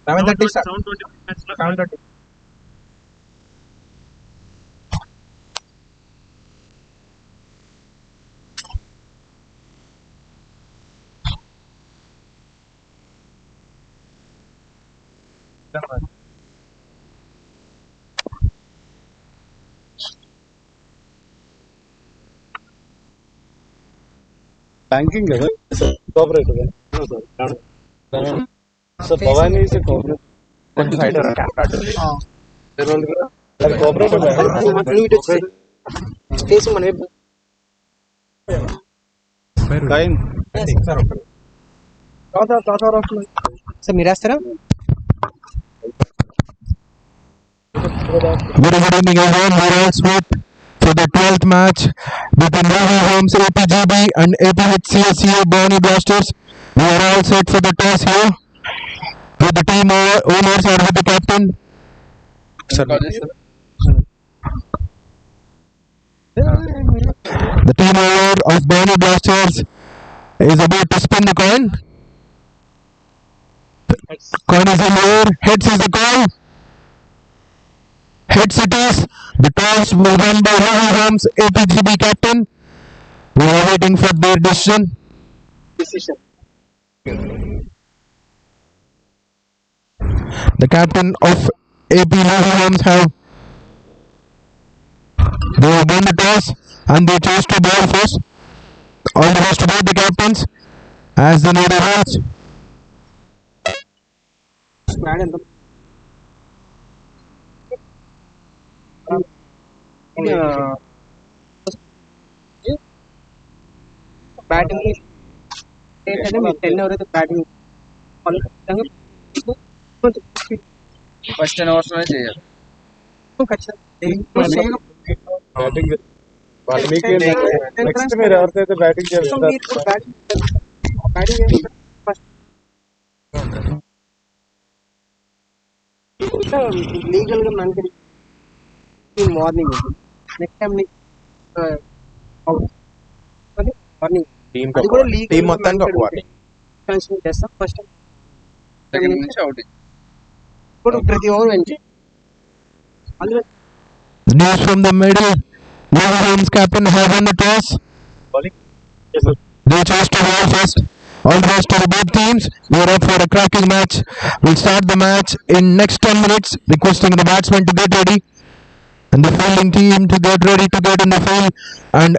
7:30 start. 7:30. Banking level is a cooperative. No, sir. So Bhavani is a cooperative. Cooperative. Kind. Sir, మీరు వేస్తారా? Good evening everyone, we are all set for the 12th match between LUVI Homes APGB and APHCACA BHAVANI Blasters. We are all set for the toss here with the team owners or with the captain. The team owner of BHAVANI Blasters is about to spin the coin. Coin is in the air, heads is the call. Heads it is. The toss will won by LUVI Homes APGB captain. We are waiting for their decision. The captain of AP LUVI Homes they have won the toss and they chose to bowl first. All the best to both the captains as the leader runs. Batting 10 ఎవరైతే batting first 10 hours లోనే చేయాలి. Next మీరు ఎవరికైతే batting చేస్తారు legal గా మనకి morning next time morning అది కూడా లీగల్ మొత్తానికి ఒక వార్నింగ్ కన్సిడర్ చేస్తాం. ఫస్ట్ సెకండ్ నుంచి అవుట్ ఇప్పుడు ప్రతి ఓవర్ నుంచి అందులో News from the middle. LUVI Homes captain have won the toss. They chose to bowl first. All the best to the both teams. We are up for a cracking match. We'll start the match in next 10 minutes. Requesting the batsmen to get ready and the fielding team to get ready to get in the field. And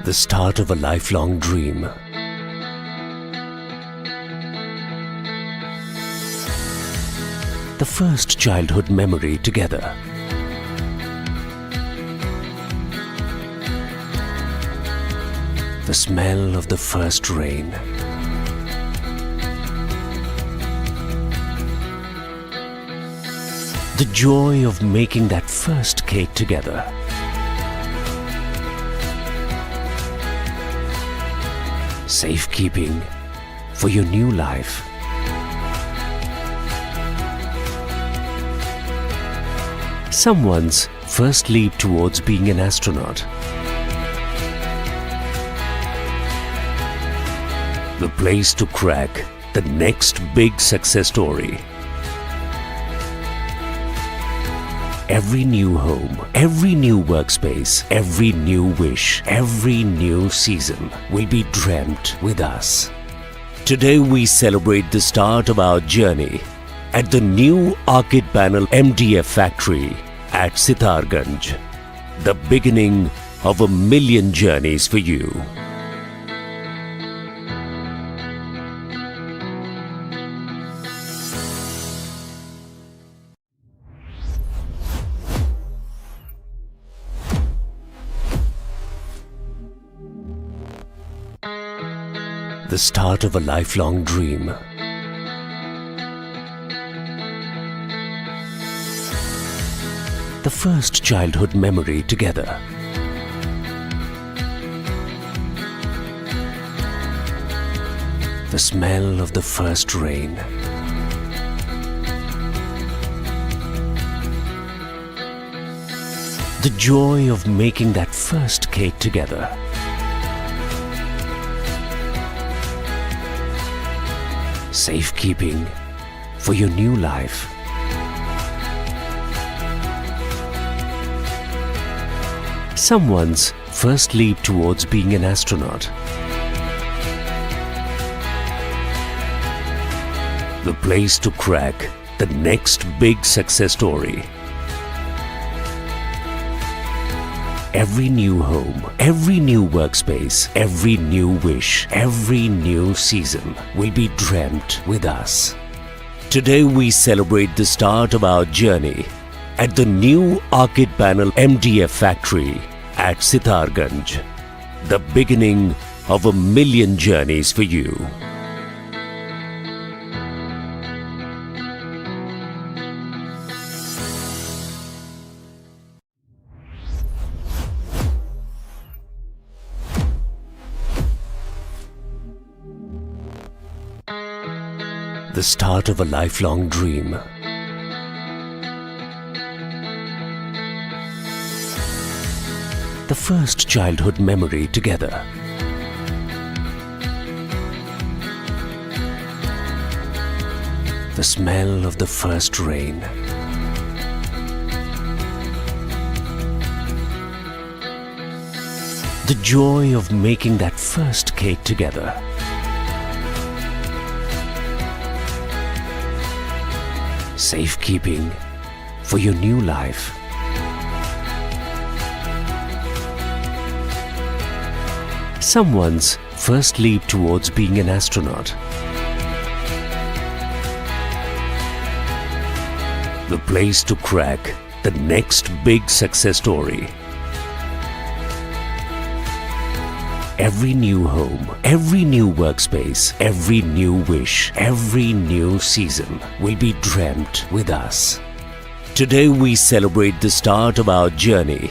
the start of a lifelong dream. The first childhood memory together. The smell of the first rain. The joy of making that first cake together. Safekeeping for your new life. Someone's first leap towards being an astronaut. The place to crack the next big success story. Every new home, every new workspace, every new wish, every new season will be dreamt with us. Today we celebrate the start of our journey at the new Arcade Panel MDF factory at Sitarganj. The beginning of 1,000,000 journeys for you. The start of a lifelong dream. The first childhood memory together. The smell of the first rain. The joy of making that first cake together. Safekeeping for your new life. Someone's first leap towards being an astronaut. The place to crack the next big success story. Every new home, every new workspace, every new wish, every new season will be dreamt with us. Today we celebrate the start of our journey at the new Arcade Panel MDF factory at Sitarganj, the beginning of 1,000,000 journeys for you. The start of a lifelong dream. The first childhood memory together. The smell of the first rain. The joy of making that first cake together. Safekeeping for your new life. Someone's first leap towards being an astronaut. The place to crack the next big success story. Every new home, every new workspace, every new wish, every new season will be dreamt with us. Today we celebrate the start of our journey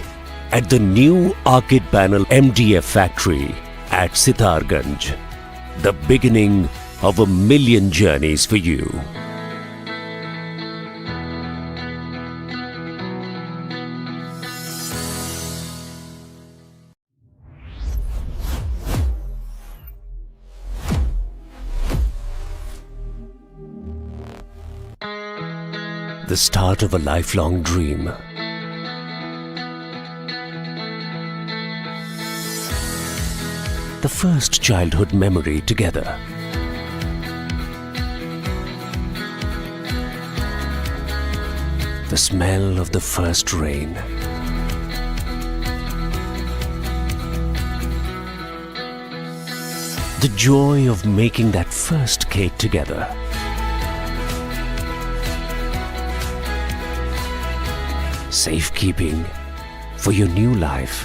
at the new Arcade Panel MDF factory at Sitarganj, the beginning of 1,000,000 journeys for you. The start of a lifelong dream. The first childhood memory together. The smell of the first rain. The joy of making that first cake together. Safekeeping for your new life.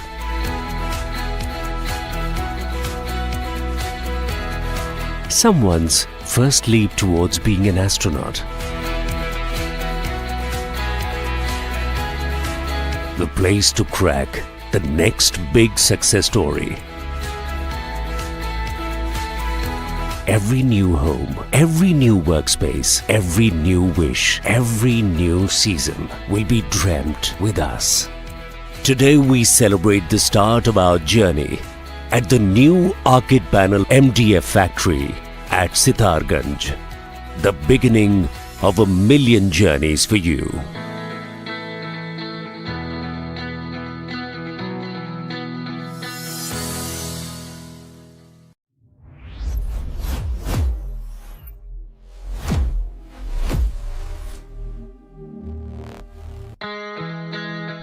Someone's first leap towards being an astronaut. The place to crack the next big success story. Every new home, every new workspace, every new wish, every new season will be dreamt with us. Today we celebrate the start of our journey at the new Arcade Panel MDF factory at Sitarganj, the beginning of 1,000,000 journeys for you.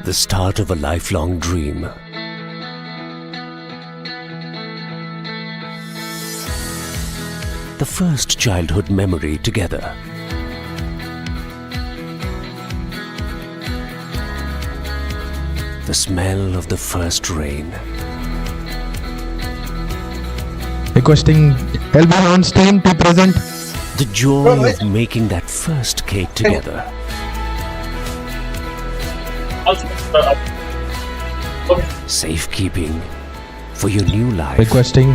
The start of a lifelong dream. The first childhood memory together. The smell of the first rain. Requesting LB on team to present. The joy of making that first cake together. Safekeeping for your new life. Requesting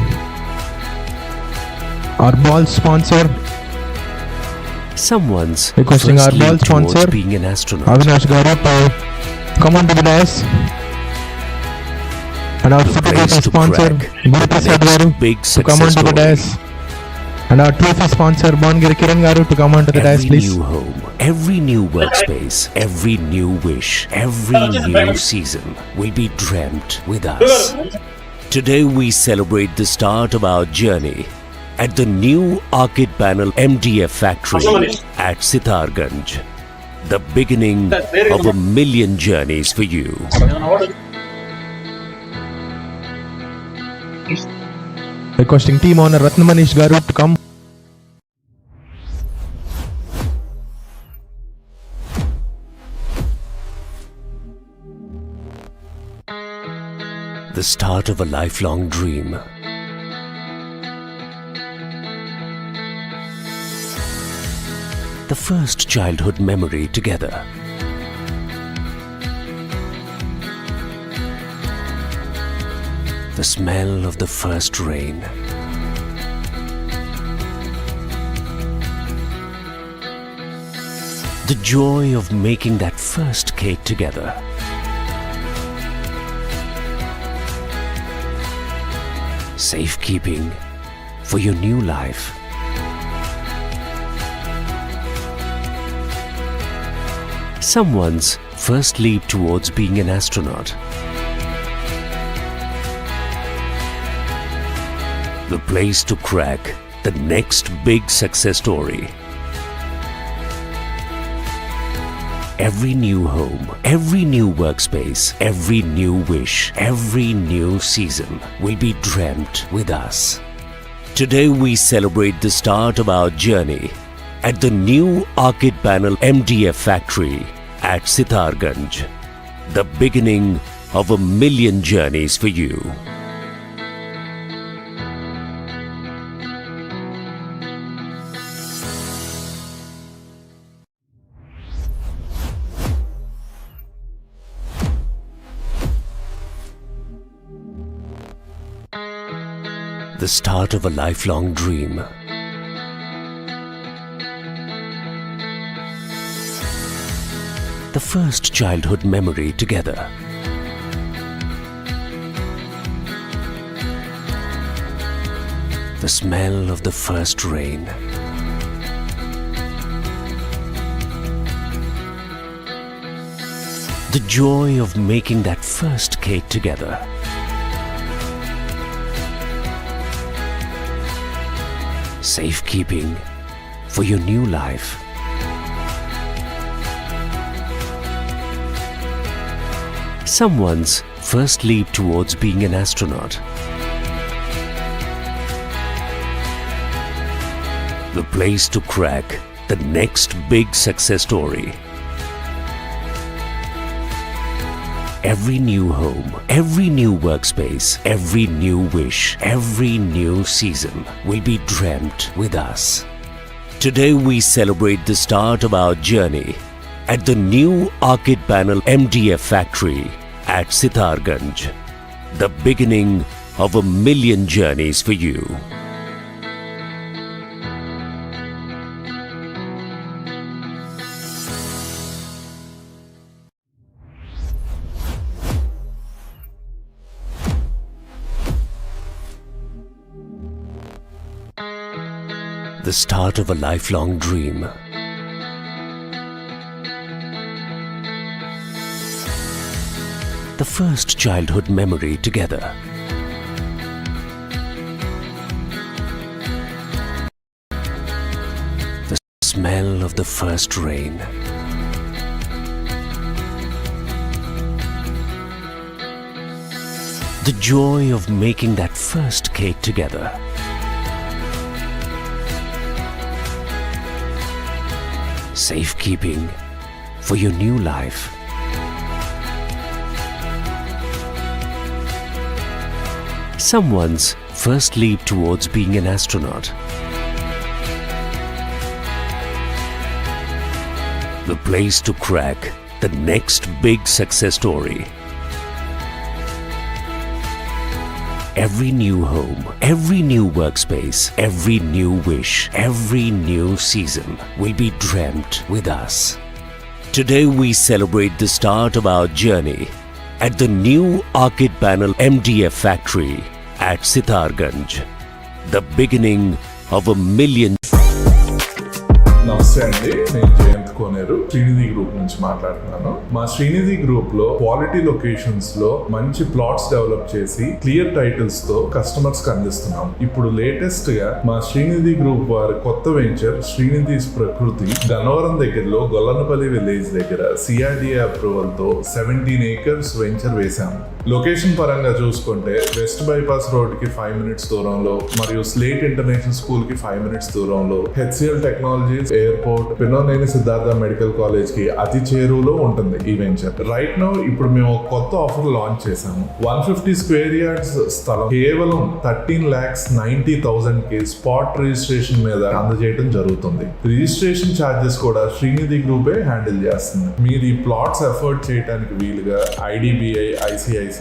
our ball sponsor. Someone's Requesting first our ball leap towards sponsor, being an astronaut. Avinash Garu, come on to the dais. and our The City place Beta to sponsor crack Guru the Prasad next garu big to come success onto the story. dais, and our trophy sponsor Bongiri Kiran garu to come onto the dais, Every please. new home, every new workspace, every new wish, every new season will be dreamt with us. Today we celebrate the start of our journey at the new Arcade Panel MDF factory at Sitarganj. The beginning of a million journeys for you. Requesting team owner Ratnamanish garu to come. The start of a lifelong dream. The first childhood memory together. The smell of the first rain. The joy of making that first cake together. Safekeeping for your new life. Someone's first leap towards being an astronaut. The place to crack the next big success story. Every new home, every new workspace, every new wish, every new season will be dreamt with us. Today we celebrate the start of our journey at the new Arcade Panel MDF factory at Sitarganj. The beginning of a million journeys for you. The start of a lifelong dream. The first childhood memory together. The smell of the first rain. The joy of making that first cake together. Safekeeping for your new life. Someone's first leap towards being an astronaut. The place to crack the next big success story. Every new home, every new workspace, every new wish, every new season will be dreamt with us. Today we celebrate the start of our journey at the new Arcade Panel MDF factory at Sitarganj. The beginning of a million journeys for you. The start of a lifelong dream. The first childhood memory together. The smell of the first rain. The joy of making that first cake together. Safekeeping for your new life. Someone's first leap towards being an astronaut. The place to crack the next big success story. Every new home, every new workspace, every new wish, every new season will be dreamt with us. Today we celebrate the start of our journey at the new Arcade Panel MDF factory at Sitarganj. The beginning of a million. నమస్తే అండి, నేను జయంత్ కోనేరు Srinidhi group నుంచి మాట్లాడుతున్నాను. మా Srinidhi group లో quality locations లో మంచి plots develop చేసి క్లియర్ టైటిల్స్ తో కస్టమర్స్ కి అందిస్తున్నాం. ఇప్పుడు లేటెస్ట్ గా మా శ్రీనిధి గ్రూప్ వారి కొత్త వెంచర్ శ్రీనిధి ప్రకృతి గన్నవరం దగ్గరలో గొల్లనపల్లి విలేజ్ దగ్గర సిఆర్డిఏ అప్రూవల్ తో 17 acres వెంచర్ వేశాము. లొకేషన్ పరంగా చూసుకుంటే వెస్ట్ బైపాస్ రోడ్ కి 5 minutes దూరంలో మరియు స్లేట్ ఇంటర్నేషనల్ స్కూల్ కి 5 minutes దూరంలో, HCL technologies airport, Pinnoneni Siddhartha medical college కి అతి చేరువలో ఉంటుంది ఈ వెంచర్. రైట్ నౌ ఇప్పుడు మేము ఒక కొత్త ఆఫర్ లాంచ్ చేశాము. 150 square yards స్థలం కేవలం 13,90,000 కి స్పాట్ రిజిస్ట్రేషన్ మీద అందజేయడం జరుగుతుంది. రిజిస్ట్రేషన్ ఛార్జెస్ కూడా శ్రీనిధి గ్రూపే హ్యాండిల్ చేస్తుంది. మీరు ఈ ప్లాట్స్ ఎఫర్ట్ చేయడానికి వీలుగా IDBI, ICICI,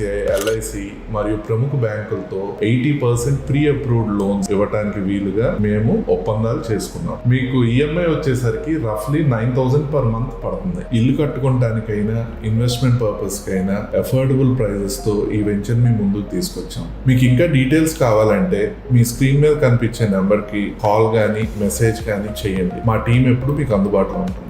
LIC మరియు ప్రముఖ బ్యాంకులతో 80% ప్రీ అప్రూవ్డ్ లోన్స్ ఇవ్వడానికి వీలుగా మేము ఒప్పందాలు చేసుకున్నాం. మీకు EMI వచ్చేసరికి రఫ్లీ 9,000 per month పడుతుంది. ఇల్లు కట్టుకోవడానికైనా ఇన్వెస్ట్మెంట్ పర్పస్ కైనా అఫోర్డబుల్ ప్రైజెస్ తో ఈ వెంచర్ మీ ముందుకు తీసుకొచ్చాం. మీకు ఇంకా డీటెయిల్స్ కావాలంటే మీ స్క్రీన్ మీద కనిపించే నెంబర్ కి కాల్ గానీ మెసేజ్ గానీ చేయండి. మా టీం ఎప్పుడు మీకు అందుబాటులో ఉంటుంది.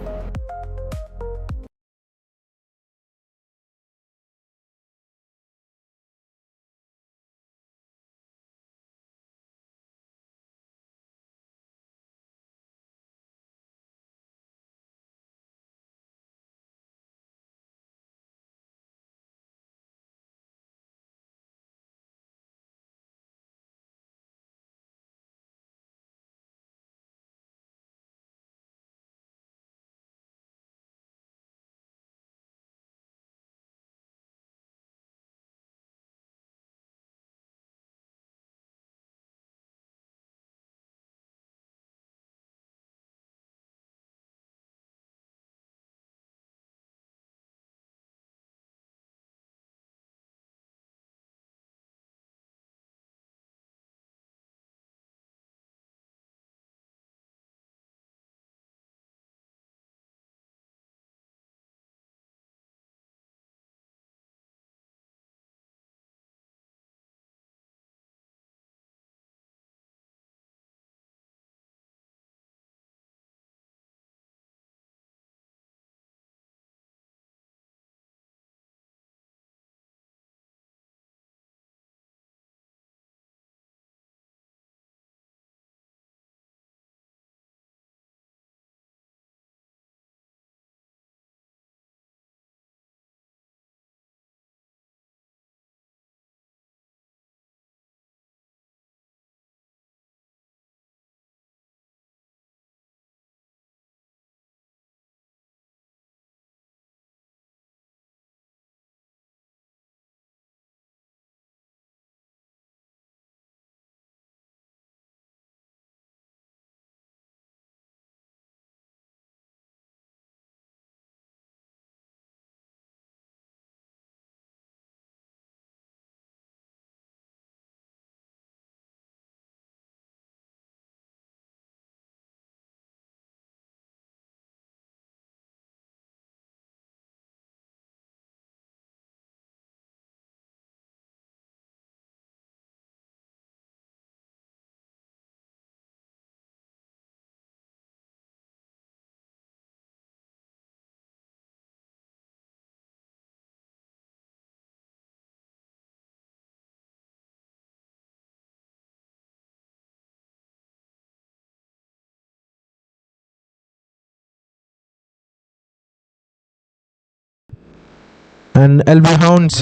And LB Hounds.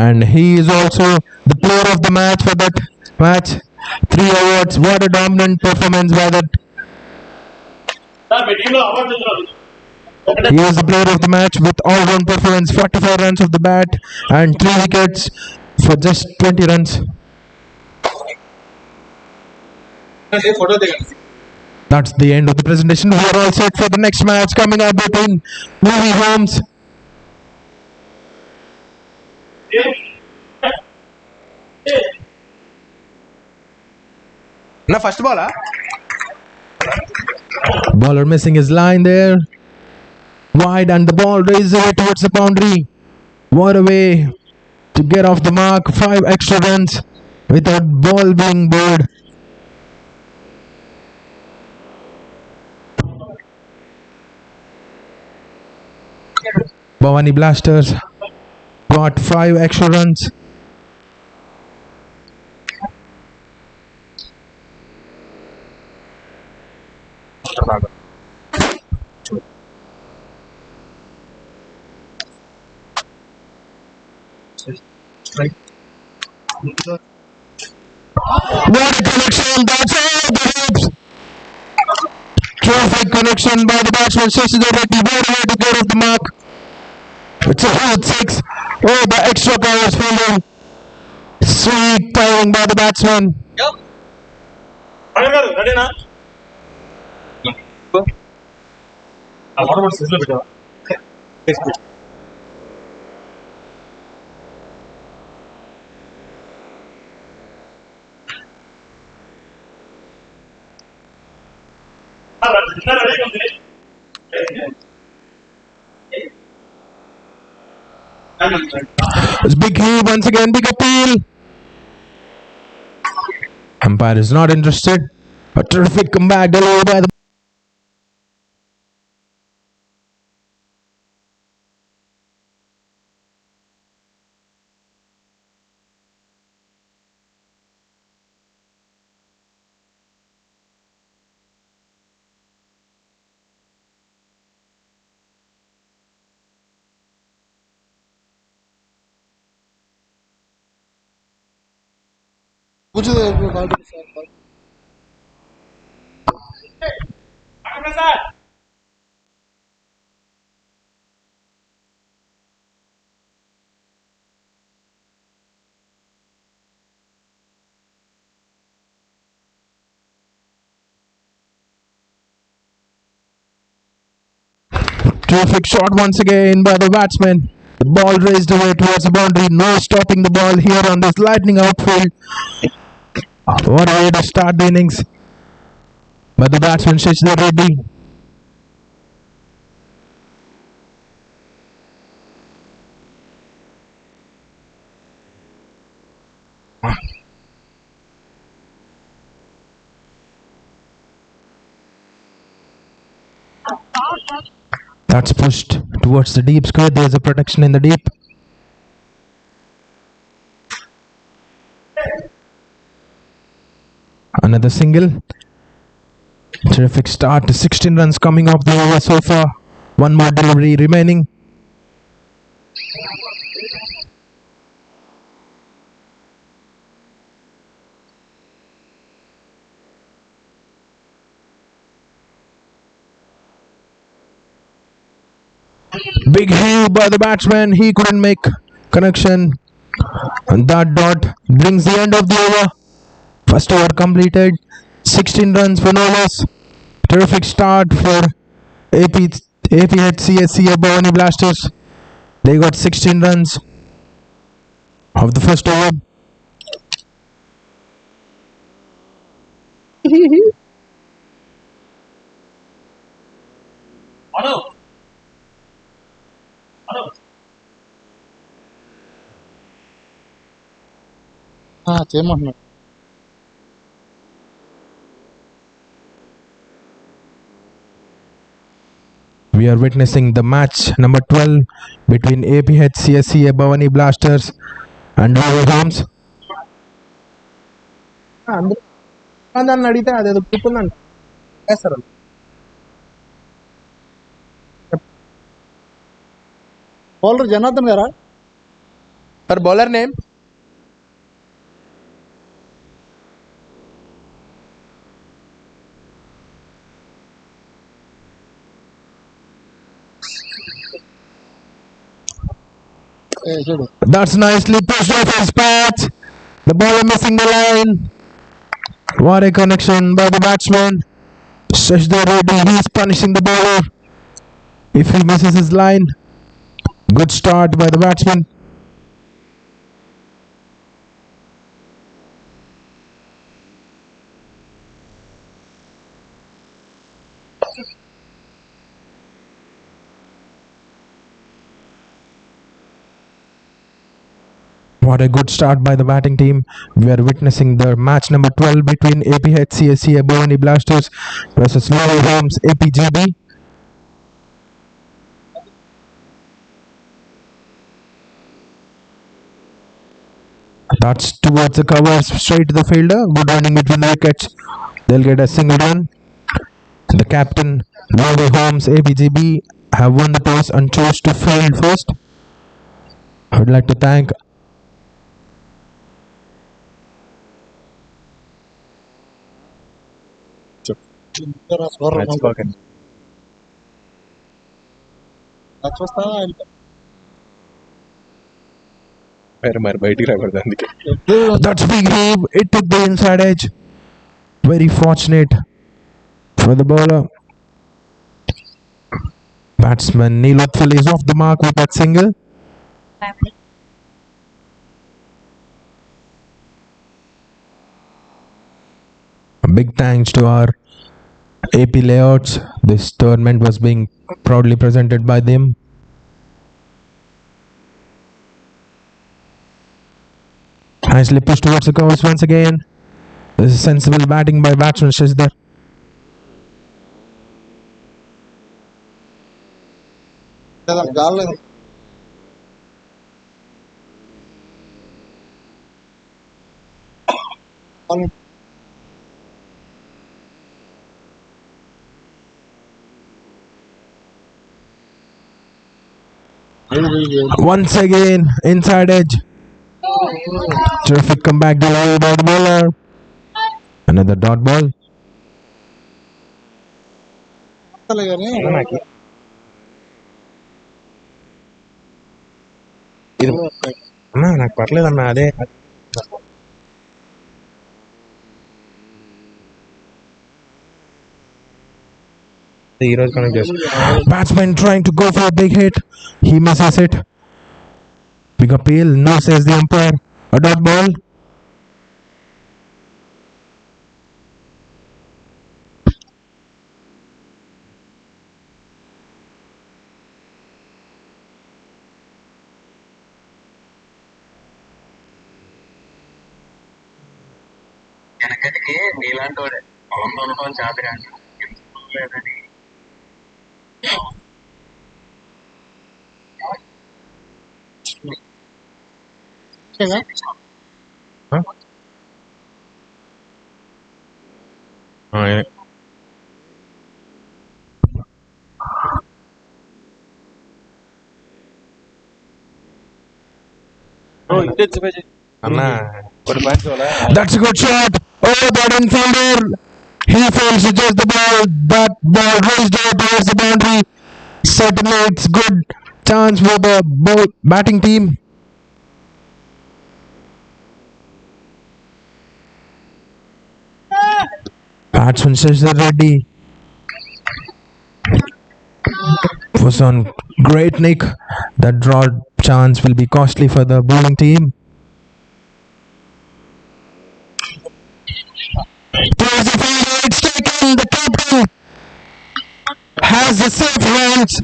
And he is also the player of the match for that match. 3 awards. What a dominant performance by that. He is the player of the match with all-round performance. 45 runs of the bat and 3 wickets for just 20 runs. That's the end of the presentation. We are all set for the next match coming up between LUVI Homes. First ball, Bowler missing his line there. wide and the ball raised away towards the boundary. What a way to get off the mark. 5 extra runs without ball being bowled. Bhavani Blasters got 5 extra runs. Strike. What a connection! That's all the hits. Terrific connection by the batsman Shashidhar Reddy. What a way to get off the mark. It's a huge 6. Oh, the extra covers fielding. Sweet timing by the batsman. It's big heave once again, big appeal. Umpire is not interested. A terrific comeback delivered by the terrific shot once again by the batsman. The ball raised away towards the boundary. No stopping the ball here on this lightning outfield. What a way to start the innings by the batsman Shashidhar Reddy. That's pushed towards the deep square. There's a protection in the deep. Another single. Terrific start. 16 runs coming off the over so far. One more delivery remaining. Big heave by the batsman. He couldn't make connection. And that dot brings the end of the over. First over completed. 16 runs for no loss. Terrific start for APHCA Bhavani Blasters. They got 16 runs of the first over. చేయమంటున్నాడు. We are witnessing the match number 12 between APHCA Bhavani Blasters and LUVI Homes. దాన్ని అడిగితే అదేదో గుర్తుందంట చేస్తారు. Bowler Janardhan గారా? Sir bowler name చూడు. That's nicely pushed off his path. The bowler missing the line. What a connection by the batsman. Shashidhar Reddy, he's punishing the bowler if he misses his line. Good start by the batsman. What a good start by the batting team. We are witnessing the match number 12 between APHCACA Bhavani Blasters versus LUVI Homes APGB. That's towards the cover, straight to the fielder. Good running between the wickets. They'll get a single run. The captain, LUVI Homes APGB, have won the toss and chose to field first. I would like to thank that's big heave. It took the inside edge. Very fortunate for the bowler. Batsman Neil Uthwal is off the mark with that single. A big thanks to our AP layouts. This tournament was being proudly presented by them. Nicely pushed towards the covers once again. This is sensible batting by batsman Shashdar. Once again, inside edge. Terrific comeback delivery by the bowler. Another dot ball. నాకు పర్లేదన్నా అదే ఈరోజు connect చేస్తాను. Batsman trying to go for a big hit. He misses it. Big appeal. No, says the umpire. A dot ball. వెనకటికి నీలాంటి వాడే పొలం పొలం చేతగా లేదని That's a good shot. Oh, that infielder. He fails to chase the ball. That ball raised over towards the boundary. Certainly, it's good chance for the batting team. Batsman Shashdar Reddy was on great nick. That draw chance will be costly for the bowling team. It's taken. The captain has the safe runs.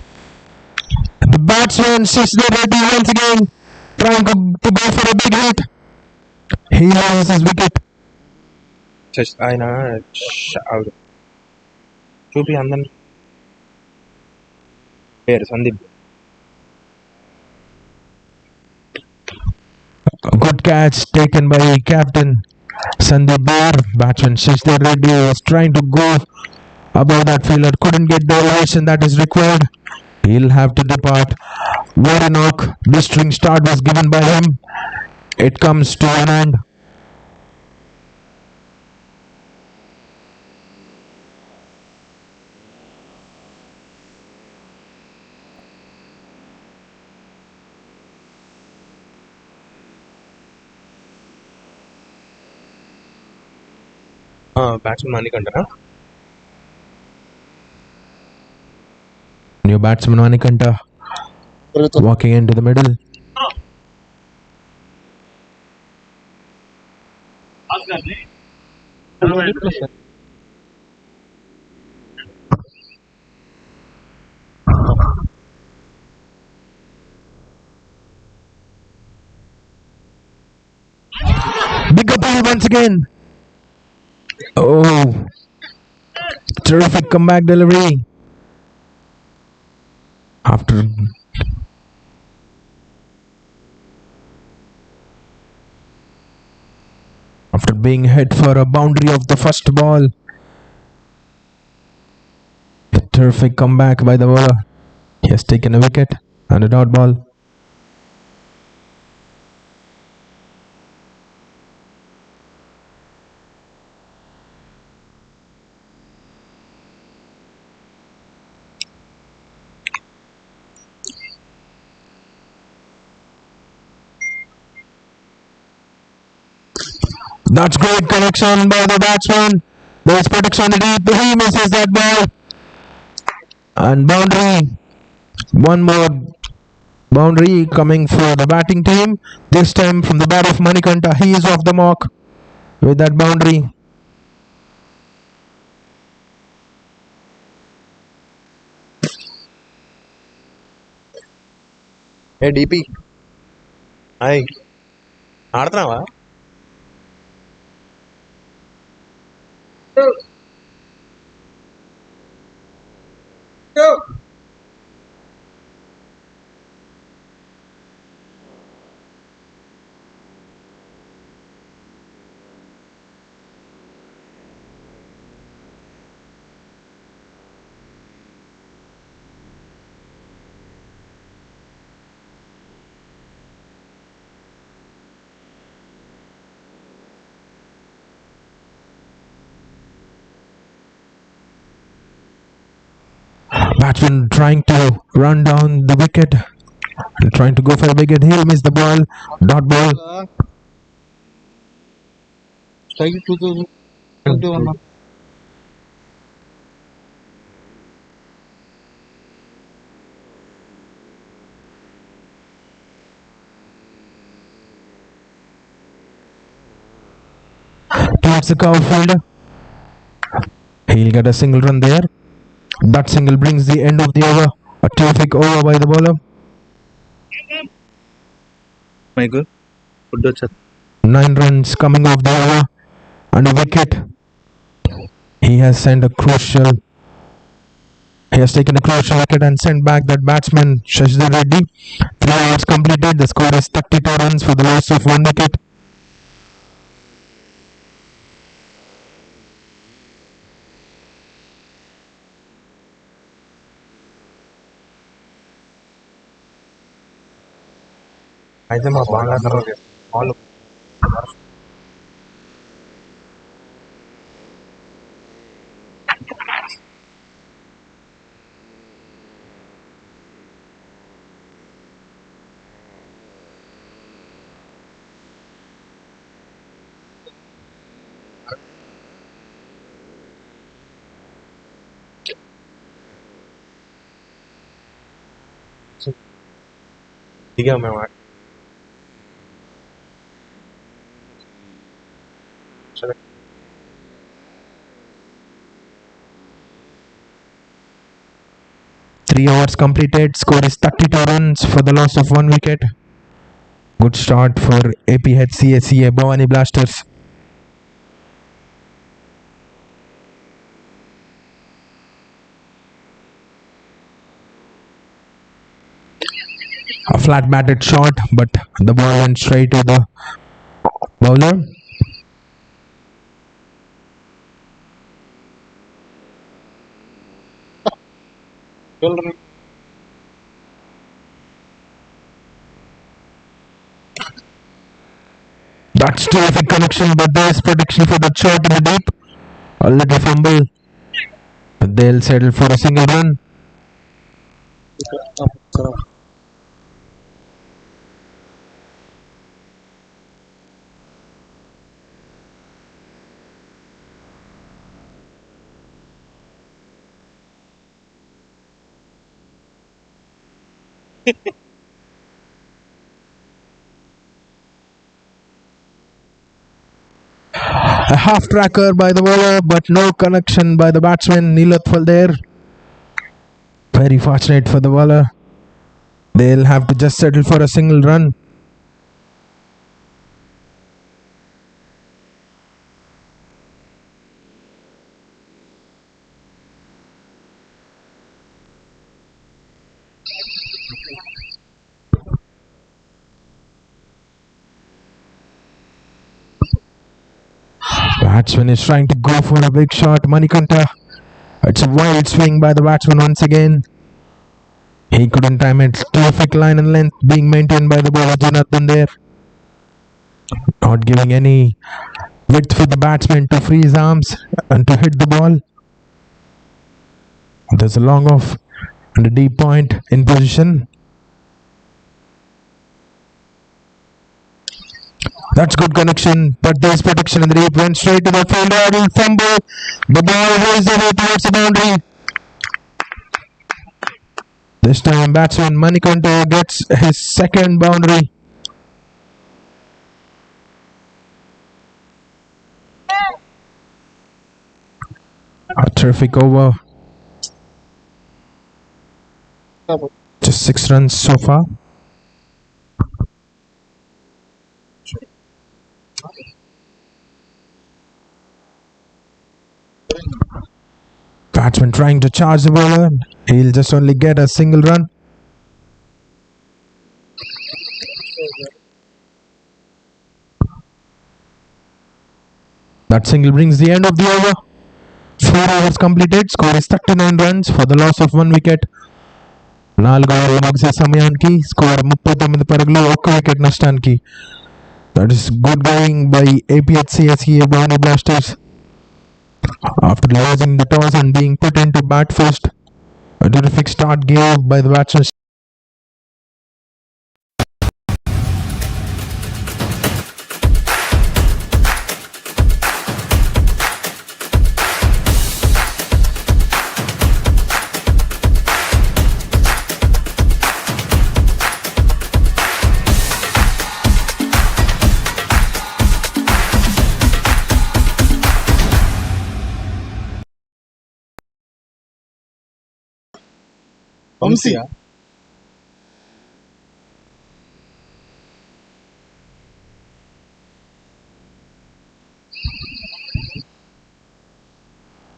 The batsman Shashdar Reddy once again trying to go for a big hit. He loses his wicket. ఆయన చూపి అందరినీ పేరు Sandeep. A good catch taken by captain Sandeep Bair. Batsman Shashdar Reddy was trying to go above that fielder, couldn't get the elevation that is required. He'll have to depart. What a knock. Blistering start was given by him. It comes to an end. Batsmen మానికంటారా? New batsman Manikanta walking into the middle. once again. Oh, terrific comeback delivery. After being hit for a boundary of the first ball. Terrific comeback by the bowler. He has taken a wicket and a dot ball. That's great connection by the batsman. There's protection underneath. He misses that ball. And boundary. One more boundary coming for the batting team. This time from the bat of Manikanta. He is off the mark with that boundary. Hey DP. Hi. ఆడుతున్నావా? Batsman trying to run down the wicket and trying to go for a wicket. He'll miss the ball. Dot ball. Towards the cover fielder. He'll get a single run there. That single brings the end of the over. A terrific over by the bowler. Michael, 9 runs coming off the over and a wicket. He has taken a crucial wicket and sent back that batsman Shashidhar Reddy. 3 overs completed. The score is 32 runs for the loss of 1 wicket. అయితే మా బాగా వాళ్ళు దిగాం మేము 3 overs completed. Score is 32 runs for the loss of 1 wicket. Good start for APHCACA Bhavani Blasters. A flat batted shot, but the ball went straight to the bowler. That's terrific connection, but there's protection for the shot in the deep. A little fumble, but they'll settle for a single run. A half tracker by the bowler, but no connection by the batsman Neelathwal there. Very fortunate for the bowler. They'll have to just settle for a single run. Batsman is trying to go for a big shot. Manikanta. It's a wild swing by the batsman once again. He couldn't time it. Terrific line and length being maintained by the bowler Jonathan there. Not giving any width for the batsman to free his arms and to hit the ball. There's a long off and a deep point in position. That's good connection, but there's protection in the deep. Went straight to the fielder and fumble. The ball raised away towards the boundary. This time batsman Manikanta gets his second boundary. A terrific over. Just 6 runs so far. Batsman trying to charge the bowler. He'll just only get a single run. That single brings the end of the over. 4 overs completed. Score is 39 runs for the loss of 1 wicket. 4 ఓవర్ల ముగిసే సమయానికి score 39 పరుగులు 1 wicket నష్టానికి. That is good going by APHCACA Bhavani Blasters. After losing the toss and being put into bat first, a terrific start gave by the batsman. Vamsi.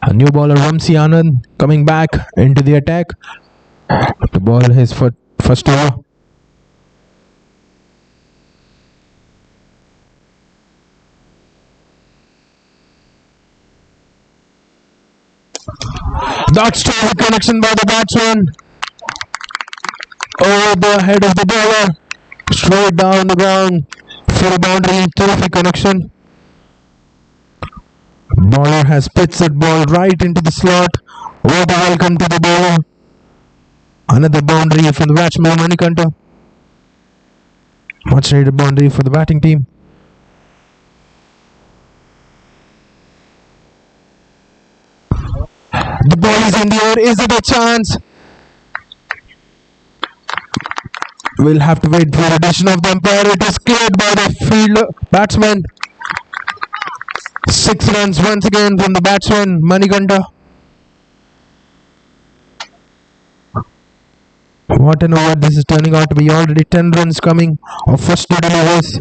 A new bowler Vamsi Anand coming back into the attack to bowl his first over. That's terrific connection by the batsman. Over the head of the bowler, straight down the ground for a boundary. Terrific connection. Bowler has pitched that ball right into the slot. What a welcome to the bowler. Another boundary from the batsman Manikanta. Much needed boundary for the batting team. The ball is in the air. Is it a chance? We'll have to wait for addition of the umpire. It is cleared by the field batsman. 6 runs once again from the batsman Manikanta. What an over this is turning out to be. Already 10 runs coming of first 2 overs.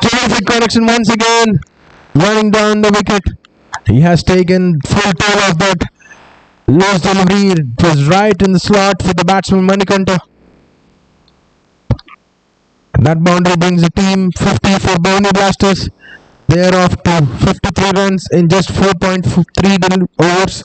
Terrific connection once again, running down the wicket. He has taken full toll of that loose delivery. It was right in the slot for the batsman Manikanta. That boundary brings the team 50 for Bhavani Blasters. They are off to 53 runs in just 4.3 overs.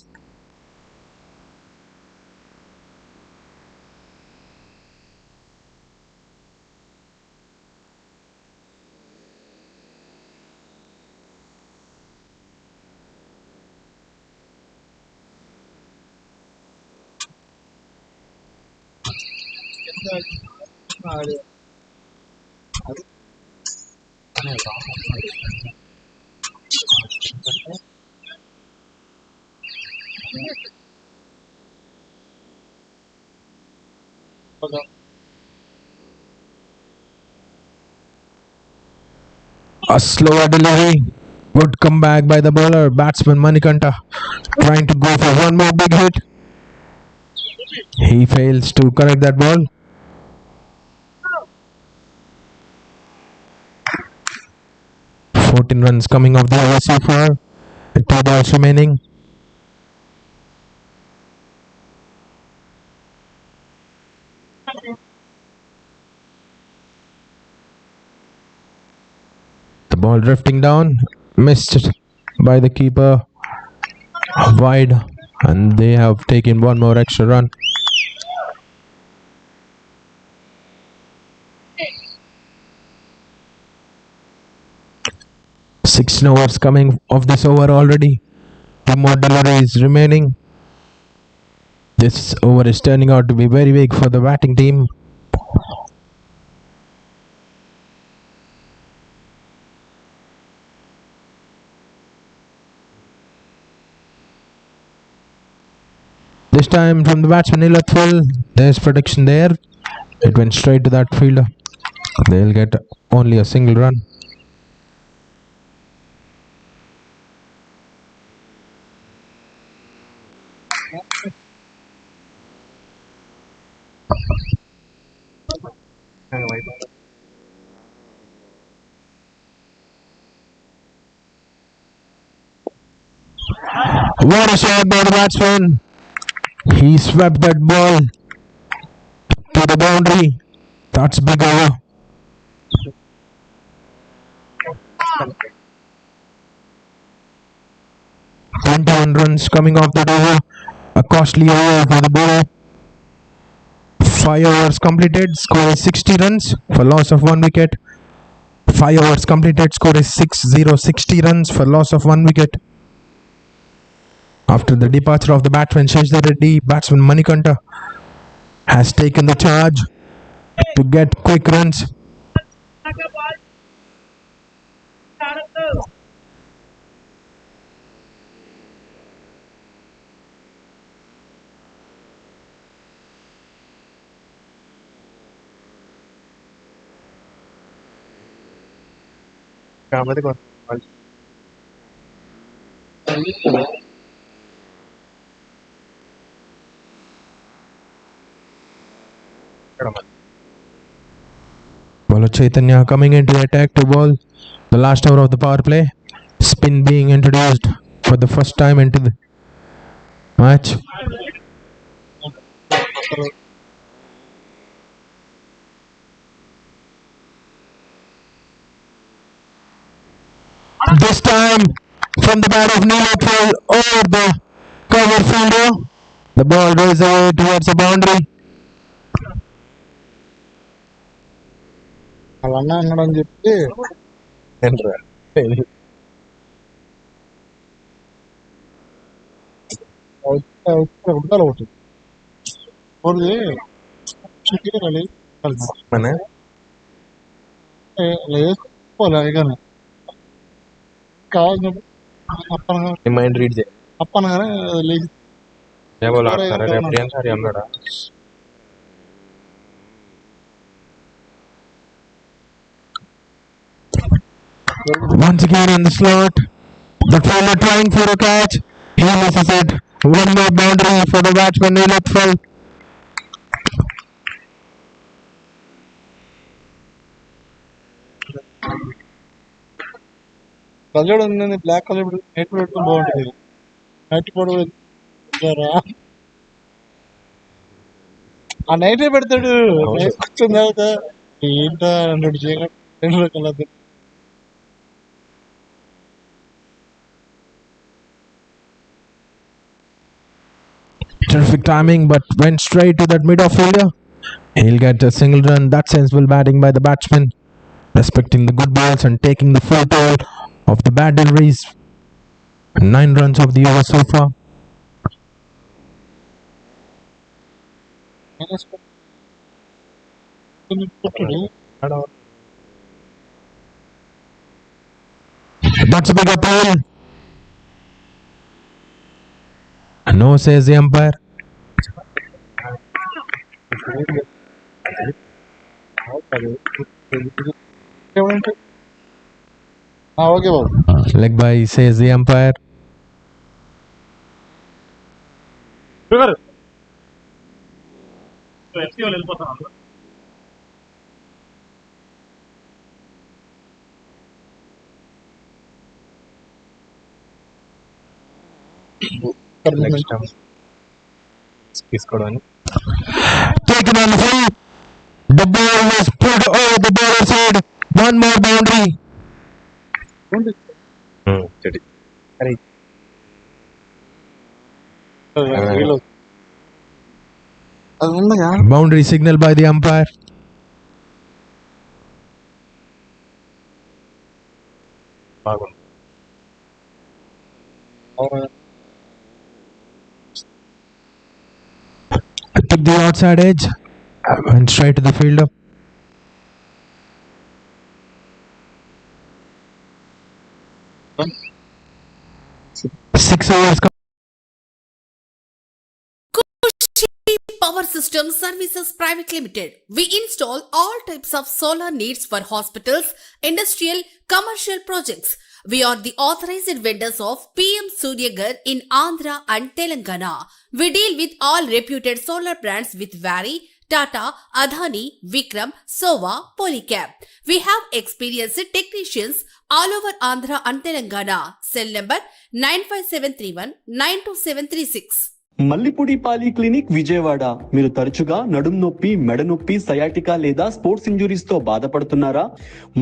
A slower delivery Good comeback by the bowler. Batsman Manikanta trying to go for one more big hit. He fails to correct that ball. "14 runs coming off the over so far. 2 balls remaining. The ball drifting down, missed by the keeper, wide, and they have taken one more extra run. Six overs coming off this over already. 2 more deliveries remaining. This over is turning out to be very big for the batting team. This time from the batsman Ilathwal, there's protection there. It went straight to that fielder. They'll get only a single run. What a shot by the batsman! He swept that ball to the boundary. That's big over. "21 runs coming off that over. A costly over for the bowler. 5 overs completed. Score is 60 runs for loss of 1 wicket. 5 overs completed. Score is 60 runs for loss of 1 wicket. After the departure of the batsman Sheshadhar Reddy, batsman Manikanta has taken the charge to get quick runs. Bowler Chaitanya coming into the attack to bowl the last over of the power play. Spin being introduced for the first time into the match. This time from the bat of Neelathwal over the cover fielder. The ball raised away towards the boundary. వాళ్ళన్న అన్నాడని చెప్పి ఉంటారు ఒకటి ఒకటి వేసుకోవాలి కానీ కావాల్సినప్పుడు mind read చేయాలి. అప్పనగానే లేచి Once again on the slot, the fielder trying for a catch. He misses it. One more boundary for the batsman Neelathwal. Colour ఉంది బ్లాక్ కలర్ నైట్ పెట్టుకుని బాగుంటుంది. నైట్ కూడా ఆ నైటే పెడతాడు. వచ్చిన తర్వాత ఏంటో 2 చేయగలరు 2 రకాల. Terrific timing, but went straight to that mid-off fielder. He'll get a single run. That sensible batting by the batsman, respecting the good balls and taking the full toll of the bad deliveries. 9 runs of the over so far. That's a big appeal. No, says the umpire. Okay Babu. Leg by, says the umpire. Next time తీసుకోవడానికి Taken on the free. The ball was put over the bowler side. One more boundary. చెడి అది ఉండగా Boundary signal by the umpire. బాగుంది. Took the outside edge. Went straight to the fielder. Six overs. Power System Services Private Limited. We install all types of solar needs for hospitals, industrial, commercial projects. We are the authorized vendors of PM Suryagar in Andhra and Telangana. We deal with all reputed solar brands with Vari, Tata, Adani, Vikram, Sova, Polycab. We have experienced technicians all over Andhra and Telangana. Cell number 95731 92736. Mallipudi పాలి clinic Vijayawada. మీరు తరచుగా నడుం నొప్పి, మెడ నొప్పి, sciatica లేదా sports injuries తో బాధపడుతున్నారా?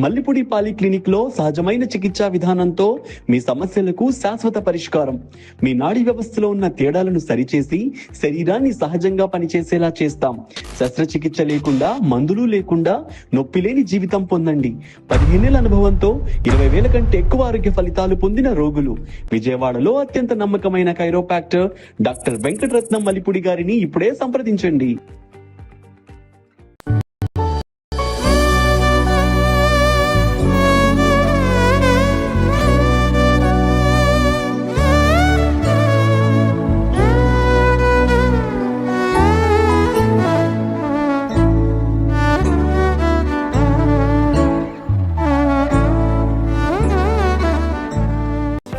మల్లిపూడి పాలి క్లినిక్ లో సహజమైన చికిత్సా విధానంతో మీ సమస్యలకు శాశ్వత పరిష్కారం. మీ నాడీ వ్యవస్థలో ఉన్న తేడాలను సరిచేసి శరీరాన్ని సహజంగా పనిచేసేలా చేస్తాం. శస్త్రచికిత్స లేకుండా, మందులు లేకుండా నొప్పి లేని జీవితం పొందండి. 15 ఏళ్ల అనుభవంతో 20,000 కంటే ఎక్కువ ఆరోగ్య ఫలితాలు పొందిన రోగులు. విజయవాడలో అత్యంత నమ్మకమైన కైరోపాక్టర్ డాక్టర్ వెంకటరత్నం మల్లిపూడి గారిని ఇప్పుడే సంప్రదించండి.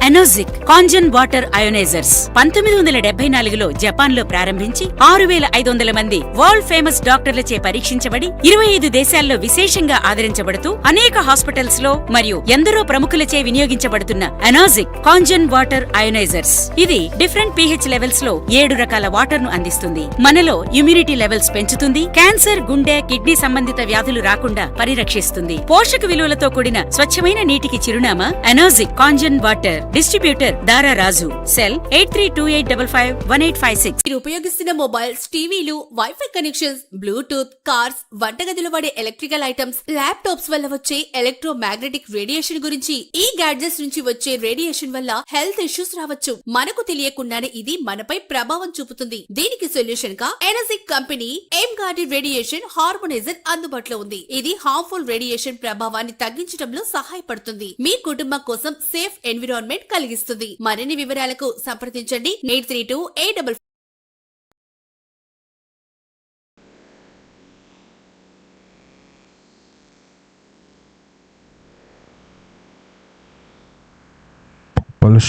ఎనోజిక్ కాంజన్ వాటర్ అయోనైజర్స్ 1974లో జపాన్ లో ప్రారంభించి 6,500 మంది వరల్డ్ ఫేమస్ డాక్టర్లచే పరీక్షించబడి 25 దేశాల్లో విశేషంగా ఆదరించబడుతూ అనేక హాస్పిటల్స్ లో మరియు ఎందరో ప్రముఖులచే వినియోగించబడుతున్న ఎనోజిక్ కాంజన్ వాటర్ అయోనైజర్స్. ఇది డిఫరెంట్ pH లెవెల్స్ లో 7 రకాల వాటర్ ను అందిస్తుంది. మనలో ఇమ్యూనిటీ లెవెల్స్ పెంచుతుంది. క్యాన్సర్, గుండె, కిడ్నీ సంబంధిత వ్యాధులు రాకుండా పరిరక్షిస్తుంది. పోషక విలువలతో కూడిన స్వచ్ఛమైన నీటికి చిరునామా ఎనోజిక్ కాంజన్ వాటర్. డిస్ట్రిబ్యూటర్ దారా రాజు. సెల్ 8328551856. మీరు ఉపయోగిస్తున్న మొబైల్స్, టీవీలు, వైఫై కనెక్షన్స్, బ్లూటూత్, కార్స్, వంటగదిలో వాడే ఎలక్ట్రికల్ ఐటమ్స్, ల్యాప్టాప్స్ వల్ల వచ్చే ఎలక్ట్రోమాగ్నెటిక్ రేడియేషన్ గురించి, ఈ గ్యాడ్జెట్స్ నుంచి వచ్చే రేడియేషన్ వల్ల హెల్త్ ఇష్యూస్ రావచ్చు. మనకు తెలియకుండానే ఇది మనపై ప్రభావం చూపుతుంది. దీనికి సొల్యూషన్ గా energic company M garden radiation harmoniser అందుబాటులో ఉంది. ఇది హార్మ్ఫుల్ రేడియేషన్ ప్రభావాన్ని తగ్గించడంలో సహాయపడుతుంది. మీ కుటుంబం కోసం సేఫ్ ఎన్విరాన్మెంట్ కలిగిస్తుంది. మరిన్ని వివరాలకు సంప్రదించండి 832-855.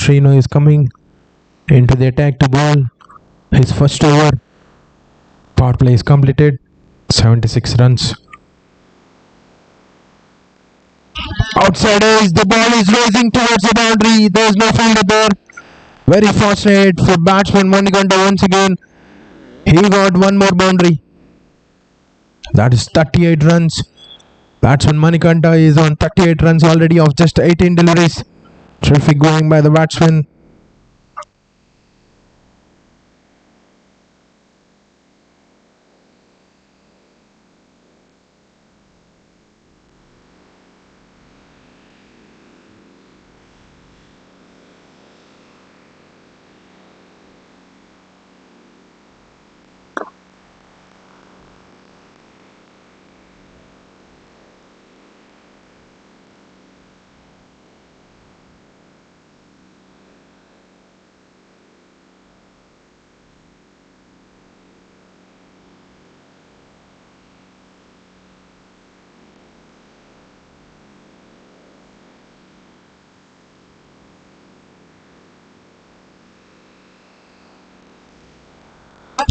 Srino is coming into the attack to bowl his first over. Power play is completed. 76 runs. Outside edge, the ball is rising towards the boundary. There is no fielder there. Very fortunate for batsman Manikanta once again. He got one more boundary. That is 38 runs. Batsman Manikanta is on 38 runs already of just 18 deliveries. Terrific going by the batsman.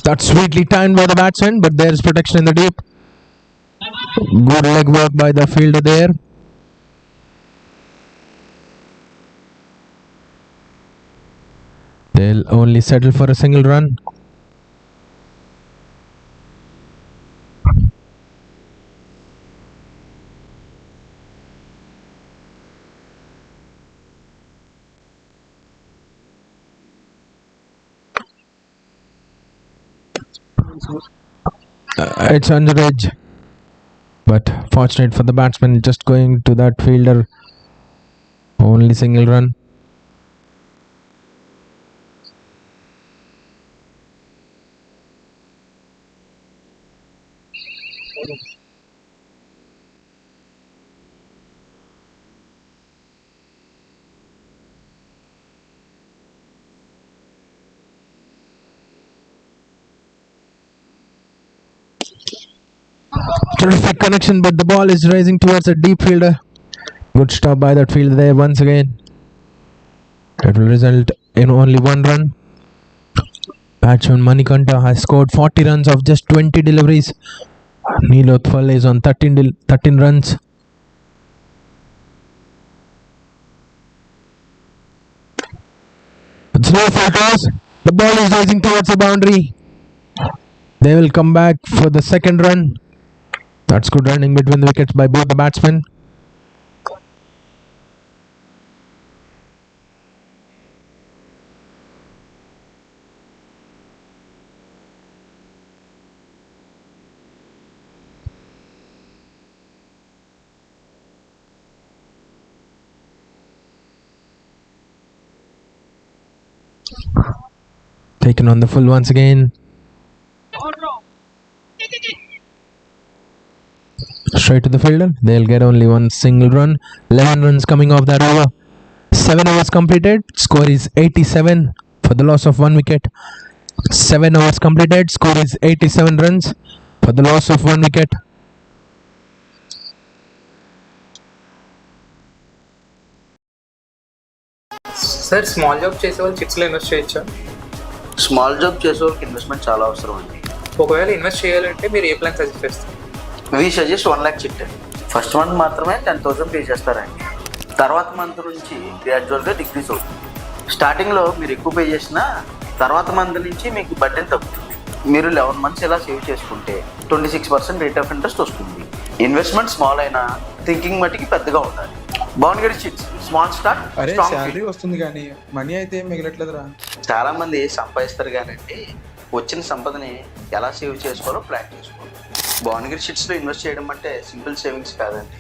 That's sweetly timed by the batsman, but there's protection in the deep. Good leg work by the fielder there. They'll only settle for a single run. It's under edge, but fortunate for the batsman, just going to that fielder. Only single run. Terrific connection, but the ball is rising towards a deep fielder. Good stop by that fielder there once again. It will result in only one run. Batsman Manikanta has scored 40 runs of just 20 deliveries. Neelothwal is on 13 runs. It's no full toss. The ball is rising towards the boundary. They will come back for the second run. That's good running between the wickets by both the batsmen. Taken on the full once again. Straight to the fielder. They'll get only one single run. 11 runs coming off that over. 7 overs completed. Score is 87 for the loss of 1 wicket. 7 overs completed. Score is 87 runs for the loss of 1 wicket. Sir small job చేసే వాళ్ళు చిట్స్లో invest చేయొచ్చా? Small job చేసే వాళ్ళకి investment చాలా అవసరం అండి. ఒకవేళ invest చేయాలంటే మీరు ఏ ప్లాన్ సజెస్ట్ చేస్తారు? వీ సజెస్ట్ 1 lakh చిట్ అండి. ఫస్ట్ మంత్ మాత్రమే 10,000 పే చేస్తారండి. తర్వాత మంత్ నుంచి గ్రాడ్యువల్గా డిక్రీస్ అవుతుంది. స్టార్టింగ్లో మీరు ఎక్కువ పే చేసినా తర్వాత మంత్ నుంచి మీకు బడ్జెట్ తగ్గుతుంది. మీరు 11 months ఇలా సేవ్ చేసుకుంటే 26% రేట్ ఆఫ్ ఇంట్రెస్ట్ వస్తుంది. ఇన్వెస్ట్మెంట్ స్మాల్ అయినా థింకింగ్ మట్టికి పెద్దగా ఉండాలి. బాగుంది చిట్స్ స్మాల్ స్టార్ట్. అరే శాలరీ వస్తుంది కానీ మనీ అయితే మిగలట్లేదురా. చాలా మంది సంపాదిస్తారు కానండి వచ్చిన సంపదని ఎలా సేవ్ చేసుకోవాలో ప్లాన్ చేసుకోవాలి. భువనగిరి షిట్స్లో ఇన్వెస్ట్ చేయడం అంటే సింపుల్ సేవింగ్స్ కాదండి.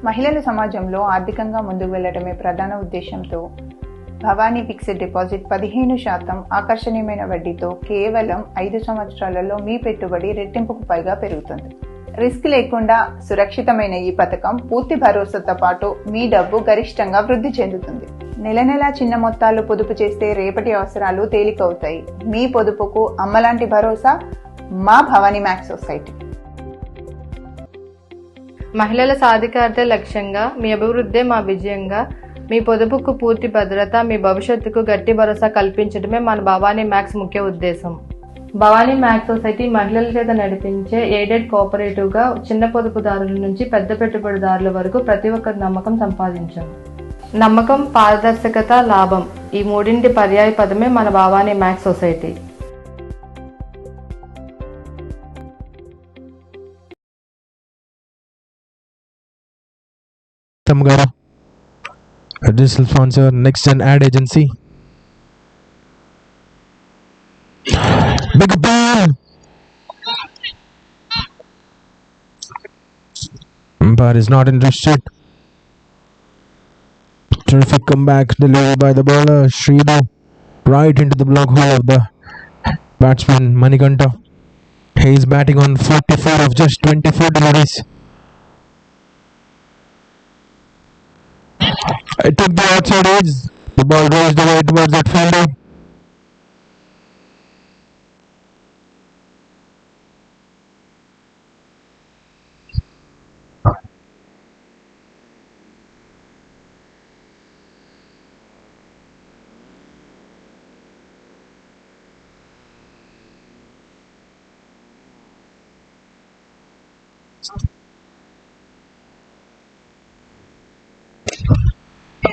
మహిళల సమాజంలో ఆర్థికంగా ముందుకు వెళ్లడమే ప్రధాన ఉద్దేశంతో భవానీ ఫిక్స్డ్ డిపాజిట్ 15% ఆకర్షణీయమైన వడ్డీతో కేవలం 5 సంవత్సరాలలో మీ పెట్టుబడి రెట్టింపుకు పైగా పెరుగుతుంది. రిస్క్ లేకుండా సురక్షితమైన ఈ పథకం పూర్తి భరోసాతో పాటు మీ డబ్బు గరిష్టంగా వృద్ధి చెందుతుంది. నెల నెలా చిన్న మొత్తాలు పొదుపు చేస్తే రేపటి అవసరాలు తేలికవుతాయి. మీ పొదుపుకు అమ్మలాంటి భరోసా మా భవానీ మ్యాక్స్ సొసైటీ. మహిళల సాధికారత లక్ష్యంగా, మీ అభివృద్ధే మా విజయంగా. మీ పొదుపుకు పూర్తి భద్రత, మీ భవిష్యత్తుకు గట్టి భరోసా కల్పించడమే మన భవానీ మ్యాక్స్ ముఖ్య ఉద్దేశం. భవానీ మ్యాక్స్ సొసైటీ మహిళల చేత నడిపించే ఎయిడెడ్ కోఆపరేటివ్ గా చిన్న పొదుపుదారుల నుంచి పెద్ద పెట్టుబడిదారుల వరకు ప్రతి ఒక్కరి నమ్మకం సంపాదించాం. నమ్మకం, పారదర్శకత, లాభం ఈ మూడింటి పర్యాయ పదమే మన Bhavani max society. Additional sponsor, Next Gen Ad Agency. Big ball. Umpire is not interested. Terrific comeback delivered by the bowler Sridu, right into the block hole of the batsman Manikanta. He is batting on 44 of just 24 deliveries. It took the outside edge. The ball raised away towards that fielder.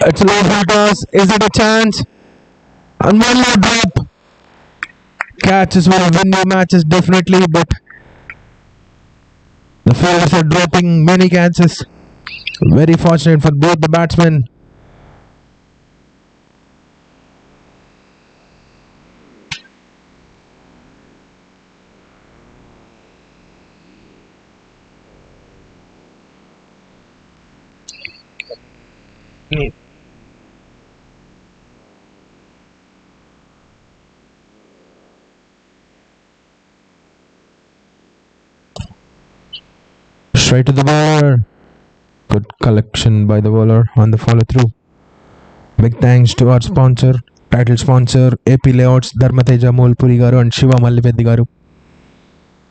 It's a low full toss. Is it a chance? And one more drop. Catches will win your matches definitely, but the fielders are dropping many catches. Very fortunate for both the batsmen. Straight to the bowler. Good collection by the bowler on the follow through. Big thanks to our sponsor, title sponsor AP Layouts Dharmateja Molpuri Garu and Shiva Mallipeddi Garu.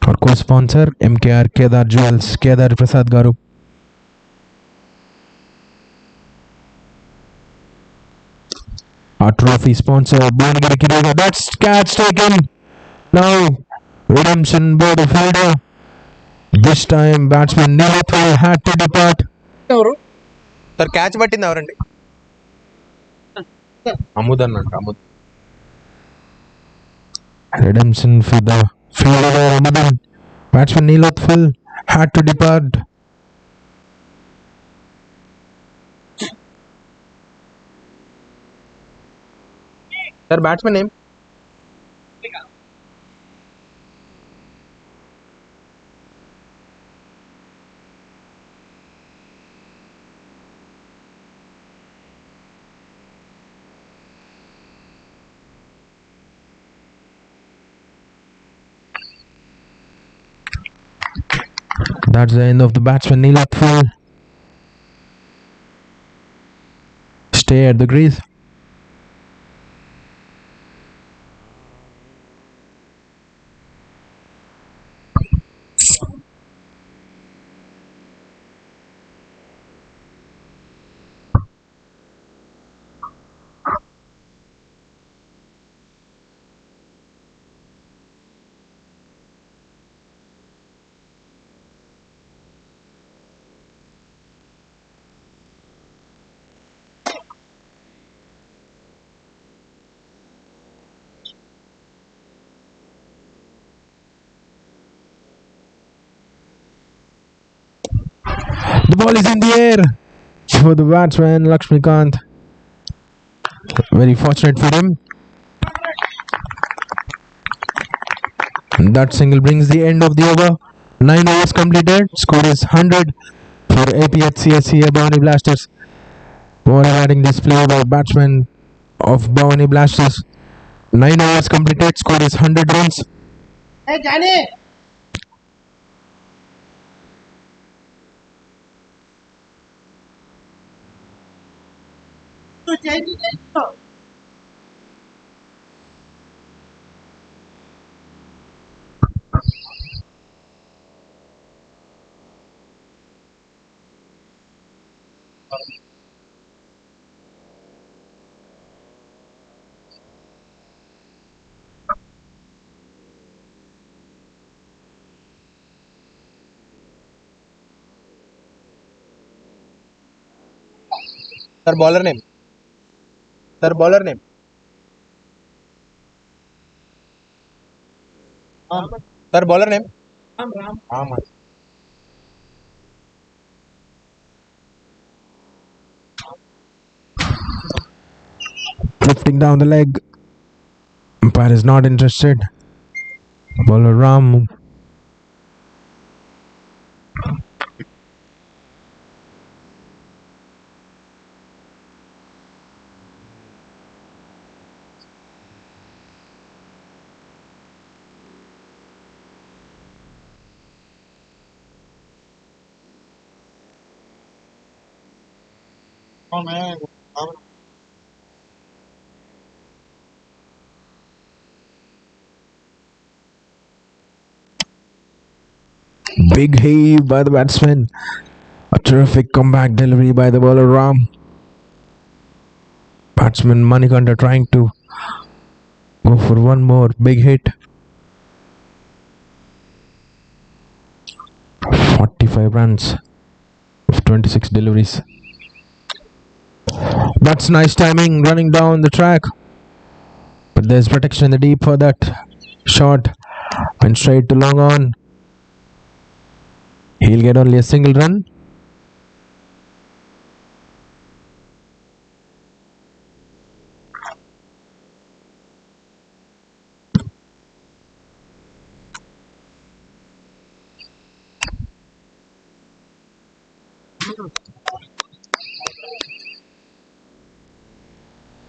Our co-sponsor MKR Kedar Jewels Kedar Prasad Garu. Our trophy sponsor Bhuvanagiri Kirega. That's catch taken. Now redemption by the fielder. This time batsman Nilathul had to depart. ఎవరు sir catch పట్టింది ఎవరండి? అముద్ అన్నట్టు అముద్. Redemption for the fielder Amudan. Batsman Nilathul had to depart. Sir batsmen ఏం? That's the end of the batsman Nilathul. Stay at the crease. The ball is in the air for the batsman Lakshmikant. Very fortunate for him. And that single brings the end of the over. 9 overs completed. Score is 100 for APHCA Bhavani Blasters. Overriding display by batsmen of Bhavani Blasters. 9 overs completed, score is 100 runs. Hey, Johnny! Sir, bowler name. Sir, bowler name. Sir, bowler name. Ram. Lifting down the leg. Umpire is not interested. Bowler Ram. Big heave by the batsman. A terrific comeback delivery by the bowler Ram. Batsman Manikanda trying to go for one more big hit. 45 runs of 26 deliveries. That's nice timing, running down the track. But there's protection in the deep for that shot. Went straight to long on. He'll get only a single run.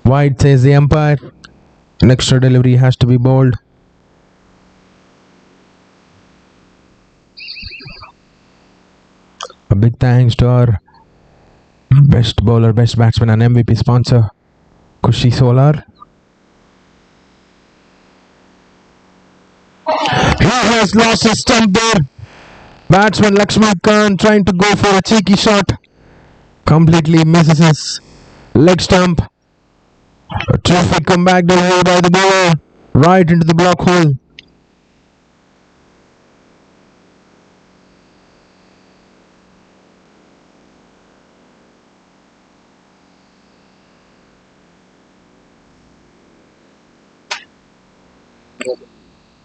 Wide, says the umpire. An extra delivery has to be bowled. A big thanks to our best bowler, best batsman and MVP sponsor, Kushi Solar. He has lost his stump there. Batsman Lakshman Khan trying to go for a cheeky shot. Completely misses his leg stump. A terrific comeback delivery by the bowler. Right into the block hole.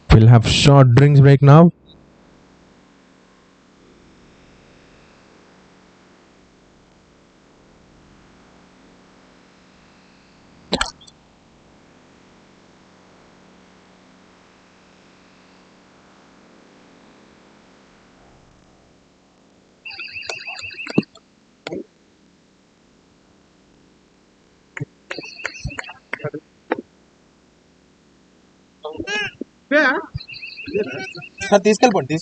We'll have short drinks break now. తీసుకెళ్ళిపోండి.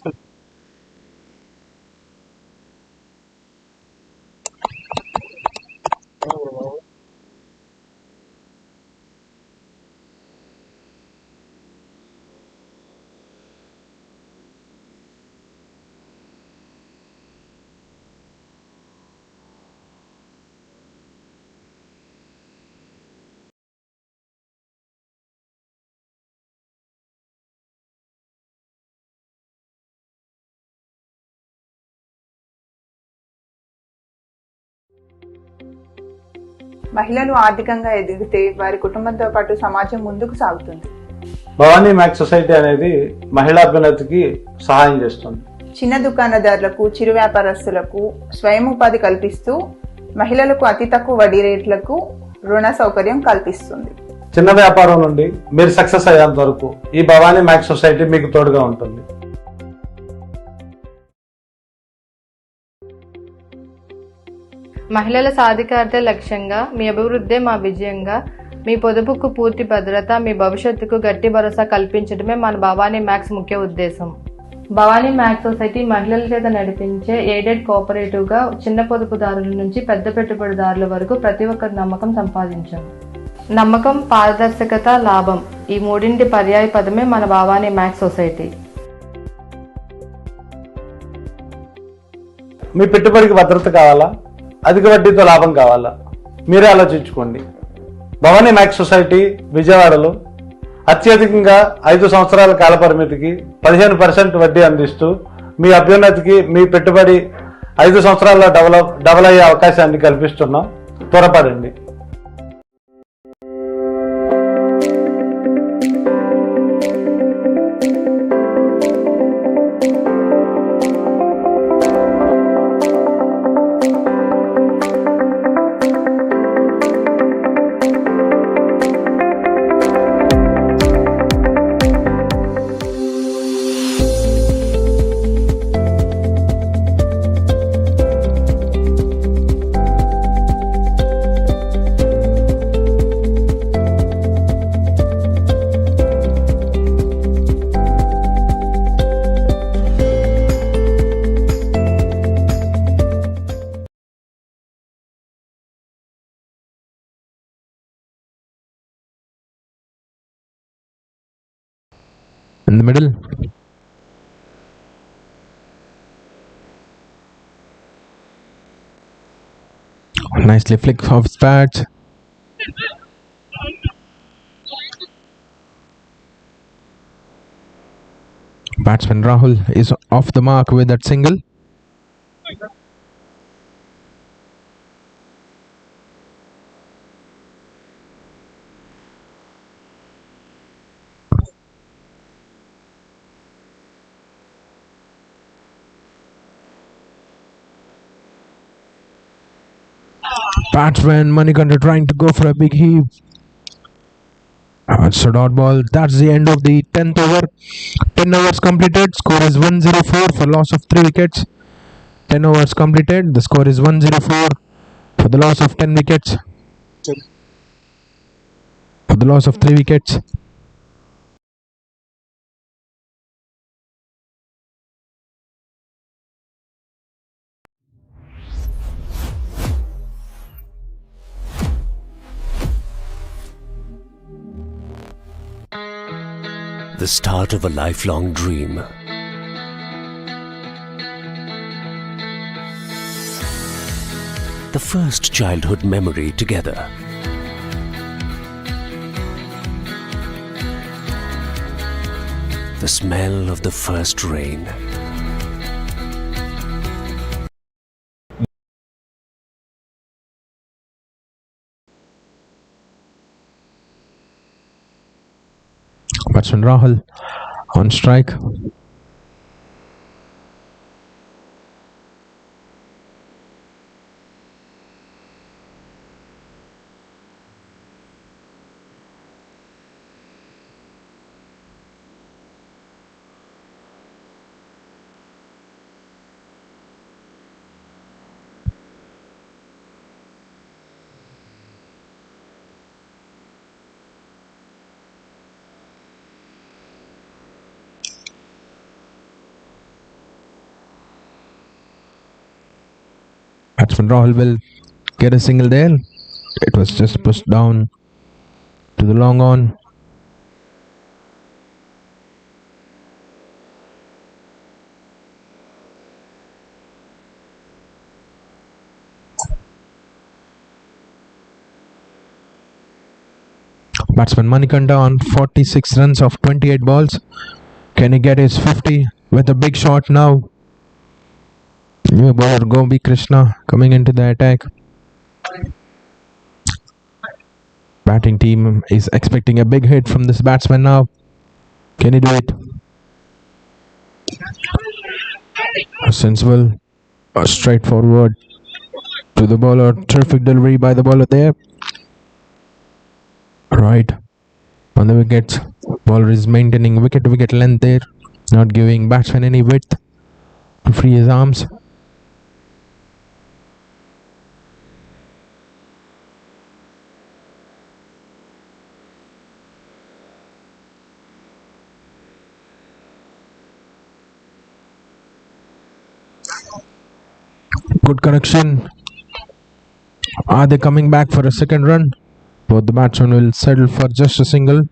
మహిళలు ఆర్థికంగా ఎదిగితే వారి కుటుంబంతో పాటు సమాజం ముందుకు సాగుతుంది. Bhavani max society అనేది మహిళా అభ్యున్నతికి సహాయం చేస్తుంది. చిన్న దుకాణదారులకు, చిరు వ్యాపారస్తులకు స్వయం ఉపాధి కల్పిస్తూ మహిళలకు అతి తక్కువ వడ్డీ రేట్లకు రుణ సౌకర్యం కల్పిస్తుంది. చిన్న వ్యాపారం నుండి మీరు సక్సెస్ అయ్యేంత వరకు ఈ భవానీ మ్యాక్స్ సొసైటీ మీకు తోడుగా ఉంటుంది. మహిళల సాధికారత లక్ష్యంగా మీ అభివృద్ధే మా విజయంగా మీ పొదుపుకు పూర్తి భద్రత మీ భవిష్యత్తుకు గట్టి భరోసా కల్పించడమే మన భవానీ మ్యాక్స్ ముఖ్య ఉద్దేశం. భవానీ మ్యాక్స్ సొసైటీ మహిళల చేత నడిపించే ఎయిడెడ్ కోఆపరేటివ్గా చిన్న పొదుపుదారుల నుంచి పెద్ద పెట్టుబడిదారుల వరకు ప్రతి ఒక్కరి నమ్మకం సంపాదించాం. నమ్మకం, పారదర్శకత, లాభం ఈ మూడింటి పర్యాయ పదమే మన భవానీ మ్యాక్స్ సొసైటీ. మీ పెట్టుబడికి భద్రత కావాలా, అధిక వడ్డీతో లాభం కావాలా, మీరే ఆలోచించుకోండి. భవానీ మ్యాక్స్ సొసైటీ విజయవాడలో అత్యధికంగా 5 సంవత్సరాల కాల పరిమితికి 15% వడ్డీ అందిస్తూ మీ అభ్యున్నతికి మీ పెట్టుబడి 5 సంవత్సరాల్లో డబల్ అయ్యే అవకాశాన్ని కల్పిస్తున్నాం. త్వరపడండి. In the middle. Nicely flick off his bat. Batsman Rahul is off the mark with that single. Batsman Manikanda trying to go for a big heave. It's a dot ball. That's the end of the 10th over. 10 overs completed. Score is 104 for loss of 3 wickets. 10 overs completed. The score is 104 for the loss of 10 wickets. For the loss of 3 wickets. The start of a lifelong dream. The first childhood memory together. The smell of the first rain. Batsman Rahul on strike. Batsman Rahul will get a single there. It was just pushed down to the long on. Batsman Manikanda on 46 runs of 28 balls. Can he get his 50 with a big shot now? New bowler Gobi Krishna coming into the attack. Batting team is expecting a big hit from this batsman now. Can he do it? Sensible, straightforward to the bowler. Terrific delivery by the bowler there. Right on the wickets. Bowler is maintaining wicket to wicket length there, not giving batsman any width to free his arms. Good connection. Are they coming back for a second run? Both the batsmen will settle for just a single.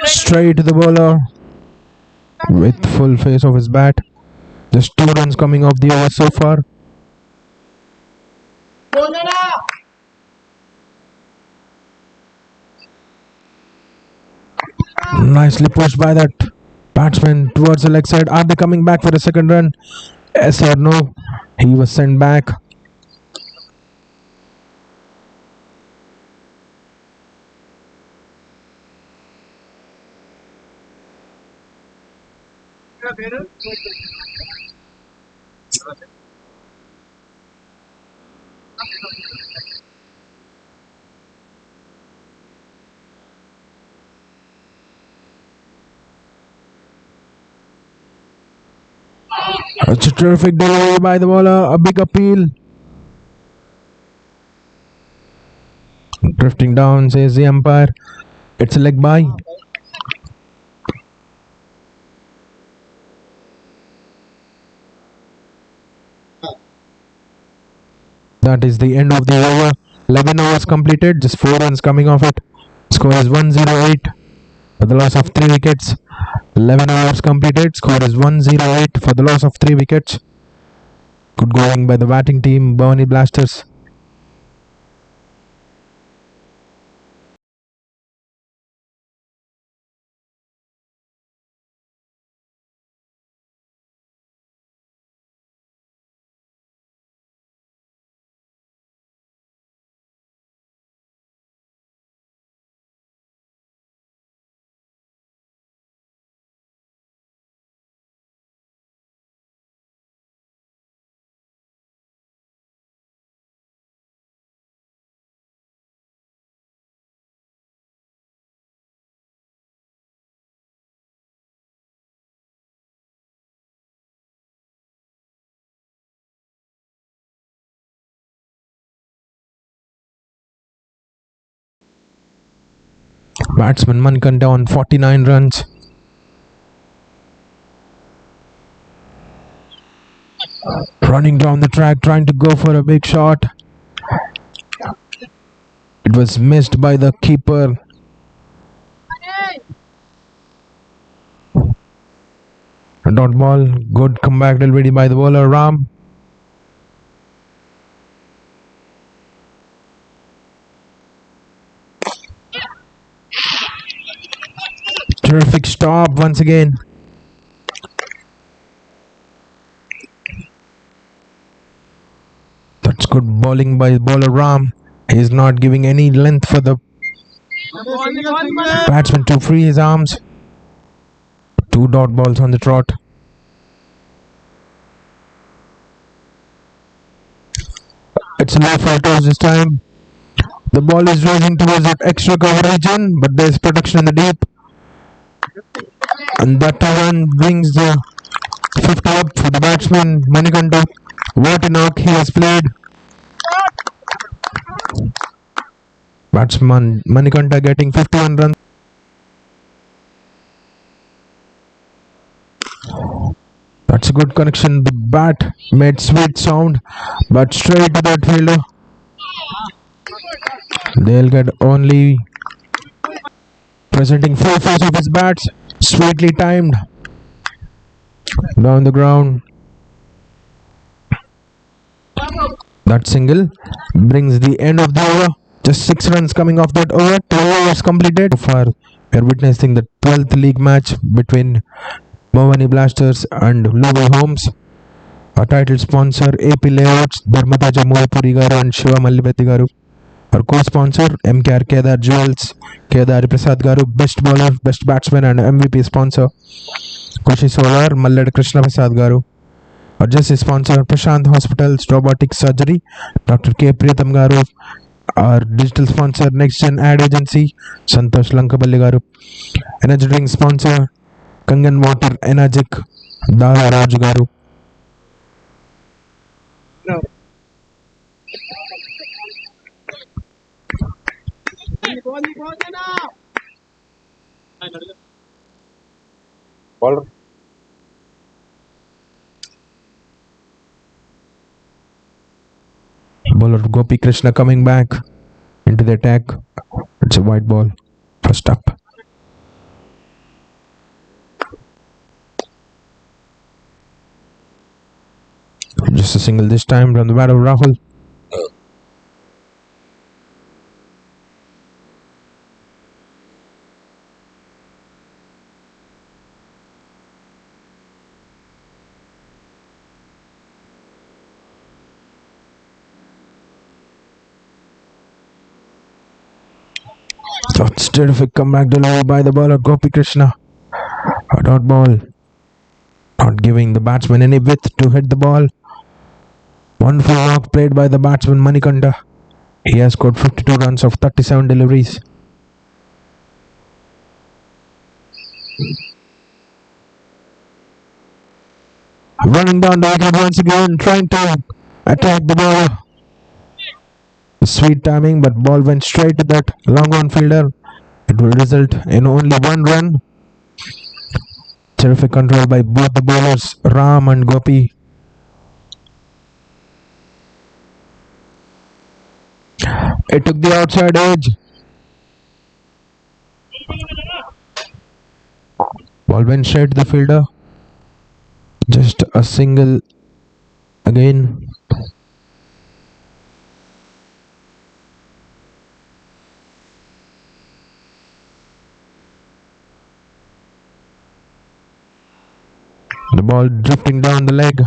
Straight to the bowler with full face of his bat. Just 2 runs coming off the over so far. Nicely pushed by that batsman towards the leg side. Are they coming back for a second run? Yes or no? He was sent back. It's a terrific delivery by the bowler. A big appeal. Drifting down, says the umpire. It's a leg by. That is the end of the over. 11 overs completed. Just 4 runs coming off it. Score is 108 for the loss of 3 wickets. 11 overs completed. Score is 108 for the loss of 3 wickets. Good going by the batting team, BHAVANI Blasters. Batsman Manikanta on 49 runs. Running down the track, trying to go for a big shot. It was missed by the keeper. A dot ball. Good comeback delivery by the bowler Ram. Terrific stop once again. That's good bowling by bowler Ram. He's not giving any length for the batsman to free his arms. 2 dot balls on the trot. It's low for toes this time. The ball is rising towards that extra cover region, but there's protection in the deep. And that run brings the 50 up for the batsman Manikanta. What a knock he has played. Batsman Manikanta getting 51 runs. That's a good connection. The bat made sweet sound, but straight to that fielder. They'll get only presenting full force of his bats. Sweetly timed. Down the ground. That single brings the end of the over. Just 6 runs coming off that over. 2 overs completed. So far, we are witnessing the 12th league match between BHAVANI Blasters and LUVI Homes. Our title sponsor AP Layouts, Dharmataja Moyapuri Garu and Shiva Mallipeti Garu. Our co-sponsor MKR Kedar Jewels, Kedari Prasad Garu, best bowler, best batsman and MVP sponsor Koshi Solar, Mallad Krishna Prasad Garu. Our justice sponsor Prashant Hospitals, Robotic Surgery, Dr. K. Priyatam Garu. Our digital sponsor Next Gen Ad Agency, Santosh Lankaballi Garu. Energy drink sponsor Kangan Water Energic, Dara Raju Garu. Bowler. Bowler Gopi Krishna coming back into the attack. It's a white ball. First up. Just a single this time from the bat of Rahul. That's terrific comeback delivery by the bowler Gopi Krishna. A dot ball. Not giving the batsman any width to hit the ball. Wonderful knock played by the batsman Manikanda. He has scored 52 runs of 37 deliveries. Running down the wicket once again, trying to attack the bowler. Sweet timing, but ball went straight to that long on fielder. It will result in only one run. Terrific control by both the bowlers, Ram and Gopi. It took the outside edge. Ball went straight to the fielder. Just a single again. The ball drifting down the leg.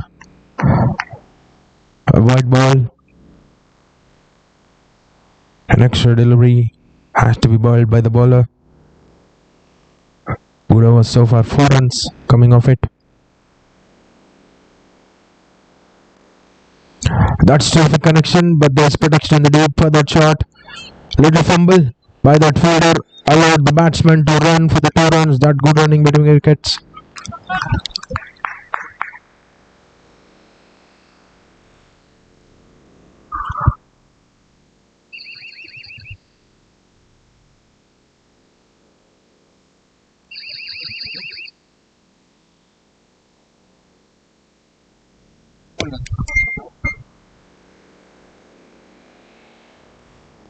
A white ball. An extra delivery has to be bowled by the bowler. Buda was so far 4 runs coming off it. That's terrific connection, but there's protection in the deep for that shot. Little fumble by that fielder allowed the batsman to run for the 2 runs. That good running between wickets.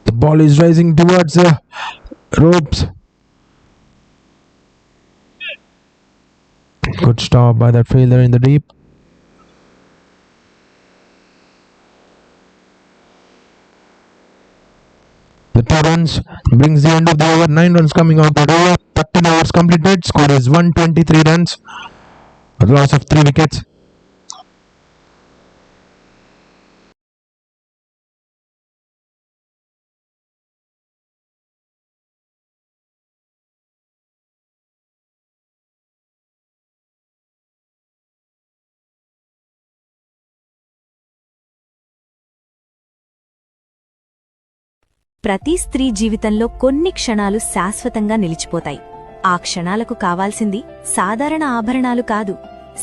The ball is rising towards the ropes. Good stop by that fielder in the deep. The 2 runs brings the end of the over. 9 runs coming out that over. 13 overs completed. Score is 123 runs. A loss of 3 wickets. ప్రతి స్త్రీ జీవితంలో కొన్ని క్షణాలు శాశ్వతంగా నిలిచిపోతాయి. ఆ క్షణాలకు కావాల్సింది సాధారణ ఆభరణాలు కాదు,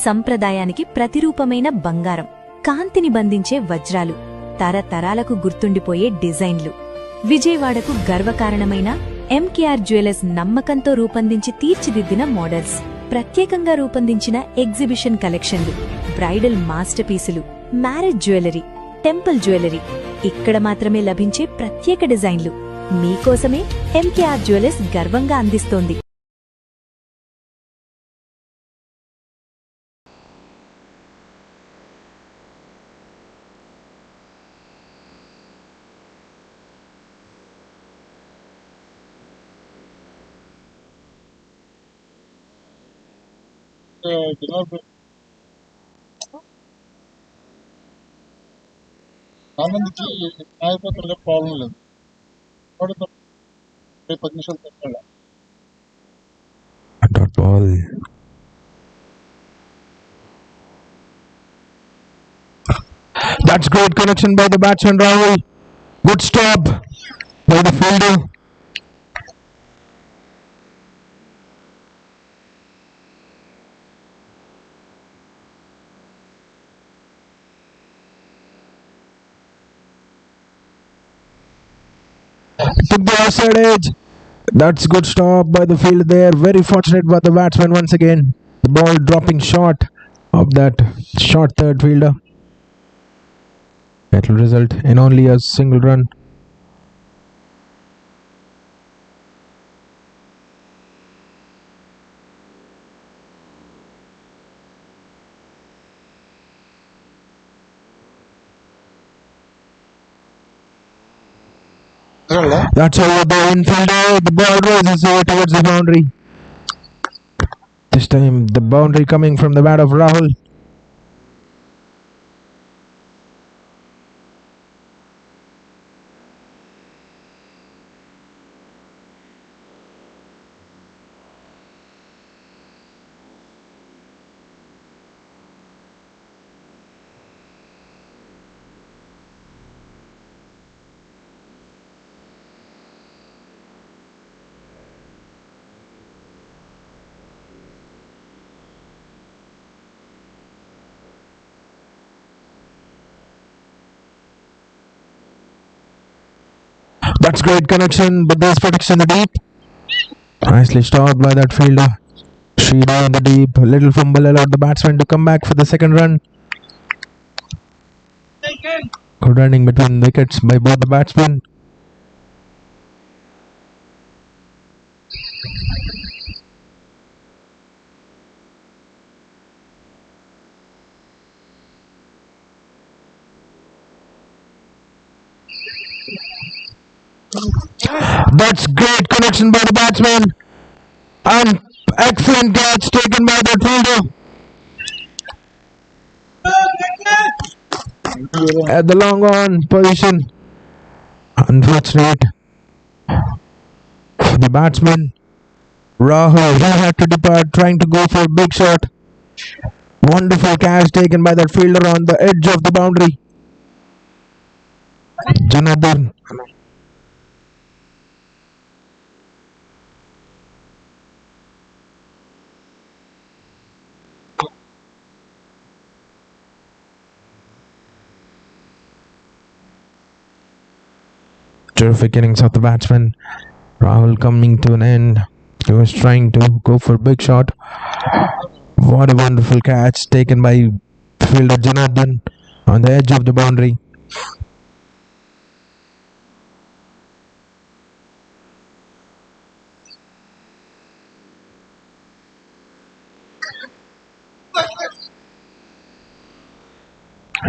సంప్రదాయానికి ప్రతిరూపమైన బంగారం, కాంతిని బంధించే వజ్రాలు, తరతరాలకు గుర్తుండిపోయే డిజైన్లు. విజయవాడకు గర్వకారణమైన ఎంకేఆర్ జ్యువెలర్స్ నమ్మకంతో రూపొందించి తీర్చిదిద్దిన మోడల్స్, ప్రత్యేకంగా రూపొందించిన ఎగ్జిబిషన్ కలెక్షన్లు, బ్రైడల్ మాస్టర్ పీసులు, మ్యారేజ్ జ్యువెలరీ, టెంపుల్ జ్యువెలరీ, ఇక్కడ మాత్రమే లభించే ప్రత్యేక డిజైన్లు మీకోసమే ఎంకేఆర్ జ్యువెలర్స్ గర్వంగా అందిస్తోంది. ఆనంద్కి అయిపోతుంటే ప్రాబ్లం లేదు. 10 నిమిషాలు పెట్టాలి. Dot ball. That's great connection by the batsman Rahul. Good stop by the fielder. Took the outside edge. That's good stop by the field there. Very fortunate by the batsman once again. The ball dropping short of that short third fielder. It will result in only a single run. That's over the infielder. The ball rises over towards the boundary. This time the boundary coming from the bat of Rahul. That's great connection, but there's protection in the deep. Nicely stopped by that fielder. Shrida in the deep. Little fumble allowed the batsman to come back for the second run. Good running between wickets by both the batsmen. That's great connection by the batsman. And excellent catch taken by the fielder. At the long on position. Unfortunate. The batsman, Rahul, he had to depart trying to go for a big shot. Wonderful catch taken by that fielder on the edge of the boundary. Jonathan. Terrific innings of the batsman. Rahul coming to an end. He was trying to go for a big shot. What a wonderful catch taken by fielder Jonathan on the edge of the boundary.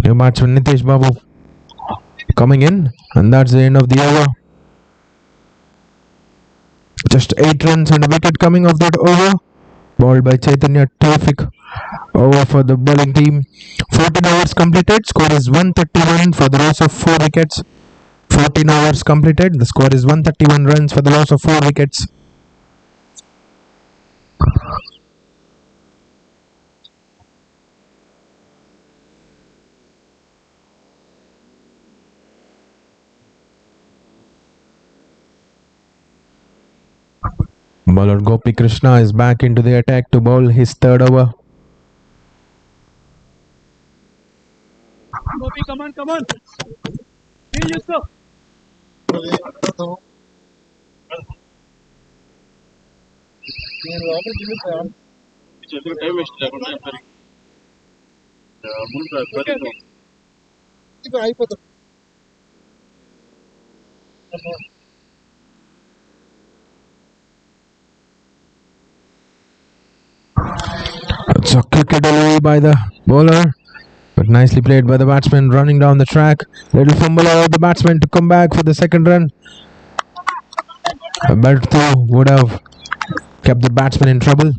New batsman Nitesh Babu coming in, and that's the end of the over. Just 8 runs and a wicket coming off that over. Bowled by Chaitanya. Terrific over for the bowling team. 14 overs completed. Score is 131 for the loss of 4 wickets. 14 overs completed. The score is 131 runs for the loss of 4 wickets. Bowler Gopi Krishna is back into the attack to bowl his third over. Gopi, come on, come on. Here you go. అయిపోతుంది. It's a cricket delivery by the bowler, but nicely played by the batsman running down the track. Little fumble allowed the batsman to come back for the second run. A belt throw would have kept the batsman in trouble.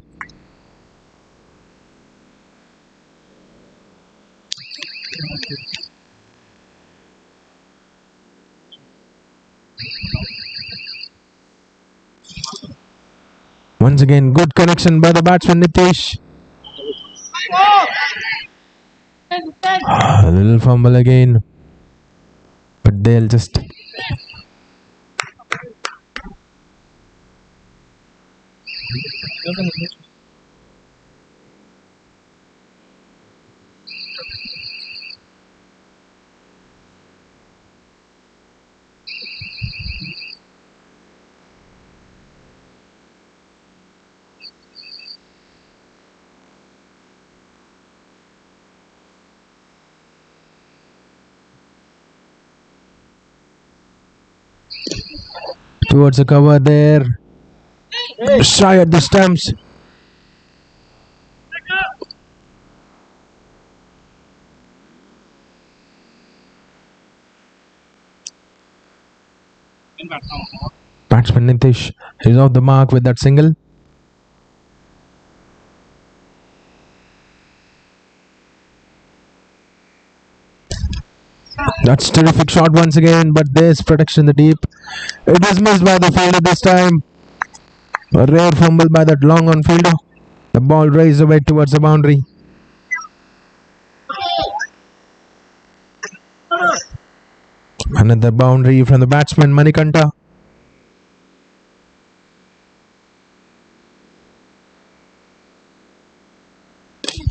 Once again, good connection by the batsman Nitesh. A little fumble again, but they'll just Towards the cover there. Shy at the stumps. Batsman Nitish is off the mark with that single. That's terrific shot once again, but there's protection in the deep. It is missed by the fielder this time. A rare fumble by that long on fielder. The ball raised away towards the boundary. Another boundary from the batsman Manikanta.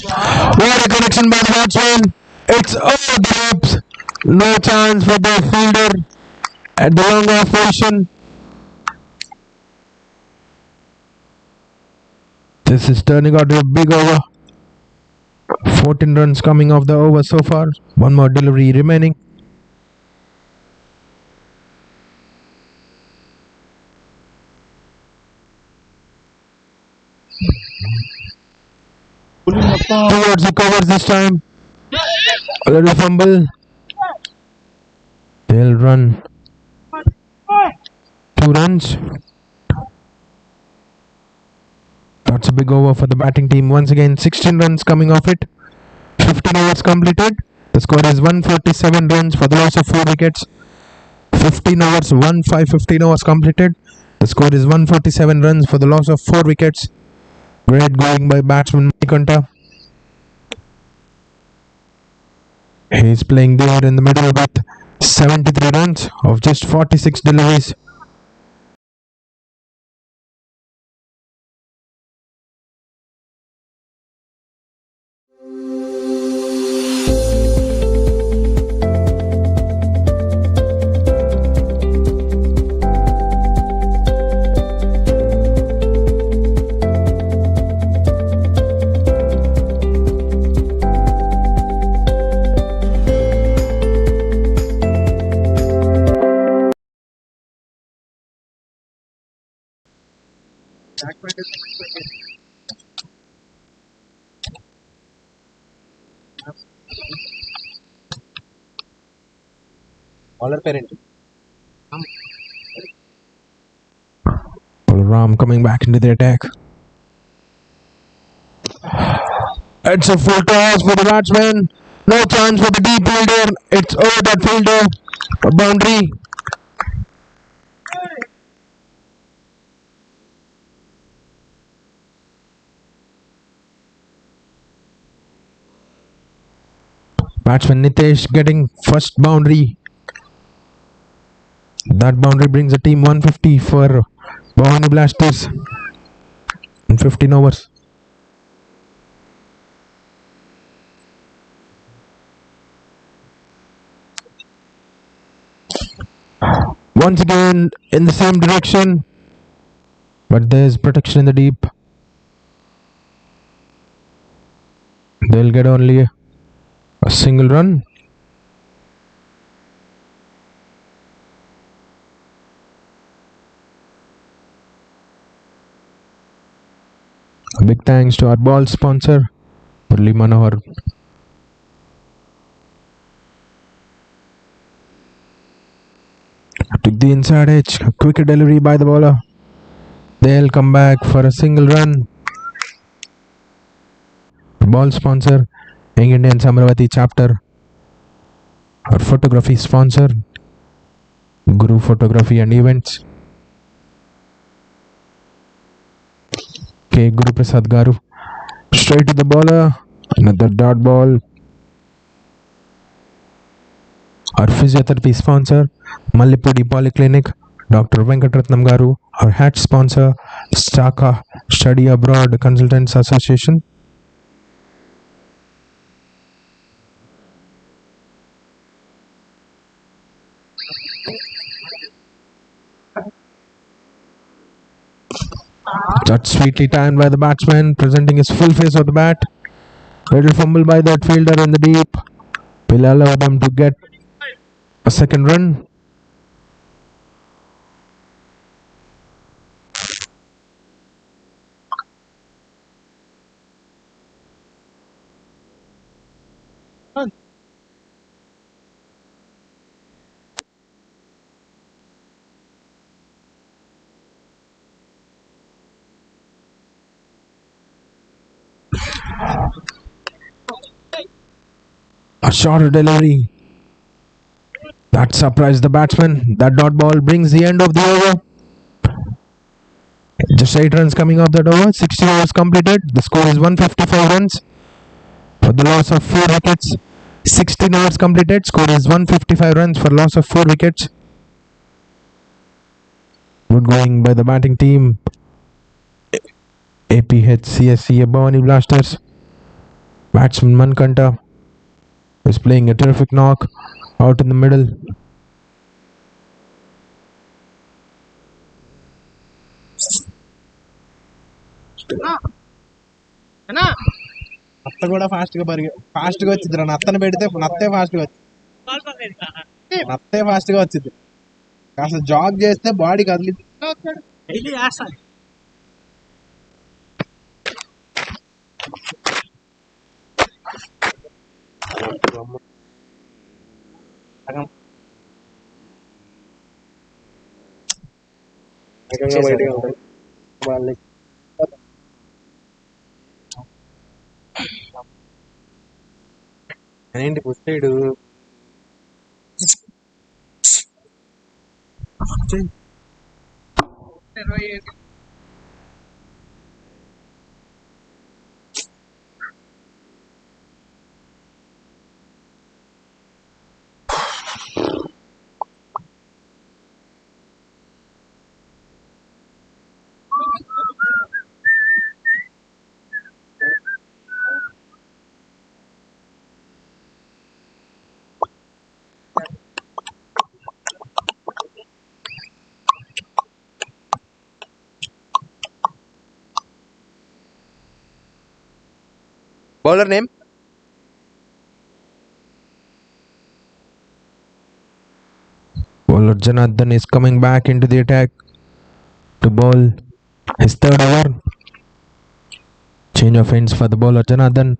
What a connection by the batsman. It's over the ropes. No chance for the fielder at the long off position. This is turning out to a big over. 14 runs coming off the over so far. One more delivery remaining. Towards the covers this time. A little fumble. They'll run 2 runs. That's a big over for the batting team. Once again, 16 runs coming off it. 15 overs completed. The score is 147 runs for the loss of 4 wickets. 15 overs, 15 overs completed. The score is 147 runs for the loss of 4 wickets. Great going by batsman Manikanta. He's playing there in the middle with 73 runs of just 46 deliveries. Bowler parent. Ram coming back into the attack. It's a full toss for the batsman. No chance for the deep fielder. It's over that fielder. A boundary. Batsman Nitesh getting first boundary. That boundary brings the team 150 for Bhavani Blasters in 15 overs. Once again in the same direction, but there's protection in the deep. They'll get only a single run. A big thanks to our ball sponsor, Murli Manohar. Took the inside edge, a quick delivery by the bowler. They'll come back for a single run. Ball sponsor, Young Indian Samravati chapter. Our photography sponsor, Guru Photography and Events. K. Guru Prasad Garu. Straight to the bowler. Another dot ball. Our physiotherapy sponsor, Mallipudi Polyclinic, Dr. Venkatratnam Garu. Our hat sponsor, STACA, Study Abroad Consultants Association. That's sweetly timed by the batsman, presenting his full face of the bat. Little fumble by that fielder in the deep. Will allow them to get a second run. A short delivery. That surprised the batsman. That dot ball brings the end of the over. Just 8 runs coming off that over. 60 overs completed. The score is 155 runs for the loss of 4 wickets. 16 overs completed. Score is 155 runs for loss of 4 wickets. Good going by the batting team. APHCA Bhavani Blasters. Batsman Manikanta is playing a terrific knock out in the middle. అత్త కూడా fast గా వచ్చింది రా. నత్తను పెడితే నత్తే fast గా వచ్చింది. నత్తే fast గా వచ్చింది. కాస్త జాగ్ చేస్తే బాడీ కదిలి ఏంటి పుస్తేడు Bowler name? Bowler Janardhan is coming back into the attack to bowl his third over. Change of ends for the bowler Janardhan.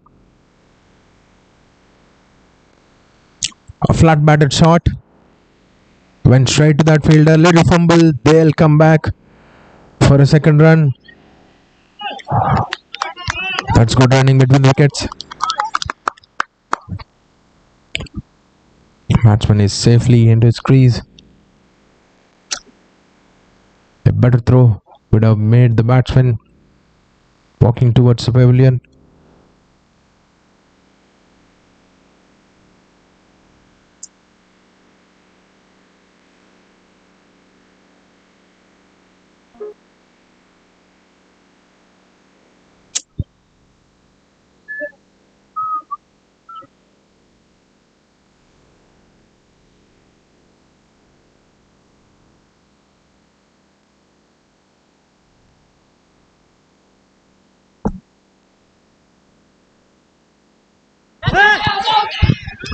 A flat batted shot went straight to that fielder. Little fumble. They'll come back for a second run. That's good running between wickets. Batsman is safely into his crease. A better throw would have made the batsman walking towards the pavilion.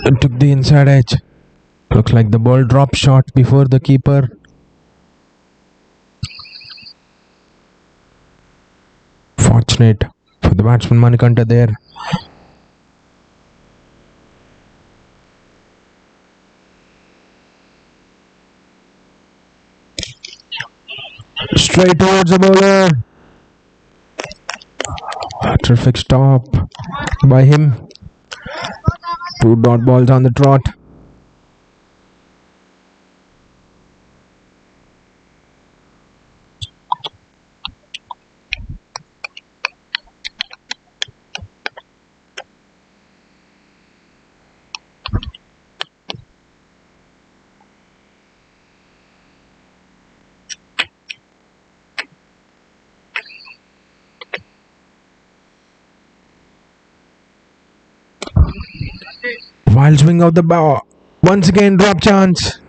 And took the inside edge. Looks like the ball dropped short before the keeper. Fortunate for the batsman Manikanta there. Straight towards the bowler. A terrific stop by him. 2 dot balls on the trot. Wild swing of the bow. Once again, drop chance.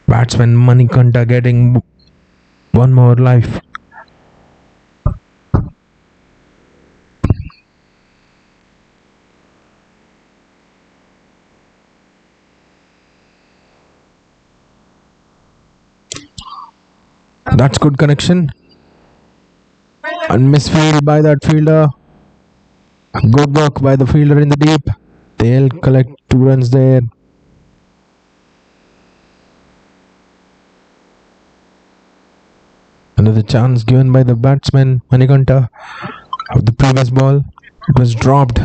Batsman Manikanta getting one more life. That's good connection. And misfield by that fielder. Good work by the fielder in the deep. They'll collect 2 runs there. Another chance given by the batsman Manikanta of the previous ball. It was dropped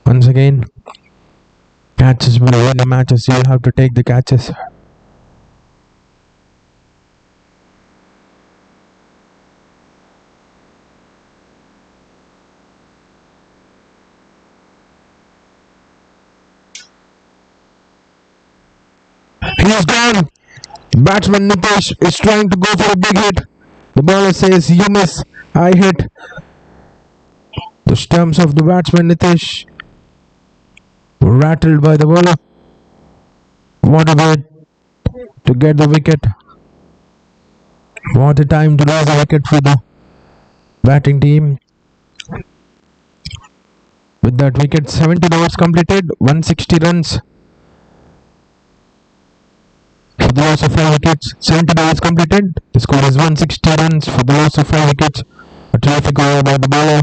once again. Catches will win the matches. You'll have to take the catches. He is gone. Batsman Nitish is trying to go for a big hit. The bowler says, "You miss, I hit." The stumps of the batsman Nitish were rattled by the bowler. What a way to get the wicket. What a time to lose a wicket for the batting team. With that wicket, 17 overs completed, 160 runs. For the loss of 5 wickets, 17 overs completed. The score is 160 runs for the loss of 5 wickets. A terrific over by the bowler.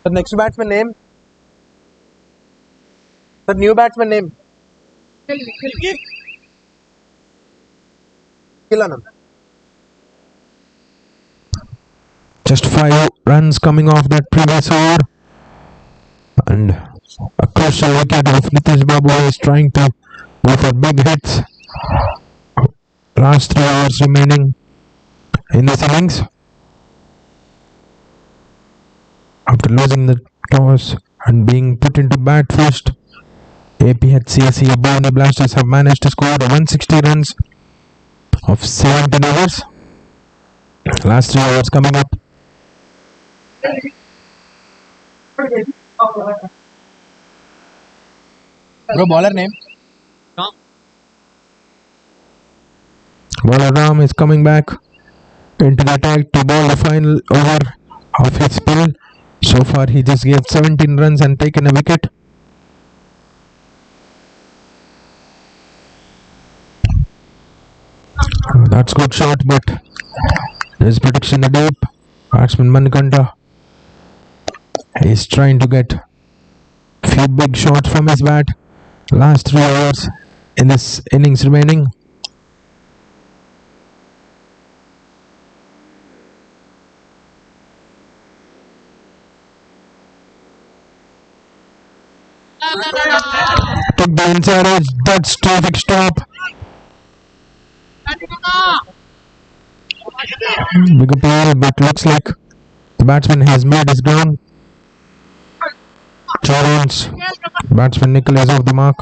The next batsman name. The new batsman name. Killanam. Just 5 runs coming off that previous over. And a crucial wicket of Nitish Babu is trying to go for big hits. Last 3 hours remaining in this innings. After losing the toss and being put into bat first, APHCACA BHAVANI Blasters have managed to score 160 runs of 17 overs. Last 3 hours coming up. Bro, bowler name? Bowler Ram is coming back into the attack to bowl the final over of his spell. So far he just gave 17 runs and taken a wicket. That's good shot, but there's protection in the deep. Batsman Manikanta is trying to get a few big shots from his bat. Last 3 overs in this innings remaining. Took the inside edge. That's terrific stop. Big appeal, but looks like the batsman has made his ground. 2 runs. Batsman Nikhil is off the mark.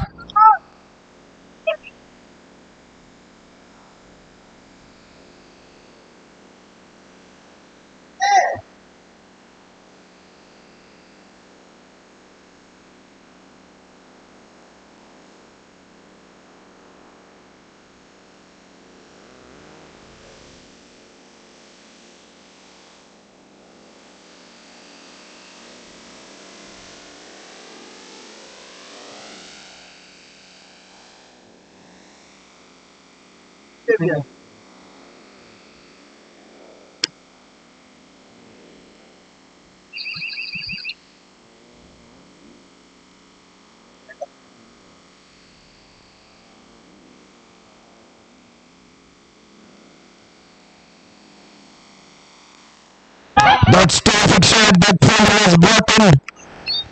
That's terrific shot. That fielder is brought in.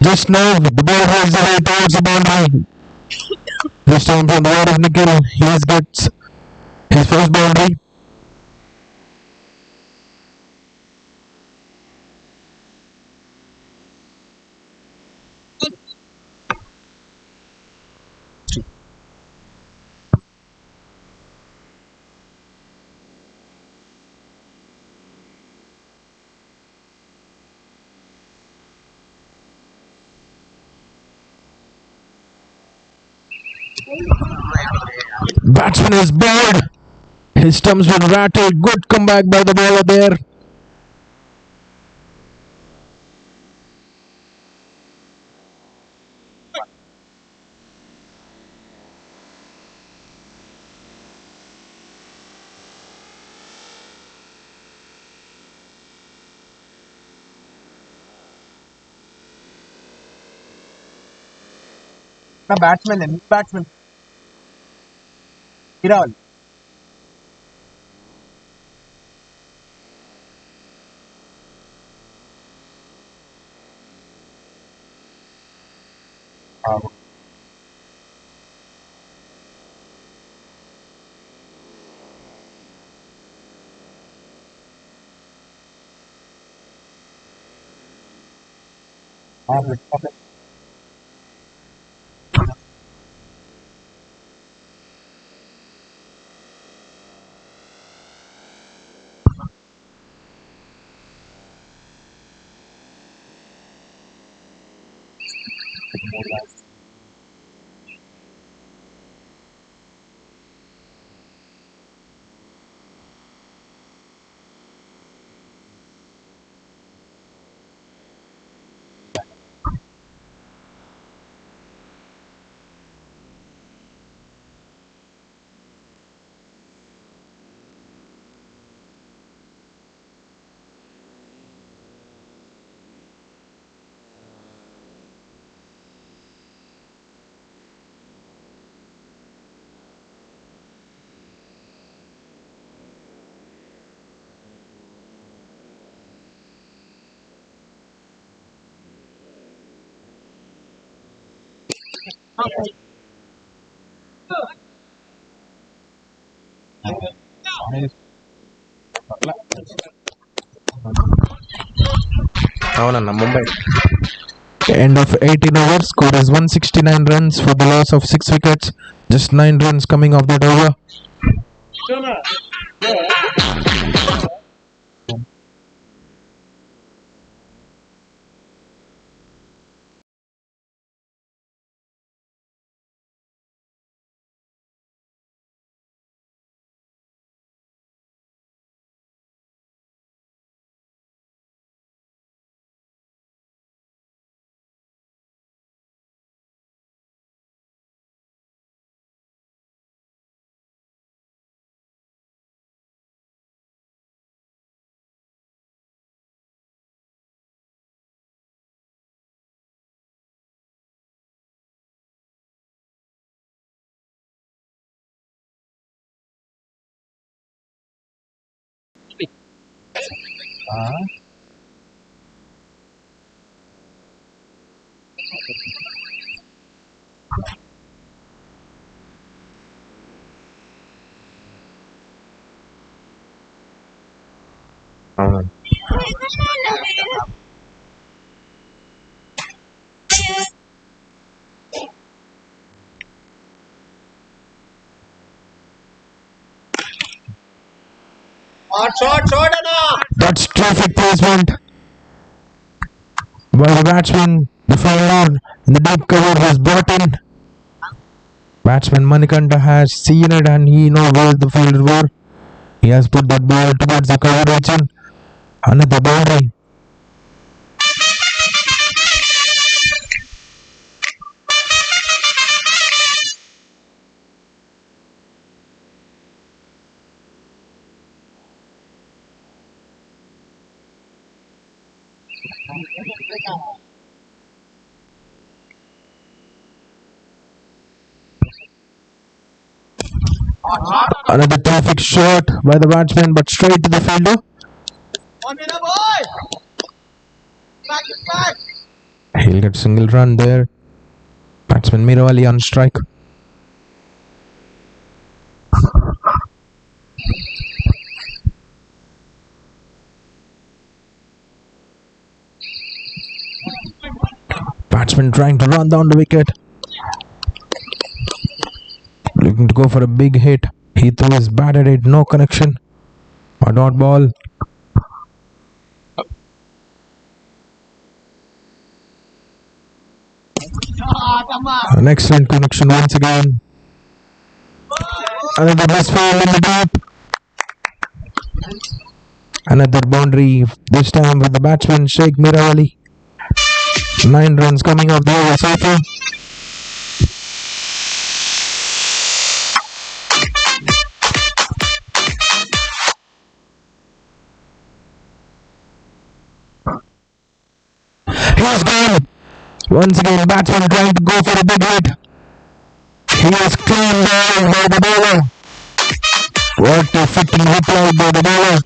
Just now, the ball holds the way towards the boundary. This time from the wide of Nikhil, he gets his first boundary. Batsman is bowled. His stumps were rattled. Good comeback by the bowler there. Batsman. Hiral. అవునన్న Mumbai. End of 18 overs, score is 169 runs for the loss of 6 wickets. Just 9 runs coming off that over. That's terrific placement by the batsman. The fielder in the deep cover was brought in. Batsman Manikanta has seen it and he knows where the fielder were. He has put that ball towards the cover region. Another boundary. Another terrific shot by the batsman, but straight to the fielder. He'll get single run there. Batsman Mirawali on strike. Batsman trying to run down the wicket. Looking to go for a big hit. He threw his bat at it, no connection. A dot ball. An excellent connection once again. Another misfield in the deep. Another boundary, this time with the batsman Sheikh Mirawali. 9 runs coming off the over so far. He's gone. Once again, batsman trying to go for a big hit. He was cleaned down by the bowler. What a fitting reply by the bowler.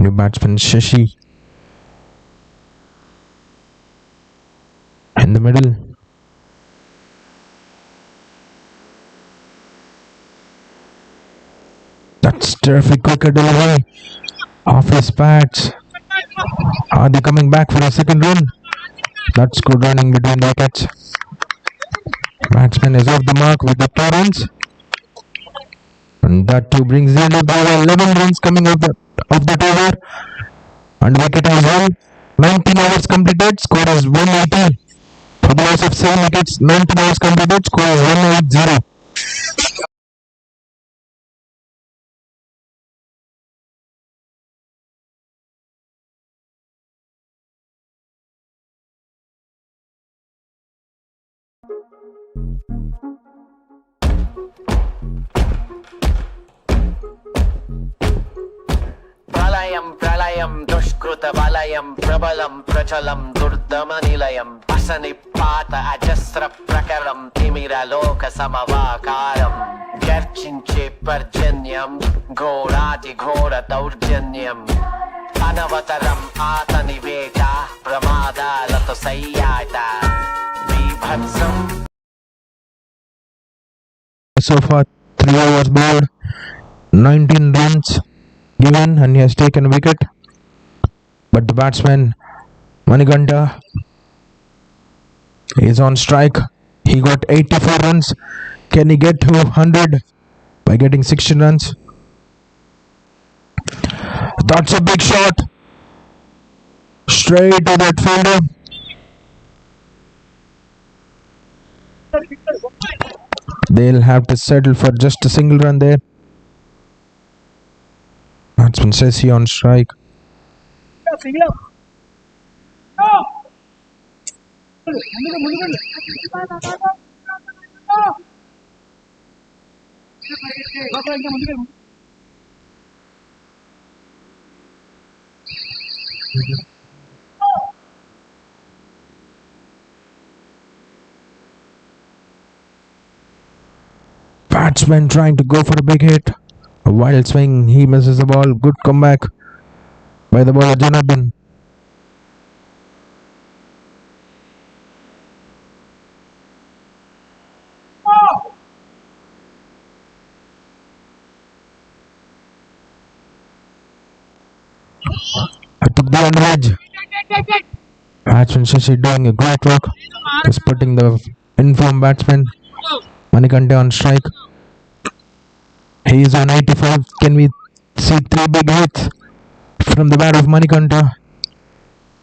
New batsman Shashi in the middle. That's terrific wicket delivery off his pads. Are they coming back for a second run? That's good running between the wickets. Batsman is off the mark with the 2 runs. And that too brings the end of the over. 11 runs coming out of that over. And wicket as well. 19 overs completed. Score is 180. For the loss of 7 wickets, 19 overs completed. Score is 180. ప్రళయం దుష్కృత వలయం ప్రబలం ప్రచలం దుర్దమ నిలయం అసని పాత అజస్ర ప్రకరం తిమిర లోక సమవాకారం గర్జించే పర్జన్యం ఘోరాది ఘోర దౌర్జన్యం అనవతరం ఆతని వేట ప్రమాదాలతో సయ్యాట బీభత్సం. So far 3 overs bowled, 19 runs given, and he has taken a wicket. But the batsman Manikanta is on strike. He got 84 runs. Can he get to 100 by getting 16 runs? That's a big shot straight to that fielder. They'll have to settle for just a single run there. Batsman says he on strike. Batsman trying to go for a big hit. A wild swing, he misses the ball. Good comeback by the bowler Jonathan. I took the underage. Batsman Shashi doing a great work. Just putting the informed batsman Manikante on strike. He is on 85. Can we see 3 big hits from the bat of Manikanta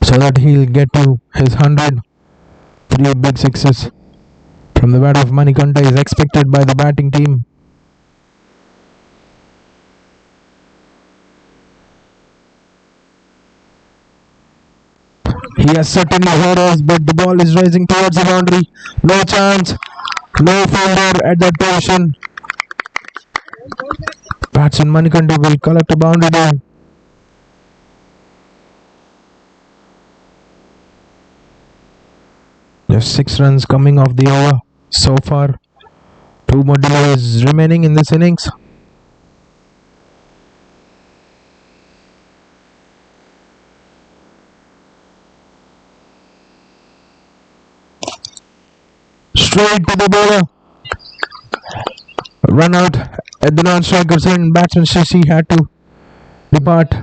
so that he'll get to his 100? 3 big sixes from the bat of Manikanta is expected by the batting team. He has certainly heard us, but the ball is rising towards the boundary. No chance. No fielder at that position. Batsman Manikanta will collect a boundary there. Just 6 runs coming off the over so far. 2 more deliveries remaining in this innings. Straight to the bowler. Run out at the non-striker's end. Batsman Shashi had to depart.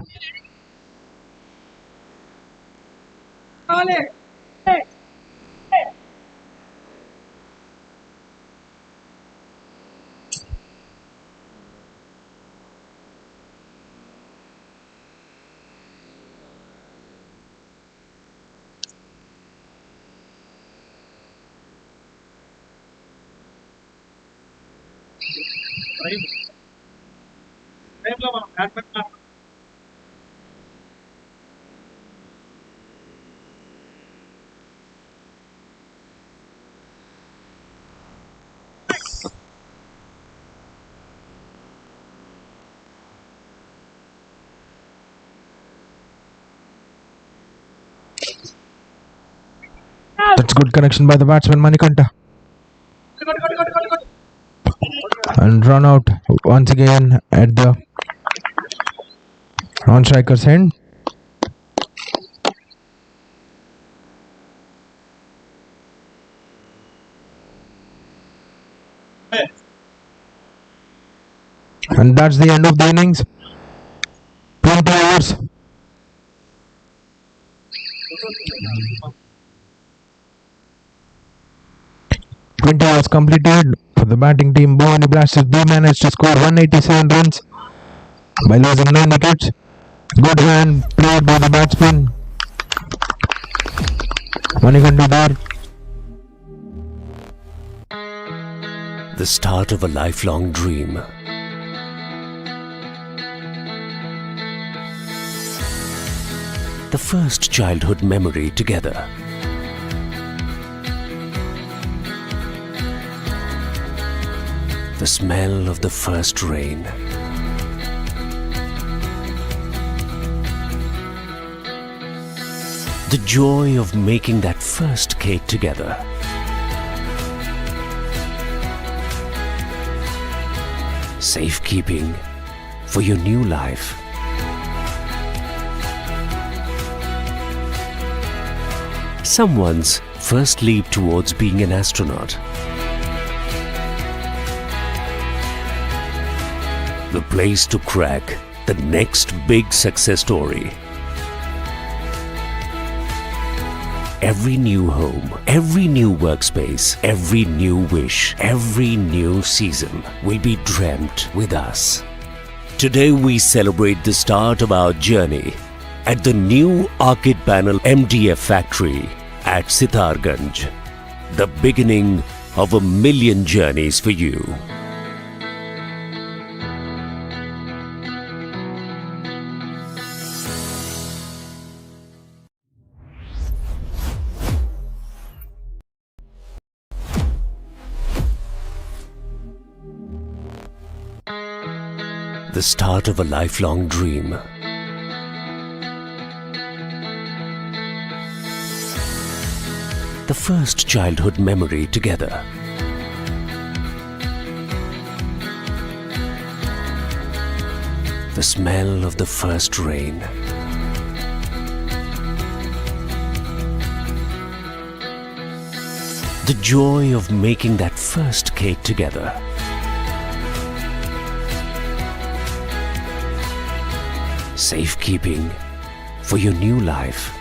That's good connection by the batsman Manikanta. And run out once again at the non-striker's end. And that's the end of the innings. 20 overs. Completed for the batting team. Bhavani Blasters, they managed to score 187 runs by losing 9 wickets. Good hand played by the batsman Manikanta there. The start of a lifelong dream. The first childhood memory together. The smell of the first rain. The joy of making that first cake together. Safekeeping for your new life. Someone's first leap towards being an astronaut. The place to crack the next big success story. Every new home, every new workspace, every new wish, every new season will be dreamt with us. Today we celebrate the start of our journey at the new Arcade Panel MDF factory at Sitarganj. The beginning of 1,000,000 journeys for you. The start of a lifelong dream. The first childhood memory together. The smell of the first rain. The joy of making that first cake together. Safekeeping for your new life.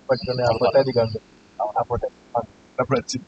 పట్టుకుని అప్పుడు అది కాదు అప్పుడు వచ్చింది.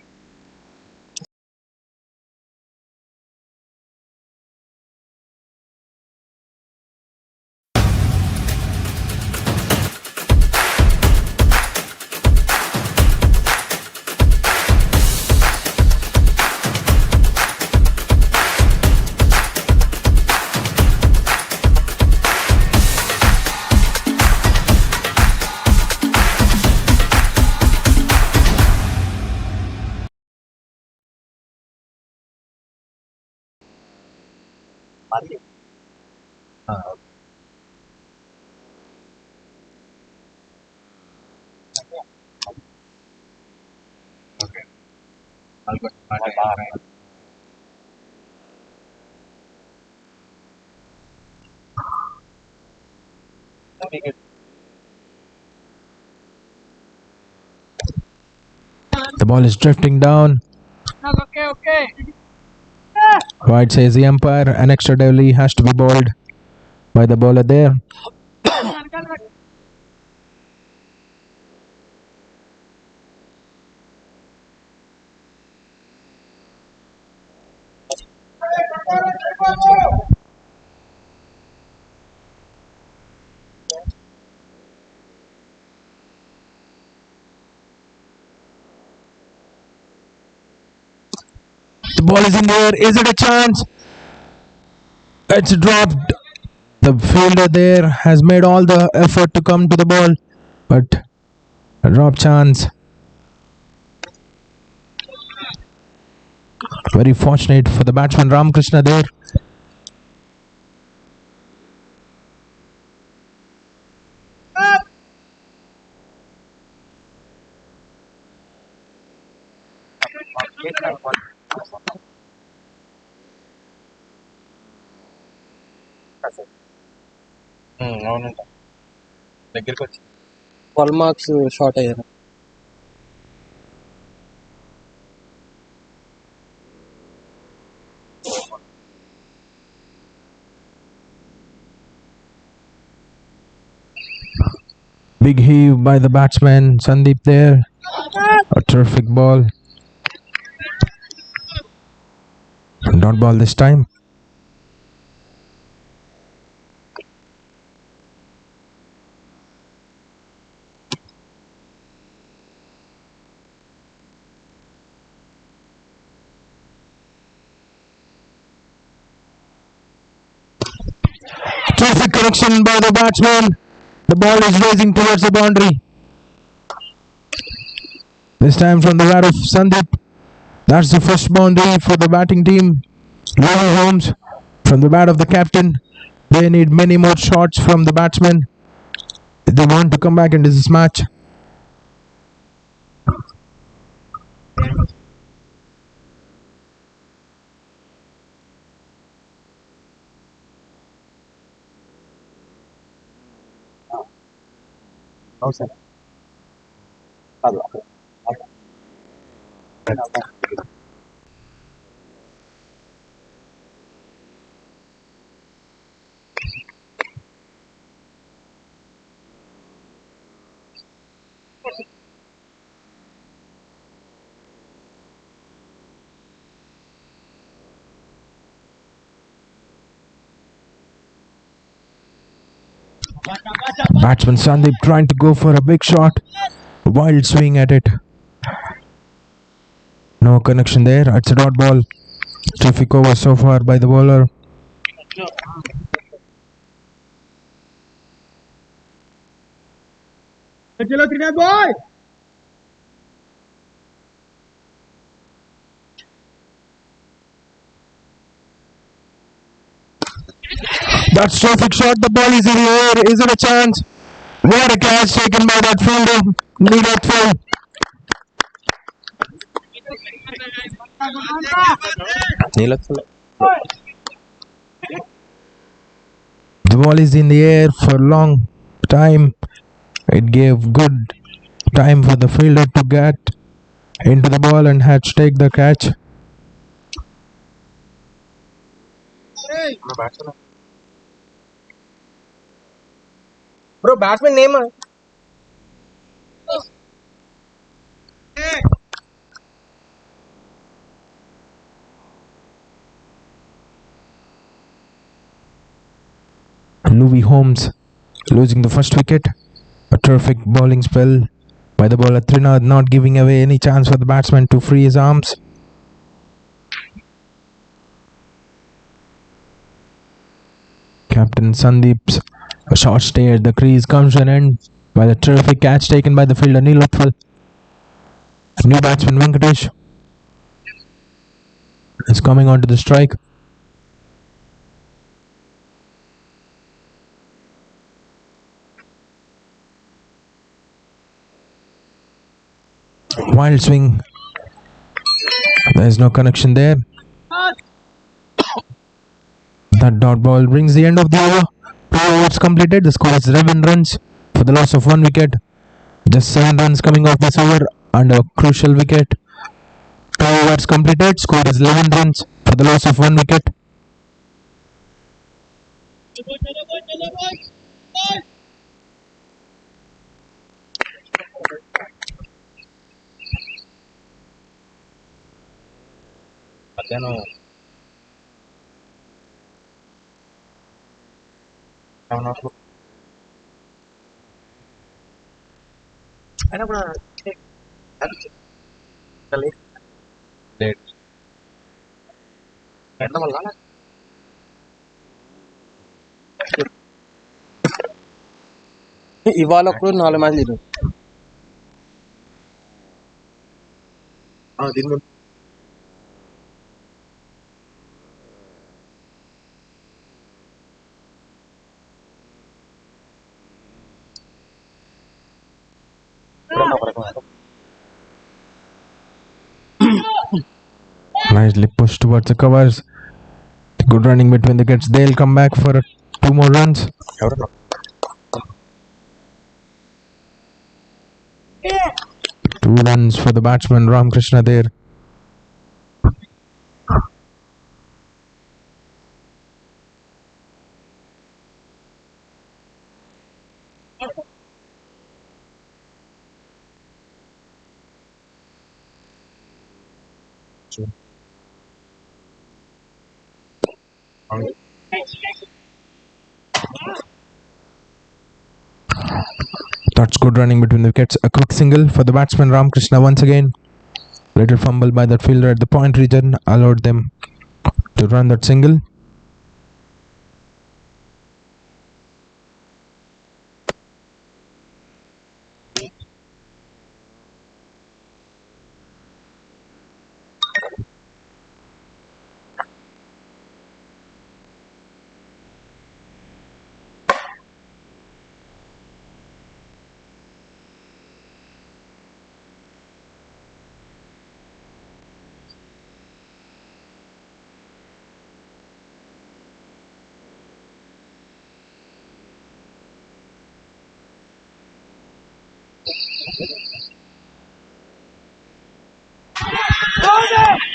The ball is drifting down. Okay. White says the umpire. An extra devil has to be bowled by the bowler there. The ball is in the air. Is it a chance? It's dropped. The fielder there has made all the effort to come to the ball, but a drop chance. Very fortunate for the batsman Ramakrishna there. అవునంట దగ్గరికి వచ్చి 12 marks short అయ్యారు. Big heave by the batsman Sandeep there. A terrific ball. Not ball this time. Terrific connection by the batsman. The ball is racing towards the boundary. This time from the bat of Sandeep. That's the first boundary for the batting team. LUVI Homes from the bat of the captain. They need many more shots from the batsmen if they want to come back into this match. Batsman Sandeep trying to go for a big shot. Wild swing at it. No connection there. It's a dot ball. Terrific over so far by the bowler. Chalo Trinath boy. That's terrific shot. The ball is in the air. Is it a chance? What a catch taken by that fielder. Needed full. The ball is in the air for a long time. It gave good time for the fielder to get into the ball and had to take the catch. Bro, batsman name? LUVI Holmes losing the first wicket. A terrific bowling spell by the bowler Trinad, not giving away any chance for the batsman to free his arms. Captain Sandeep's a short stay at the crease comes to an end by the terrific catch taken by the fielder Neelothwal. New batsman Venkatesh is coming onto the strike. Wild swing. There is no connection there. That dot ball brings the end of the over. 2 overs completed. The score is 11 runs for the loss of 1 wicket. Just 7 runs coming off this over and a crucial wicket. 2 overs completed. Score is 11 runs for the loss of 1 wicket. ఇవాళ ఒక్కడు 4 మ్యాచ్లు తిరిగి Nicely pushed towards the covers. Good running between the wickets. They'll come back for 2 more runs. 2 runs for the batsman Ramakrishna there. That's good running between the wickets. A quick single for the batsman Ramakrishna once again. Little fumble by that fielder at the point region allowed them to run that single.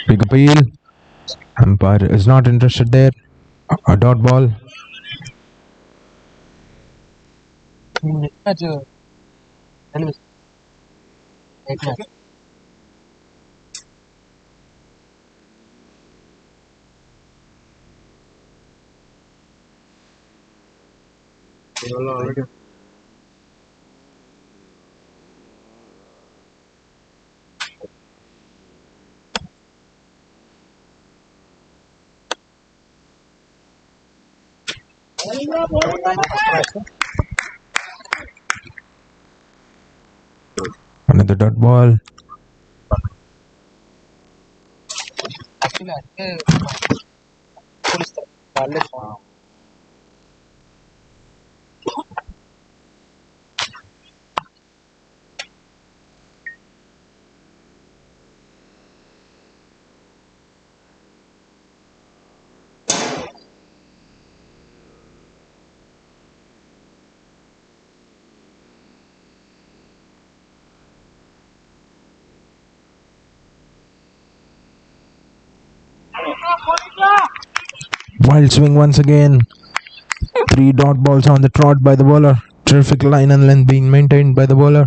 Big appeal. Umpire is not interested there. A dot ball. Another dot ball. Wild swing once again. 3 dot balls on the trot by the bowler. Terrific line and length being maintained by the bowler.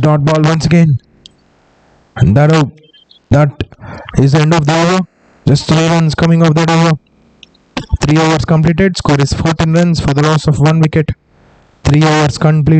dot ball once again. And that is the end of the over. Just 3 runs coming off that over. 3 overs completed. Score is 14 runs for the loss of 1 wicket. 3 overs complete.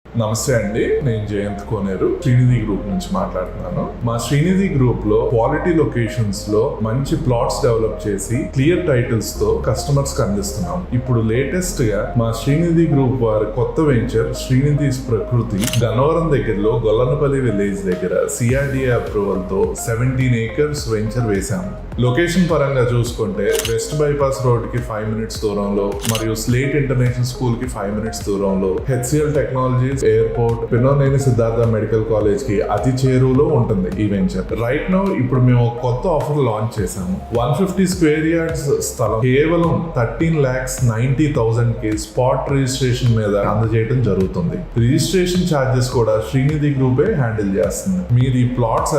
నమస్తే అండి, నేను జయంత్ కోనేరు Srinidhi group నుంచి మాట్లాడుతున్నాను. మా Srinidhi group లో quality locations లో మంచి plots develop చేసి క్లియర్ టైటిల్స్ తో కస్టమర్స్ కి అందిస్తున్నాం. ఇప్పుడు లేటెస్ట్ గా మా శ్రీనిధి గ్రూప్ వారి కొత్త వెంచర్ శ్రీనిధి ప్రకృతి గన్నవరం దగ్గరలో గొల్లనపల్లి విలేజ్ దగ్గర సిఆర్డిఏ అప్రూవల్ తో 17 acres వెంచర్ వేశాము. లొకేషన్ పరంగా చూసుకుంటే వెస్ట్ బైపాస్ రోడ్ కి 5 minutes దూరంలో మరియు స్లేట్ ఇంటర్నేషనల్ స్కూల్ కి 5 minutes దూరంలో, HCL technologies airport, Pinnoneni Siddhartha medical college కి అతి చేరువలో ఉంటుంది ఈ వెంచర్. రైట్ నౌ ఇప్పుడు మేము ఒక కొత్త ఆఫర్ లాంచ్ చేశాము. 150 square yards స్థలం కేవలం 13,90,000 కి స్పాట్ రిజిస్ట్రేషన్ మీద అందజేయడం జరుగుతుంది. రిజిస్ట్రేషన్ ఛార్జెస్ కూడా శ్రీనిధి గ్రూపే హ్యాండిల్ చేస్తుంది. మీరు ఈ ప్లాట్స్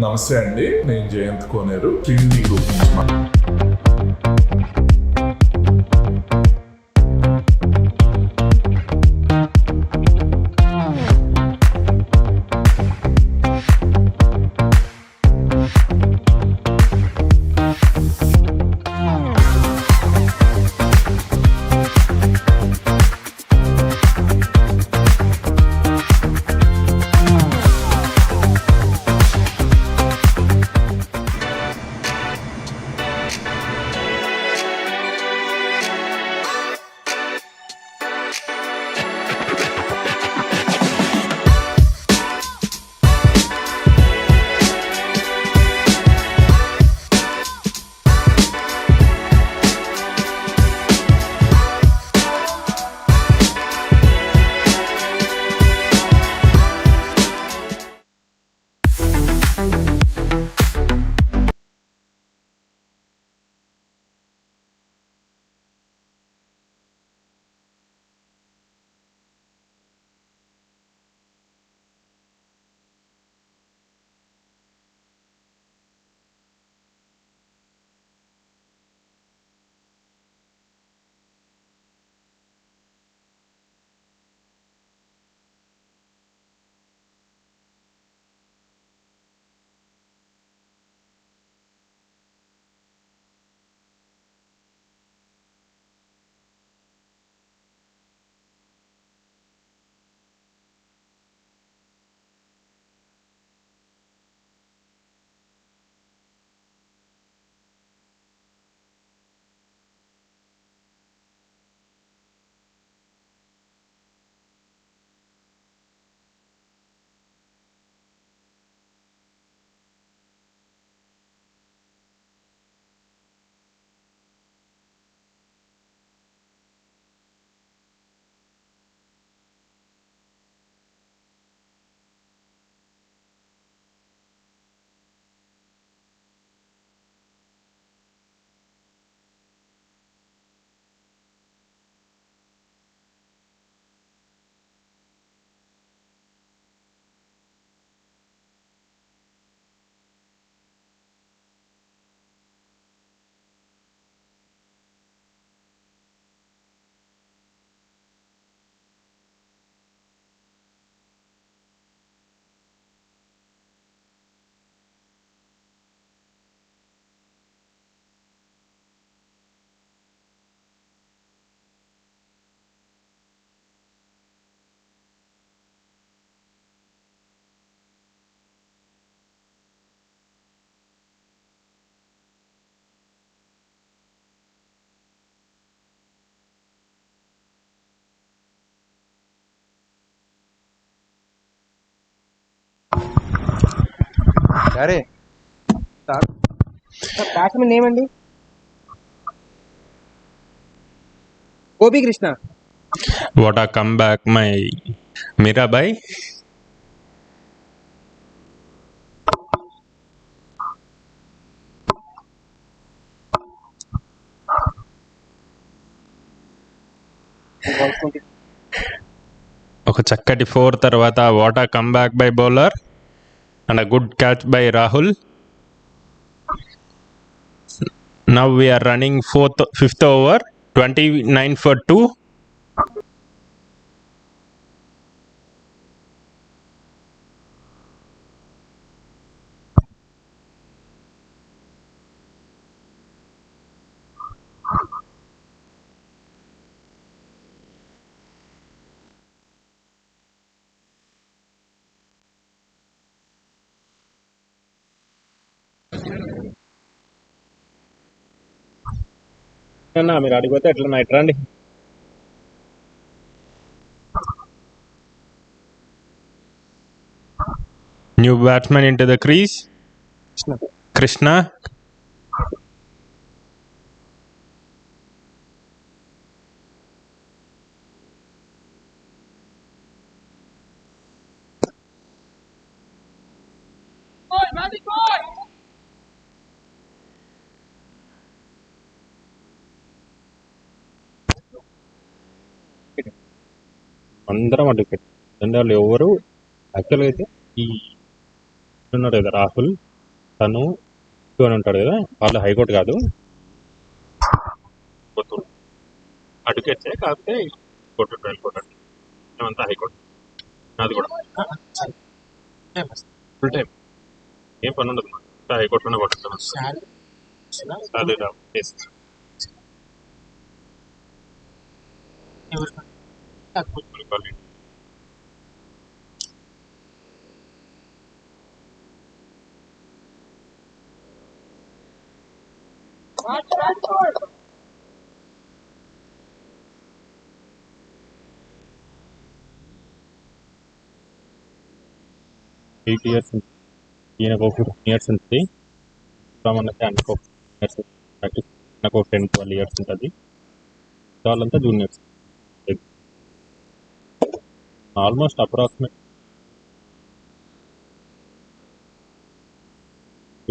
నమస్తే అండి, నేను జయంత్ కోనేరు, శ్రీనిధి గ్రూప్ నుంచి అరే బ్యాట్స్మెన్ నేమ్ అండి? Gopi Krishna. What a comeback, my Mirabai. ఒక చక్కటి 4 తర్వాత what a comeback by bowler and a good catch by Rahul. Now we are running fifth over, 29 for 2. మీరు అడిగిపోతే ఎట్లా నైట్ రండి. New batsman into the crease. Krishna. అందరం అడ్డుకెట్. రెండు వాళ్ళు ఎవరు యాక్చువల్గా అయితే ఈ ఉన్నారు కదా రాహుల్, తను అని ఉంటాడు కదా, వాళ్ళు హైకోర్టు కాదు, కొత్తూరు అడ్వకేట్సే, కాకపోతే కోర్టు ట్రయల్ కోర్టు అంటే మేమంతా హైకోర్టు. అది కూడా ఫుల్ టైం ఏం పని ఉండదు, హైకోర్టులోనే కొట్టుతాను. అదే ఎయిట్ ఇయర్స్ ఈయనకు 15 ఇయర్స్ ఉంటుంది, రామన్నకి ఆయనకు 15 ఇయర్స్ ప్రాక్టీస్, నాకు 10-12 ఇయర్స్ ఉంటుంది, వాళ్ళంతా జూనియర్స్. ఆల్మోస్ట్ అప్రాక్సిమేట్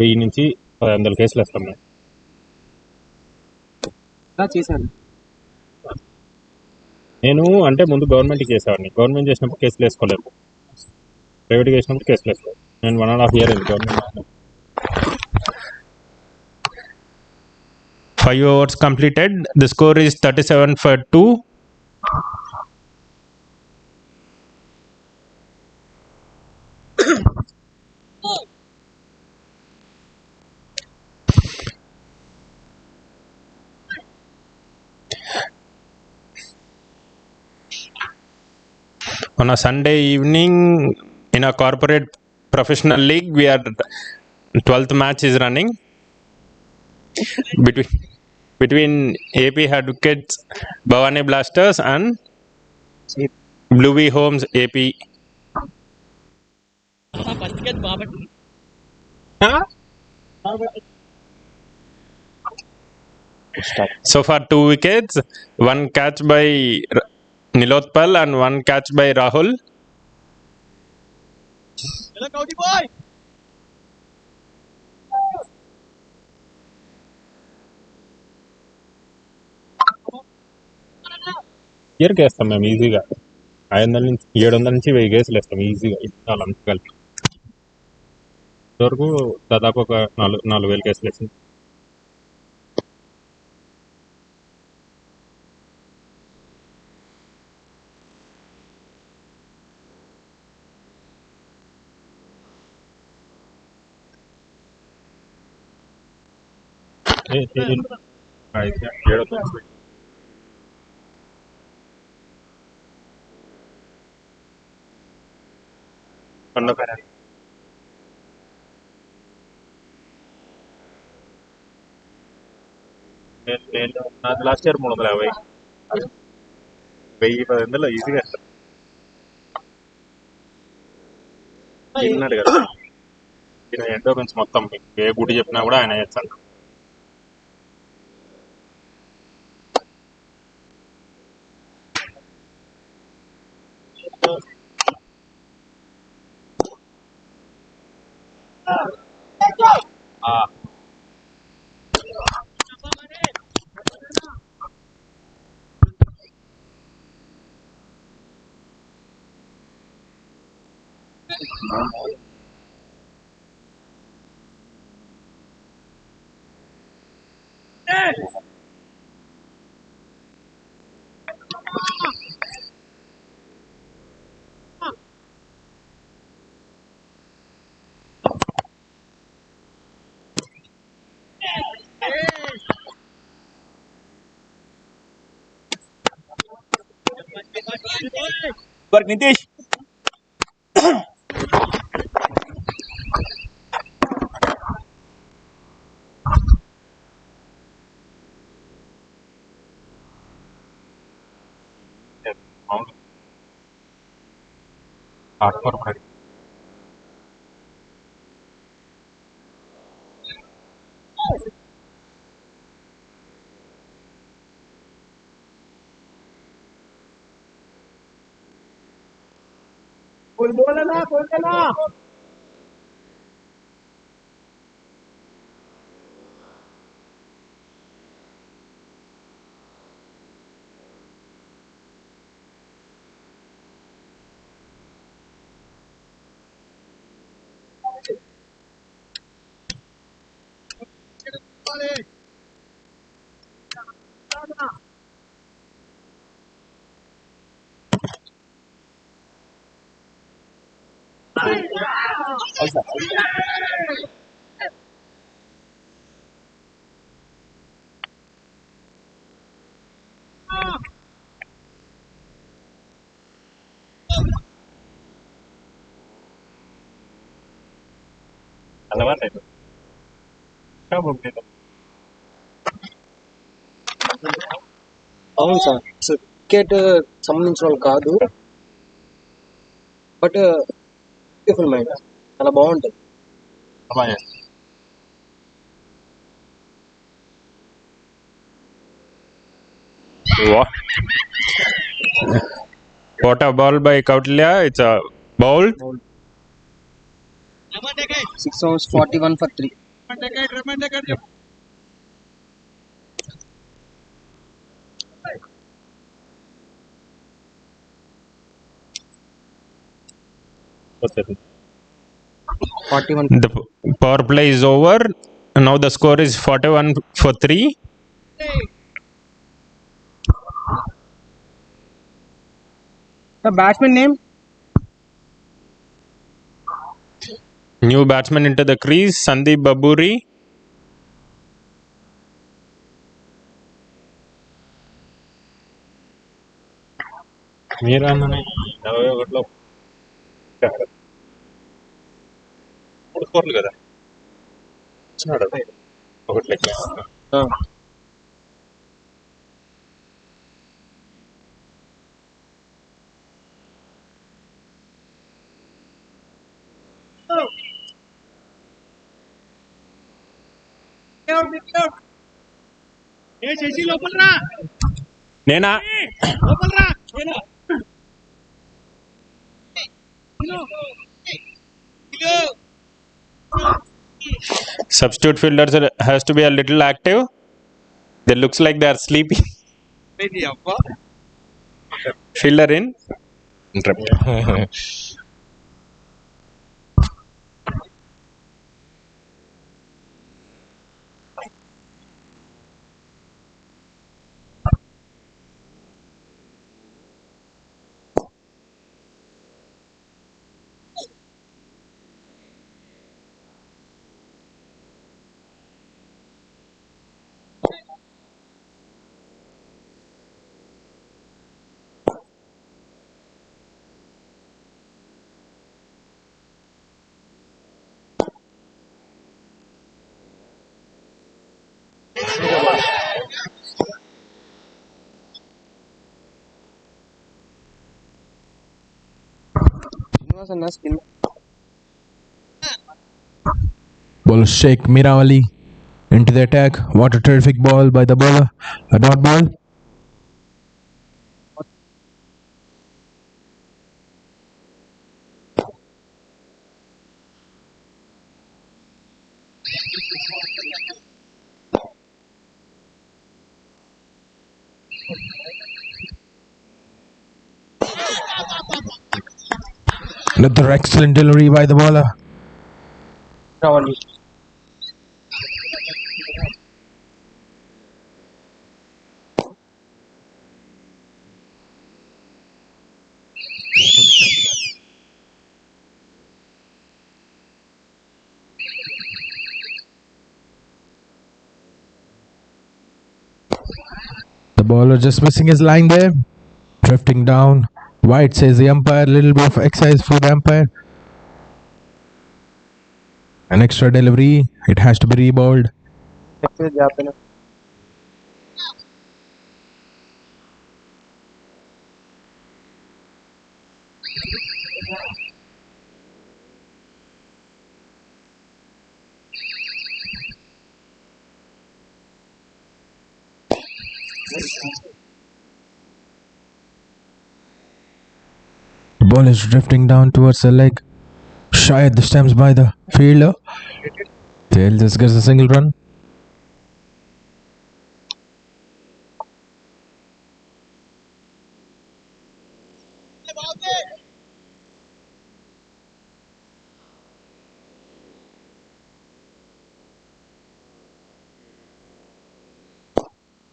1000 నుంచి 500 కేసులు వేస్తాం మేము. చేశాను నేను అంటే ముందు గవర్నమెంట్కి చేసేవాడిని, గవర్నమెంట్ చేసినప్పుడు కేసులు వేసుకోలేదు, ప్రైవేట్గా చేసినప్పుడు కేసులు వేసుకోలేదు. నేను 1.5 year అయింది government. 5 overs completed. The score is 37-2. On a Sunday evening in a corporate professional league, we are 12th match is running between AP Wickets, Bhavani Blasters and LUVI Homes AP. So far 2 wickets, 1 catch by Nilotpal and 1 catch by Rahul. ఇయర్కి వేస్తాం మేము ఈజీగా, 500 నుంచి 700 నుంచి 1000 కేసులు వేస్తాం ఈజీగా, వాళ్ళంతా కలిపి ఇంతవరకు దాదాపు ఒక 4,000 కేసులు వేసింది. నాకు లాస్ట్ ఇయర్ 350, 1000 ఈజీగా వేస్తాను. ఈయన కదా ఈయన ఎండోమెన్స్ మొత్తం ఏ గుడి చెప్పినా కూడా ఆయన చేస్తాను. నితీష్ ఆడుకోరు. बोलना అవును సార్, క్రికెట్ సంబంధించిన వాళ్ళు కాదు, బట్ బ్యూటిఫుల్ మైండ్, చాలా బాగుంటుంది. What a ball by Kautilya. It's a bowl. 6 overs 41 for 3. What's that? 41. The power play is over. Now the score is 41 for 3. The batsman name? New batsman into the crease, Sandeep Baburi. మీరన్ననే 41లో 3 స్కోర్లు కదా వచ్చినాడు, అదే ఒకటి లెక్క. నేనా substitute fielders has to be a little active. They looks like they are sleeping. Fielder in. Ball Sheikh Mirawali into the attack. What a terrific ball by the bowler. A dot ball. Another excellent delivery by the bowler. The bowler just missing his line there. Drifting down. White says the umpire. Little bit of exercise for the umpire. An extra delivery. It has to be rebowled. The ball is drifting down towards the leg. Shy at the stumps by the fielder. Tail just gets a single run.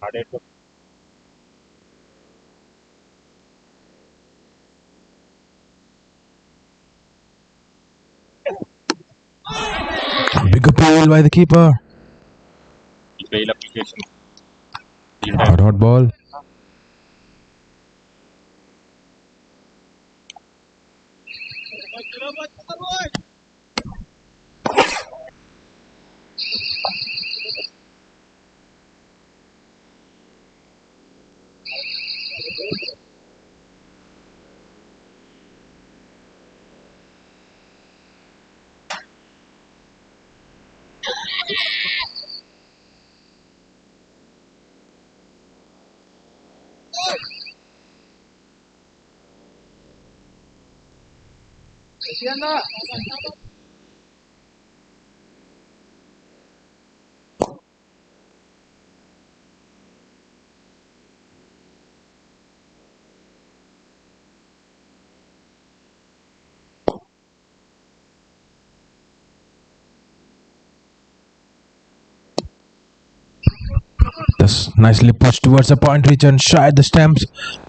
ఆడేటప్పుడు Big appeal by the keeper. bail application. Dot ball. This nicely pushed towards the point reach and shy the stamps.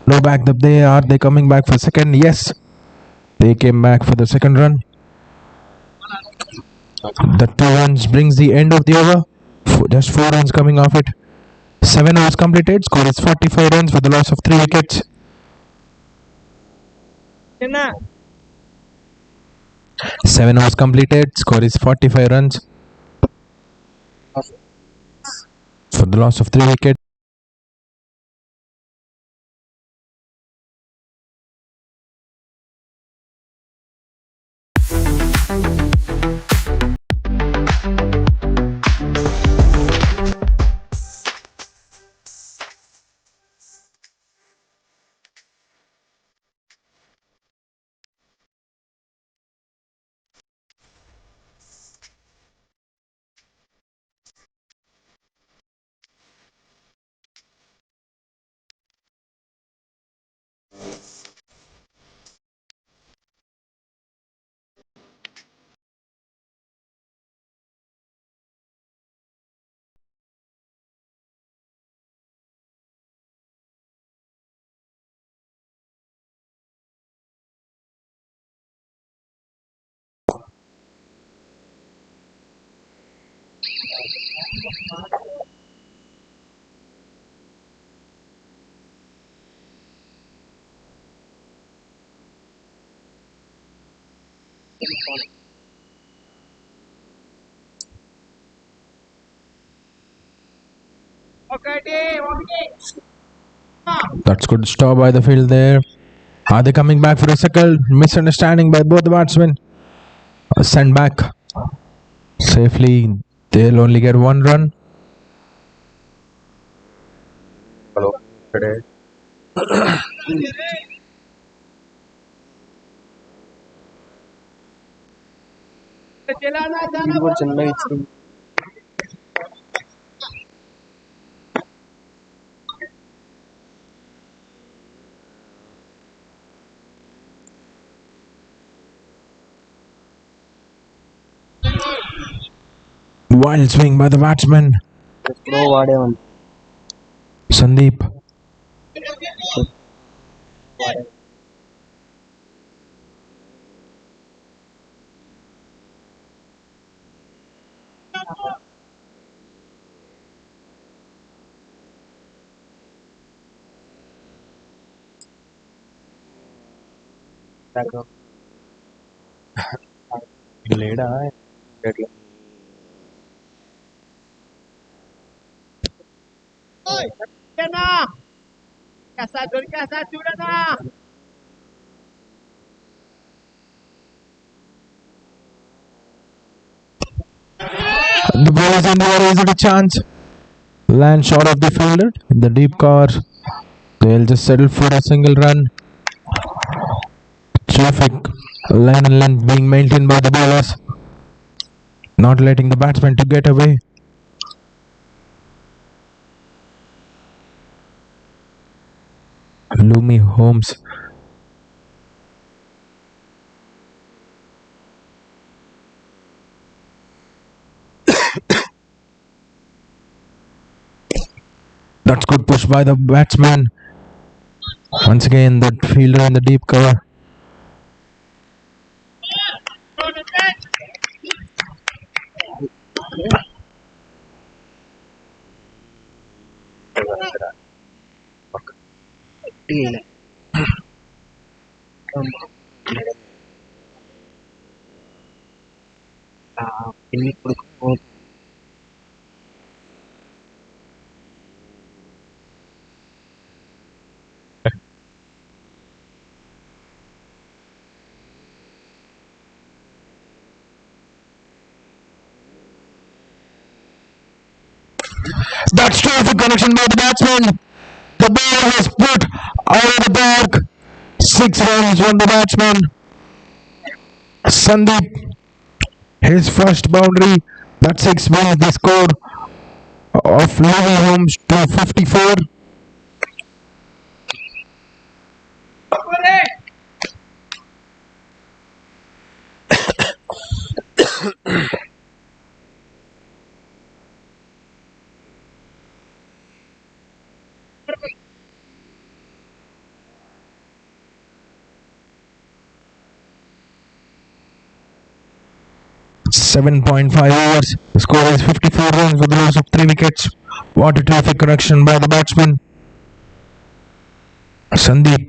No back. They coming back for second? Yes, they came back for the second run. The 2 runs brings the end of the over. Just 4 runs coming off it. 7 overs completed. Score is 45 runs for the loss of 3 wickets. 7 overs completed. Score is 45 runs for the loss of 3 wickets. That's good stop by the field there. Are they coming back for a second? Misunderstanding by both the batsmen. Send back safely. They'll only get 1 run. Hello. Today. Wild swing by the batsman. Sandeep. లేడా ఎట్లా The ball is in the air. Is it a chance? Land short of the fielder in the deep cover. They'll just settle for a single run. Terrific line and length being maintained by the bowlers, not letting the batsman to get away. Lumi Holmes. That's good push by the batsman. Once again, that fielder in the deep cover. That's terrific connection by the batsman. The ball has put out of the park. 6 runs from the batsman. Sandeep, his first boundary. That 6 brings the score of LUVI Homes to 54. .5 overs. The score is 54 runs with the loss of 3 wickets. What a terrific connection by the batsman. Sandeep.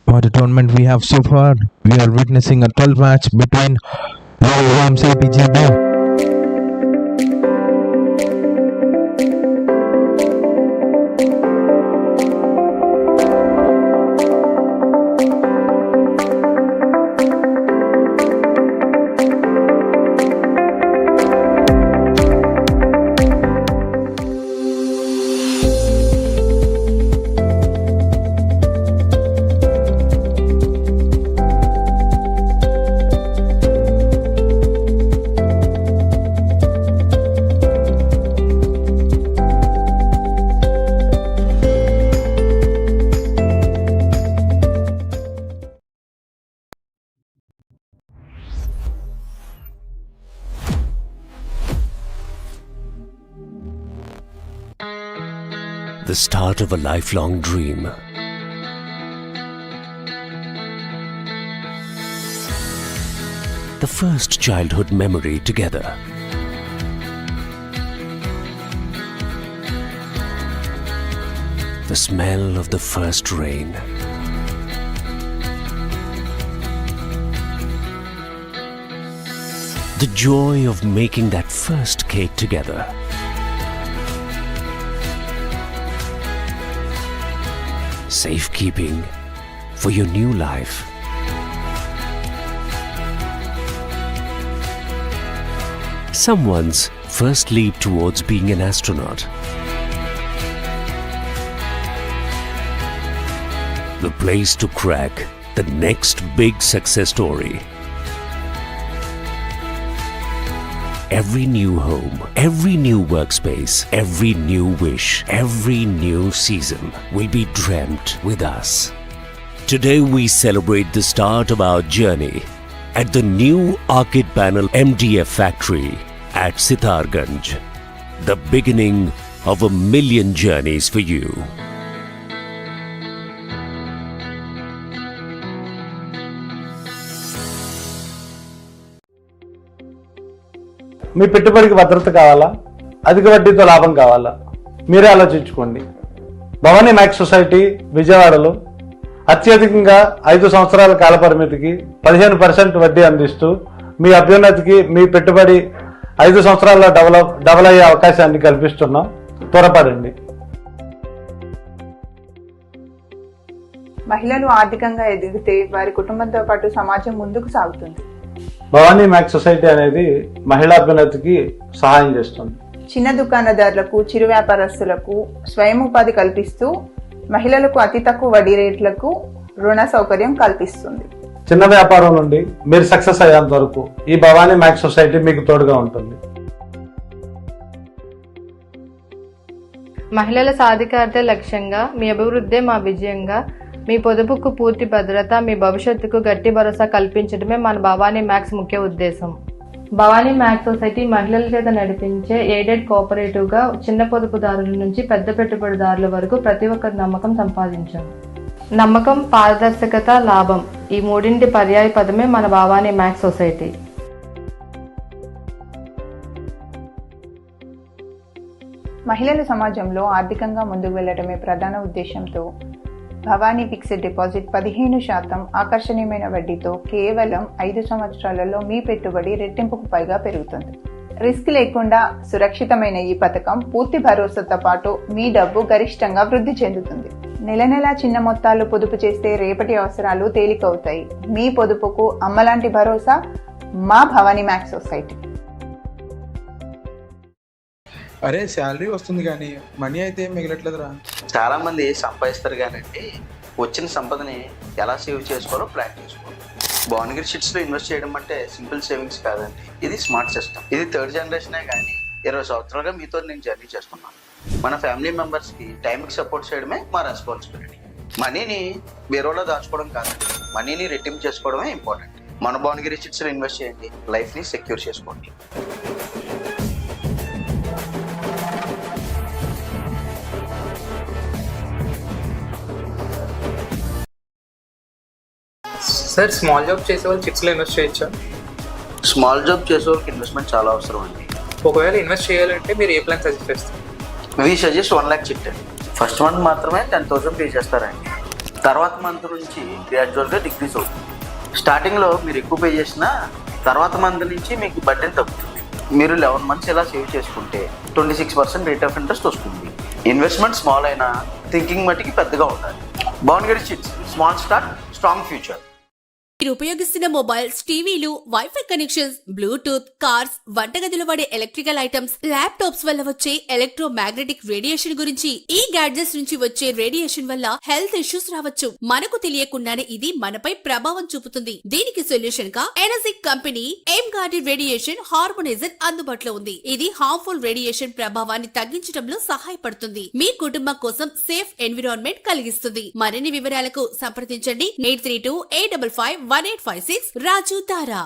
What a tournament we have so far. We are witnessing a 12 match between LUVI Homes APGB. The start of a lifelong dream. The first childhood memory together. The smell of the first rain. The joy of making that first cake together. Safekeeping for your new life. Someone's first leap towards being an astronaut. The place to crack the next big success story. Every new home, every new workspace, every new wish, every new season will be dreamt with us. Today we celebrate the start of our journey at the new Arcade Panel MDF factory at Sitarganj. The beginning of 1,000,000 journeys for you. మీ పెట్టుబడికి భద్రత కావాలా, అధిక వడ్డీతో లాభం కావాలా, మీరే ఆలోచించుకోండి. Bhavani max society విజయవాడలో అత్యధికంగా 5 సంవత్సరాల కాల పరిమితికి 15% వడ్డీ అందిస్తూ మీ అభ్యున్నతికి మీ పెట్టుబడి 5 సంవత్సరాల్లో డబల్ అయ్యే అవకాశాన్ని కల్పిస్తున్నాం. త్వరపడండి. మహిళలు ఆర్థికంగా ఎదిగితే వారి కుటుంబంతో పాటు సమాజం ముందుకు సాగుతుంది. భవానీ మ్యాక్స్ సొసైటీ అనేది మహిళా అభ్యున్నతికి సహాయం చేస్తుంది. చిన్న దుకాణదారులకు, చిరు వ్యాపారస్తులకు స్వయం ఉపాధి కల్పిస్తూ మహిళలకు అతి తక్కువ వడ్డీ రేట్లకు రుణ సౌకర్యం కల్పిస్తుంది. చిన్న వ్యాపారం నుండి మీరు సక్సెస్ అయ్యేంత వరకు ఈ భవానీ మ్యాక్స్ సొసైటీ మీకు తోడుగా ఉంటుంది. మహిళల సాధికారత లక్ష్యంగా మీ అభివృద్ధే మా విజయంగా మీ పొదుపుకు పూర్తి భద్రత, మీ భవిష్యత్తుకు గట్టి భరోసా కల్పించడమే మన భవానీ మ్యాక్స్ ముఖ్య ఉద్దేశం. భవానీ మ్యాక్స్ సొసైటీ మహిళల చేత నడిపించే ఎయిడెడ్ కోఆపరేటివ్ గా చిన్న పొదుపుదారుల నుంచి పెద్ద పెట్టుబడిదారుల వరకు ప్రతి ఒక్కరి నమ్మకం సంపాదించాం. నమ్మకం, పారదర్శకత, లాభం ఈ మూడింటి పర్యాయ పదమే మన భవానీ మ్యాక్స్ సొసైటీ. మహిళల సమాజంలో ఆర్థికంగా ముందుకు వెళ్లడమే ప్రధాన ఉద్దేశంతో భవానీ ఫిక్స్డ్ డిపాజిట్ 15% ఆకర్షణీయమైన వడ్డీతో కేవలం 5 సంవత్సరాలలో మీ పెట్టుబడి రెట్టింపుకు పైగా పెరుగుతుంది. రిస్క్ లేకుండా సురక్షితమైన ఈ పథకం పూర్తి భరోసాతో పాటు మీ డబ్బు గరిష్టంగా వృద్ధి చెందుతుంది. నెల నెలా చిన్న మొత్తాలు పొదుపు చేస్తే రేపటి అవసరాలు తేలికవుతాయి. మీ పొదుపుకు అమ్మలాంటి భరోసా మా భవానీ మ్యాక్స్ సొసైటీ. అరే శాలరీ వస్తుంది కానీ మనీ అయితే మిగలట్లేదురా. చాలా మంది సంపాదిస్తారు కానండి వచ్చిన సంపదని ఎలా సేవ్ చేసుకోవాలో ప్లాన్ చేసుకోవాలి. భువనగిరి షీట్స్లో ఇన్వెస్ట్ చేయడం అంటే సింపుల్ సేవింగ్స్ కాదండి, ఇది స్మార్ట్ సిస్టమ్. ఇది థర్డ్ జనరేషనే కానీ 20 సంవత్సరాలుగా మీతో నేను జర్నీ చేస్తున్నాను. మన ఫ్యామిలీ మెంబర్స్కి టైంకి సపోర్ట్ చేయడమే మా రెస్పాన్సిబిలిటీ. మనీని బీరోలో దాచుకోవడం కాదండి, మనీని రెట్టింపు చేసుకోవడమే ఇంపార్టెంట్. మన భువనగిరి షీట్స్లో ఇన్వెస్ట్ చేయండి, లైఫ్ని సెక్యూర్ చేసుకోండి. సార్ స్మాల్ జాబ్ చేసే వాళ్ళు చిట్స్లో ఇన్వెస్ట్ చేయొచ్చా? స్మాల్ జాబ్ చేసే వాళ్ళకి ఇన్వెస్ట్మెంట్ చాలా అవసరం అండి. ఒకవేళ ఇన్వెస్ట్ చేయాలంటే మీరు ఏ ప్లాన్ సజెస్ట్ చేస్తారు? వీ సజెస్ట్ 1 lakh చిట్ అండి. ఫస్ట్ మంత్ మాత్రమే 10,000 పే చేస్తారండి. తర్వాత మంత్ నుంచి గ్రాడ్యువల్గా డిక్రీస్ అవుతుంది. స్టార్టింగ్లో మీరు ఎక్కువ పే చేసినా తర్వాత మంత్ నుంచి మీకు బడ్జెట్ తగ్గుతుంది. మీరు 11 months ఇలా సేవ్ చేసుకుంటే 26% రేట్ ఆఫ్ ఇంట్రెస్ట్ వస్తుంది. ఇన్వెస్ట్మెంట్ స్మాల్ అయినా థింకింగ్ మట్టికి పెద్దగా ఉండాలి. Bhuvanagiri chits, small start, strong future. మీరు ఉపయోగిస్తున్న మొబైల్స్, టీవీలు, వైఫై కనెక్షన్స్, బ్లూటూత్, కార్స్, వంటగదిలో వాడే ఎలక్ట్రికల్ ఐటమ్స్, ల్యాప్టాప్స్ వల్ల వచ్చే ఎలక్ట్రో మ్యాగ్నెటిక్ రేడియేషన్ గురించి, ఈ గ్యాడ్జెట్స్ నుంచి వచ్చే రేడియేషన్ వల్ల హెల్త్ ఇష్యూస్ రావచ్చు. మనకు తెలియకుండానే ఇది మనపై ప్రభావం చూపుతుంది. దీనికి సొల్యూషన్ గా energic company APGB radiation harmoniser అందుబాటులో ఉంది. ఇది హార్మ్ఫుల్ రేడియేషన్ ప్రభావాన్ని తగ్గించడంలో సహాయపడుతుంది. మీ కుటుంబం కోసం సేఫ్ ఎన్విరాన్మెంట్ కలిగిస్తుంది. మరిన్ని వివరాలకు సంప్రదించండి 8328551856 రాజు తారా.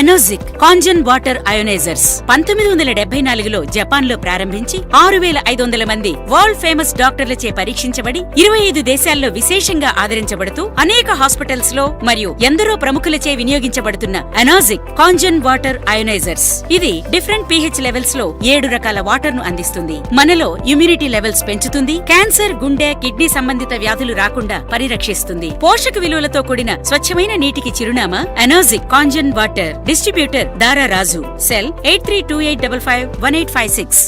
అనోజిక్ కాంజన్ వాటర్ అయోనైజర్స్ 1974లో జపాన్లో ప్రారంభించి 6500 మంది వరల్డ్ ఫేమస్ డాక్టర్లచే పరీక్షించబడి 25 దేశాల్లో విశేషంగా ఆదరించబడుతూ అనేక హాస్పిటల్స్ లో మరియు ఎందరో ప్రముఖులచే వినియోగించబడుతున్న అనోజిక్ కాంజన్ వాటర్ అయోనైజర్స్. ఇది డిఫరెంట్ pH లెవెల్స్ లో 7 రకాల వాటర్ ను అందిస్తుంది. మనలో ఇమ్యూనిటీ లెవెల్స్ పెంచుతుంది. క్యాన్సర్, గుండె, కిడ్నీ సంబంధిత వ్యాధులు రాకుండా పరిరక్షిస్తుంది. పోషక విలువలతో కూడిన స్వచ్ఛమైన నీటికి చిరునామా అనోజిక్ కాంజన్ వాటర్. డిస్ట్రిబ్యూటర్ దారా రాజు. సెల్ 8328551856.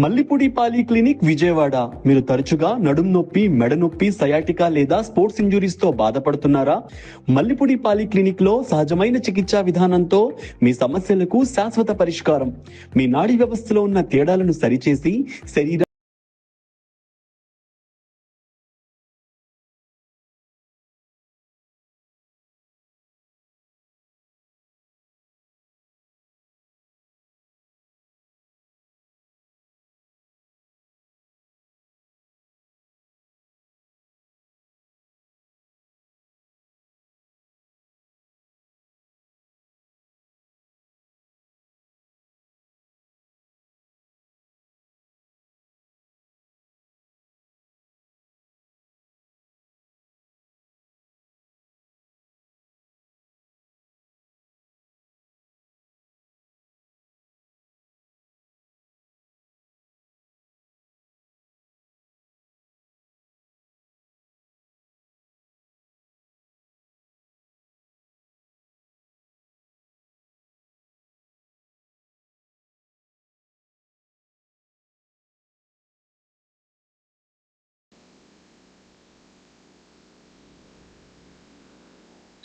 మల్లిపూడి పాలి క్లినిక్ విజయవాడ. మీరు తరచుగా నడుం నొప్పి, మెడ నొప్పి, సయాటికా లేదా స్పోర్ట్స్ ఇంజురీస్ తో బాధపడుతున్నారా? మల్లిపూడి పాలి క్లినిక్ లో సహజమైన చికిత్సా విధానంతో మీ సమస్యలకు శాశ్వత పరిష్కారం. మీ నాడీ వ్యవస్థలో ఉన్న తేడాలను సరిచేసి శరీర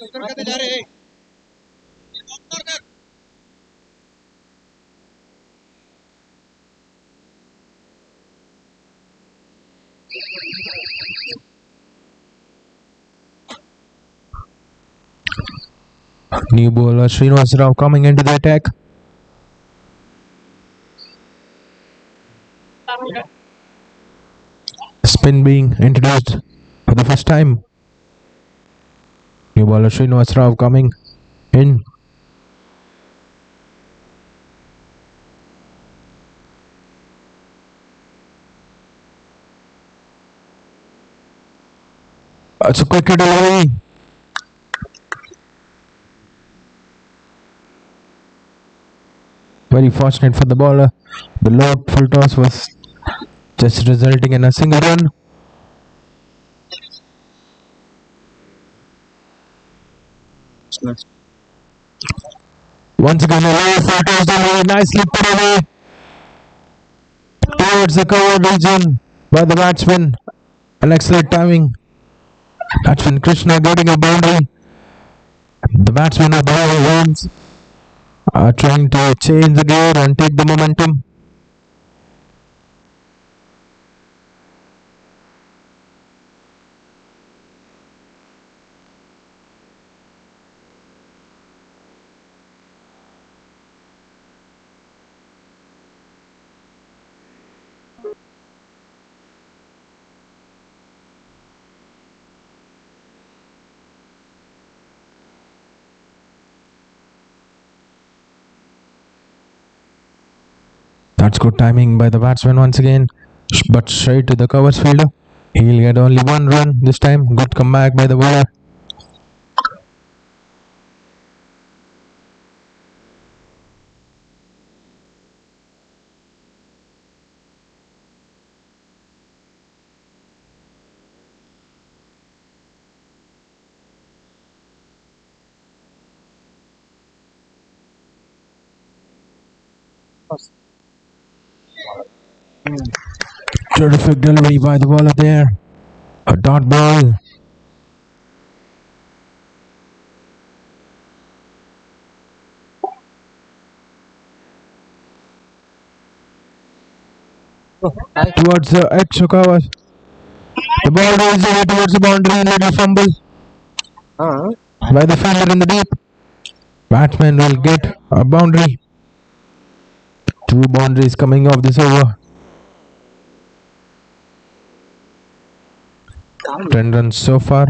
New bowler Srinivas Rao coming into the attack. Spin being introduced for the first time. New bowler Srinivas Rao coming in. It's a quick delivery. Very fortunate for the bowler. The low full toss was just resulting in a single run. Once again, a low full toss delivery, nicely put away towards the cover region by the batsman. An excellent timing. Batsman Krishna getting a boundary. The batsmen of the Wolves are trying to change the gear and take the momentum. That's good timing by the batsman once again, but straight to the covers fielder. He'll get only one run this time. Good comeback by the bowler. Terrific delivery by the bowler there. A dot ball. Towards the edge of covers. The ball rolls away towards the boundary. Little fumble by the fielder in the deep. Batsman will get a boundary. 2 boundaries coming off this over. 10 runs so far.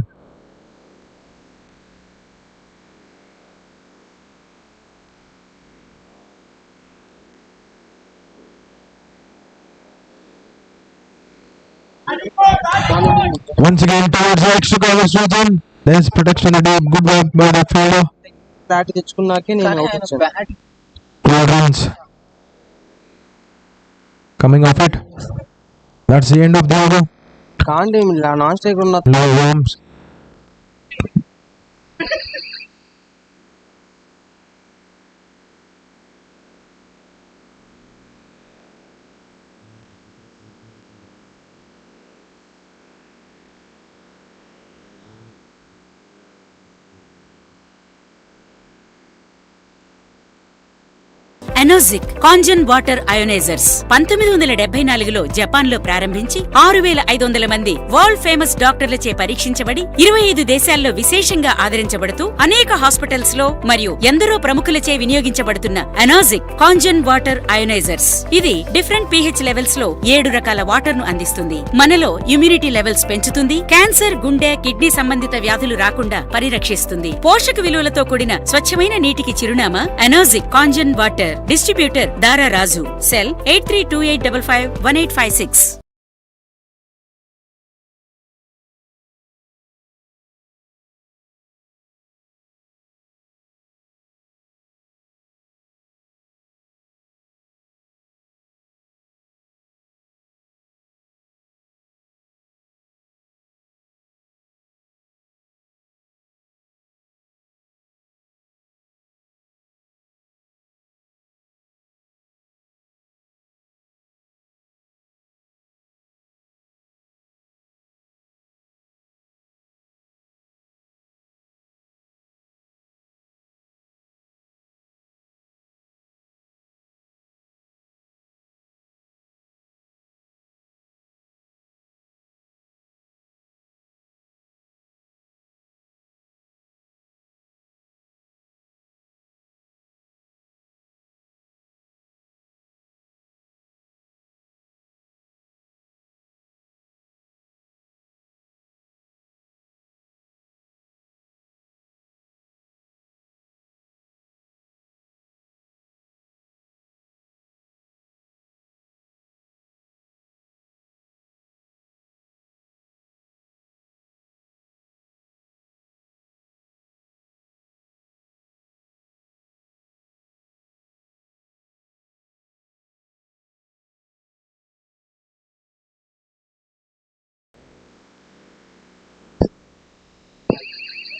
Once again towards the extra covers region. There's protection in the deep. Good work by the fielder. Bat తెచ్చుకున్నాకే నేను out ఇచ్చాను 12 runs coming off it. That's the end of the over. కాండి non strike ఉన్న No worms. ఎనోజిక్ కాంజన్ water అయోనైజర్స్ 1974లో Japan లో ప్రారంభించి 6500 మంది world famous డాక్టర్లచే పరీక్షించబడి 25 దేశాల్లో విశేషంగా ఆదరించబడుతూ అనేక హాస్పిటల్స్ లో మరియు ఎందరో ప్రముఖులచే వినియోగించబడుతున్న ఎనోజిక్ కాంజన్ వాటర్ అయోనైజర్స్. ఇది డిఫరెంట్ pH లెవెల్స్ లో 7 రకాల వాటర్ ను అందిస్తుంది. మనలో ఇమ్యూనిటీ లెవెల్స్ పెంచుతుంది. క్యాన్సర్, గుండె, కిడ్నీ సంబంధిత వ్యాధులు రాకుండా పరిరక్షిస్తుంది. పోషక విలువలతో కూడిన స్వచ్ఛమైన నీటికి చిరునామా ఎనోజిక్ కాంజన్ వాటర్. డిస్ట్రిబ్యూటర్ దారా రాజు. Cell 8328551856.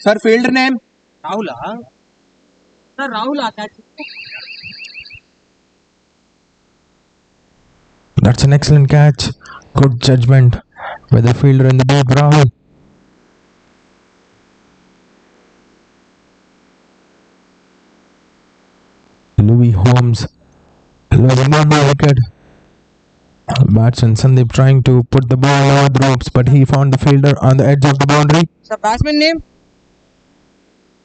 Sir, fielder name? Rahula. Sir, Rahula. That's an excellent catch. Good judgment by the fielder in the deep. Rahul. Louis Holmes losing one more wicket. Batsman Sandeep trying to put the ball over the ropes, but he found the fielder on the edge of the boundary. Sir, batsman name?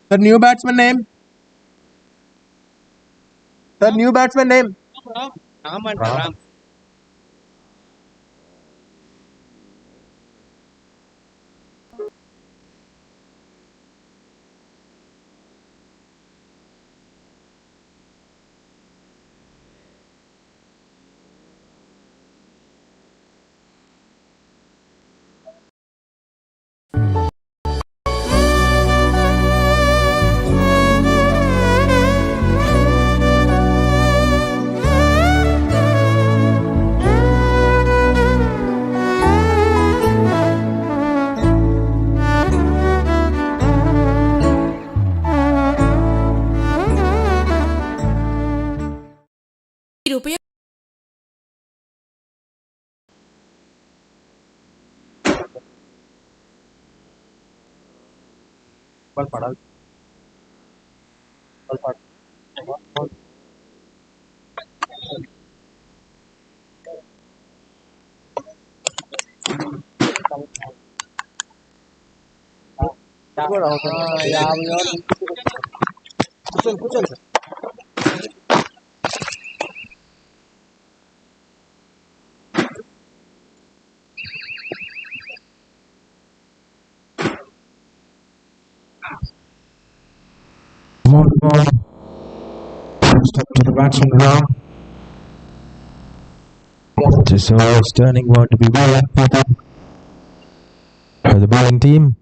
Sir, new batsman name? Sir, new batsman name? Ram. మీరు ఉపయోగ కూర్చోండి sir. More ball. First up to the batsman Ram. This over is turning out to be well important for the bowling team.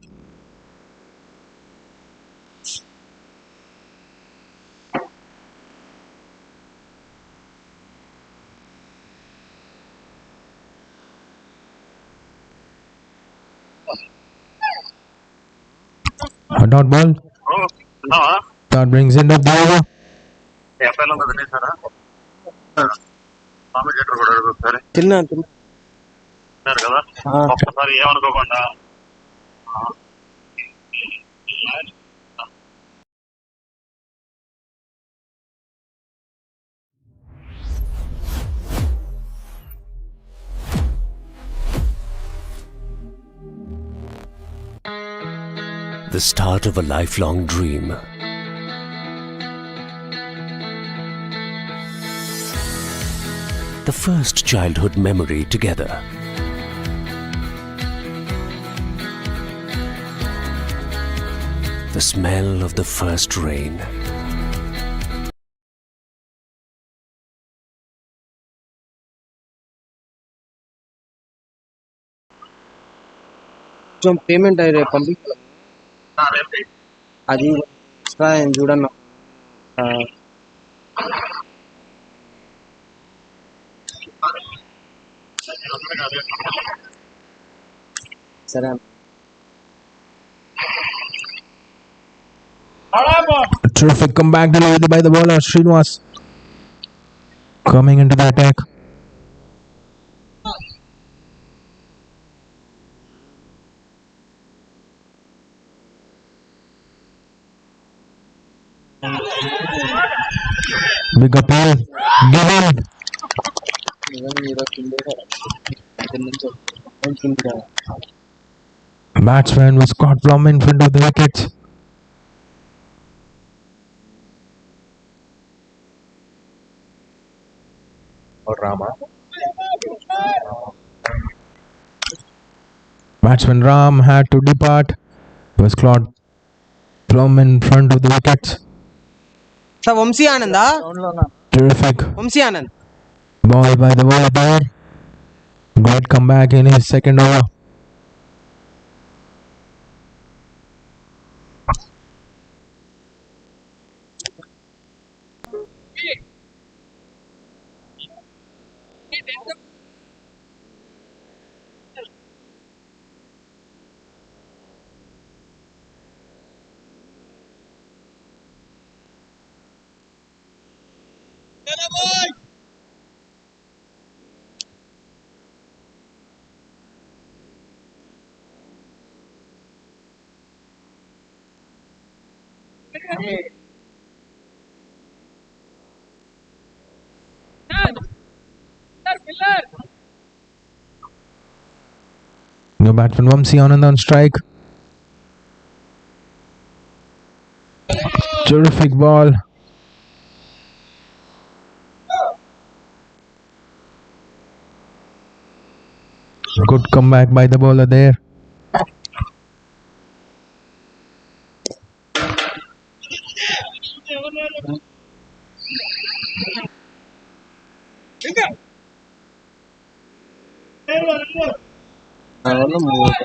A dot ball. That brings end of the over. తిన్నా The start of a lifelong dream. The first childhood memory together. The smell of the first rain. కొంచెం payment రేపు పంపించాలి. అది extra చూడన్నా. సరే A terrific comeback delivered by the bowler Srinivas. Coming into the attack. Big appeal given. Batsman was caught plumb in front of the wickets. Batsman Ram had to depart. Was caught plumb in front of the wickets. Sir Vamsi ఆనందా? Terrific Vamsi Anand. ball by the bowler there. Great comeback in his second over. New batsman Vamsi Anand on strike. Terrific ball. Good comeback by the bowler there.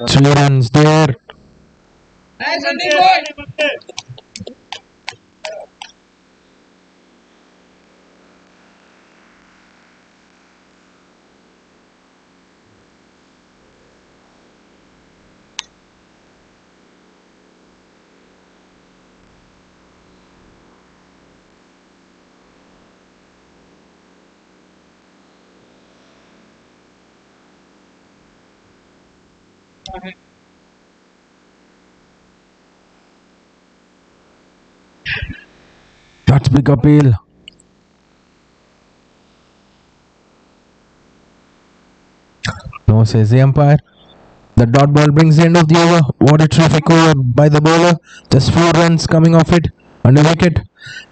Three runs there. That's big appeal. No, says the umpire. The dot ball brings the end of the over. What a terrific over by the bowler. Just 4 runs coming off it and a wicket.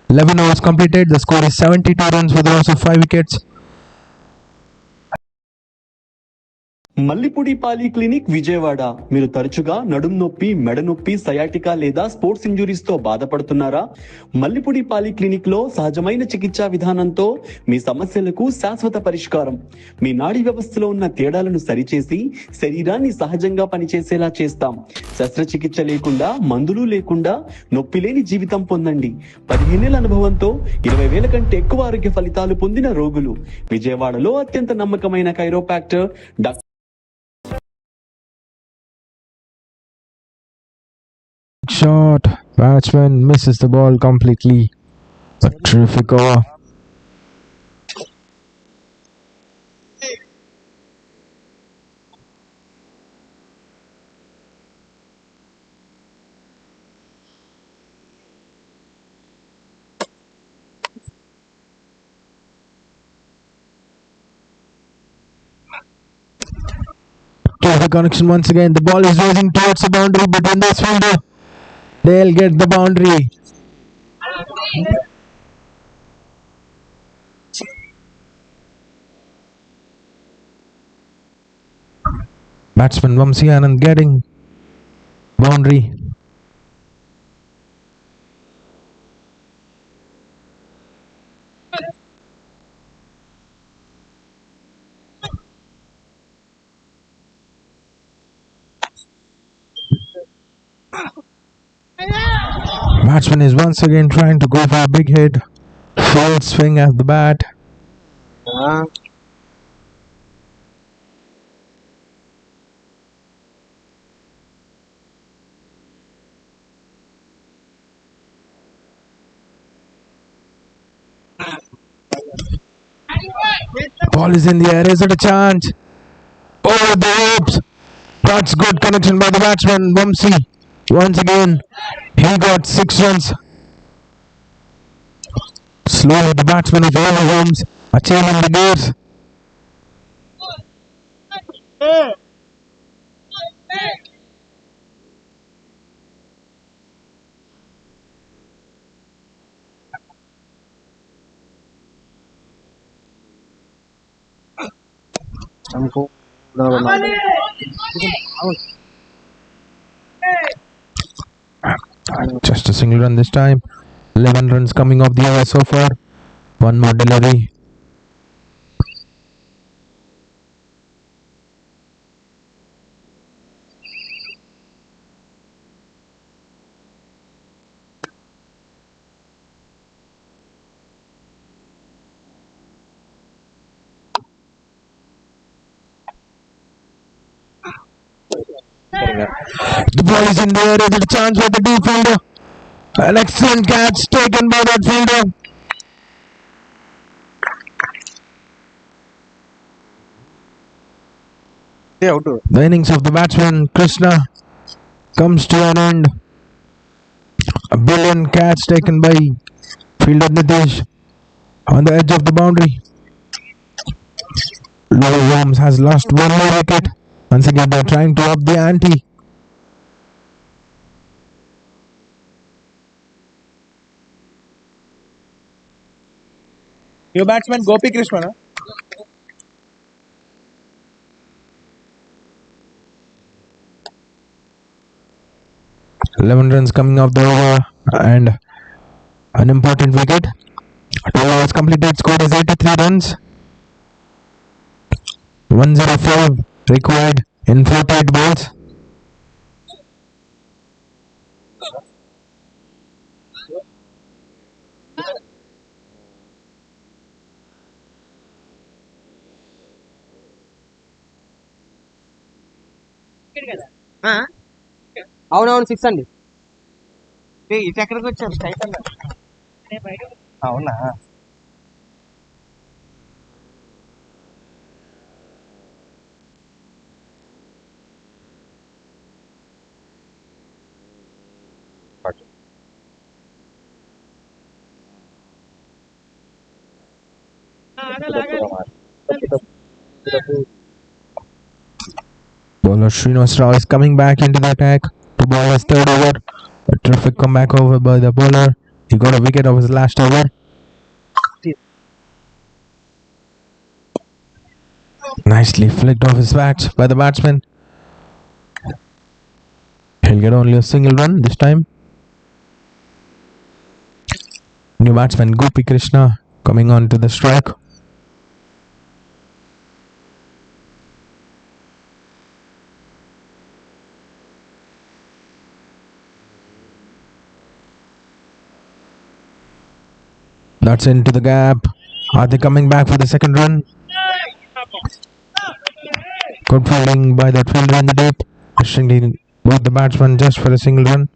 11 overs completed. The score is 72 runs with a loss of 5 wickets. Mallipudi పాలి clinic Vijayawada. మీరు తరచుగా నడుం నొప్పి, మెడ నొప్పి, sciatica లేదా sports injuries తో బాధపడుతున్నారా? మల్లిపూడి పాలి క్లినిక్ లో సహజమైన చికిత్సా విధానంతో మీ సమస్యలకు శాశ్వత పరిష్కారం. మీ నాడీ వ్యవస్థలో ఉన్న తేడాలను సరిచేసి శరీరాన్ని సహజంగా పనిచేసేలా చేస్తాం. శస్త్రచికిత్స లేకుండా, మందులు లేకుండా నొప్పి లేని జీవితం పొందండి. 15 ఏళ్ల అనుభవంతో 20,000 కంటే ఎక్కువ ఆరోగ్య ఫలితాలు పొందిన రోగులు. విజయవాడలో అత్యంత నమ్మకమైన కైరోపాక్టర్ doctor. Shot. Batsman misses the ball completely. A terrific over. Terrific connection once again. The ball is rising towards the boundary between this fielder. They'll get the boundary. Batsman Vamsi Anand getting boundary. Batsman is once again trying to go for a big hit. Full swing at the bat. Ball is in the air. Is it a chance? Over the ropes. That's good connection by the batsman Vamsi. Once again, he got 6 runs. Slowly the batsman of all homes are changing the gears. Just a single run this time. 11 runs coming off the over so far. One more delivery. The ball is in the air. Is it a chance for the deep fielder? An excellent catch taken by that fielder. The innings of the batsman Krishna comes to an end. A brilliant catch taken by fielder Nitish on the edge of the boundary. LUVI Homes has lost one more wicket. Once again, they're trying to up the ante. New batsman Gopi Krishna. 11 runs coming off the over and an important wicket. 12 overs completed, score is 83 runs. 105 required in 48 balls. అవునవును 6 అండి. ఇటు ఎక్కడికి వచ్చారు? Straight అన్నారు. అవునా? Bowler Srinivas Rao is coming back into the attack to bowl his third over. A terrific comeback over by the bowler. He got a wicket of his last over. Nicely flicked off his bat by the batsman. He'll get only a single run this time. New batsman Gopi Krishna coming on to the strike. That's into the gap. Are they coming back for the second run? Good fielding by that fielder in the deep. Restricting both the batsmen just for a single run.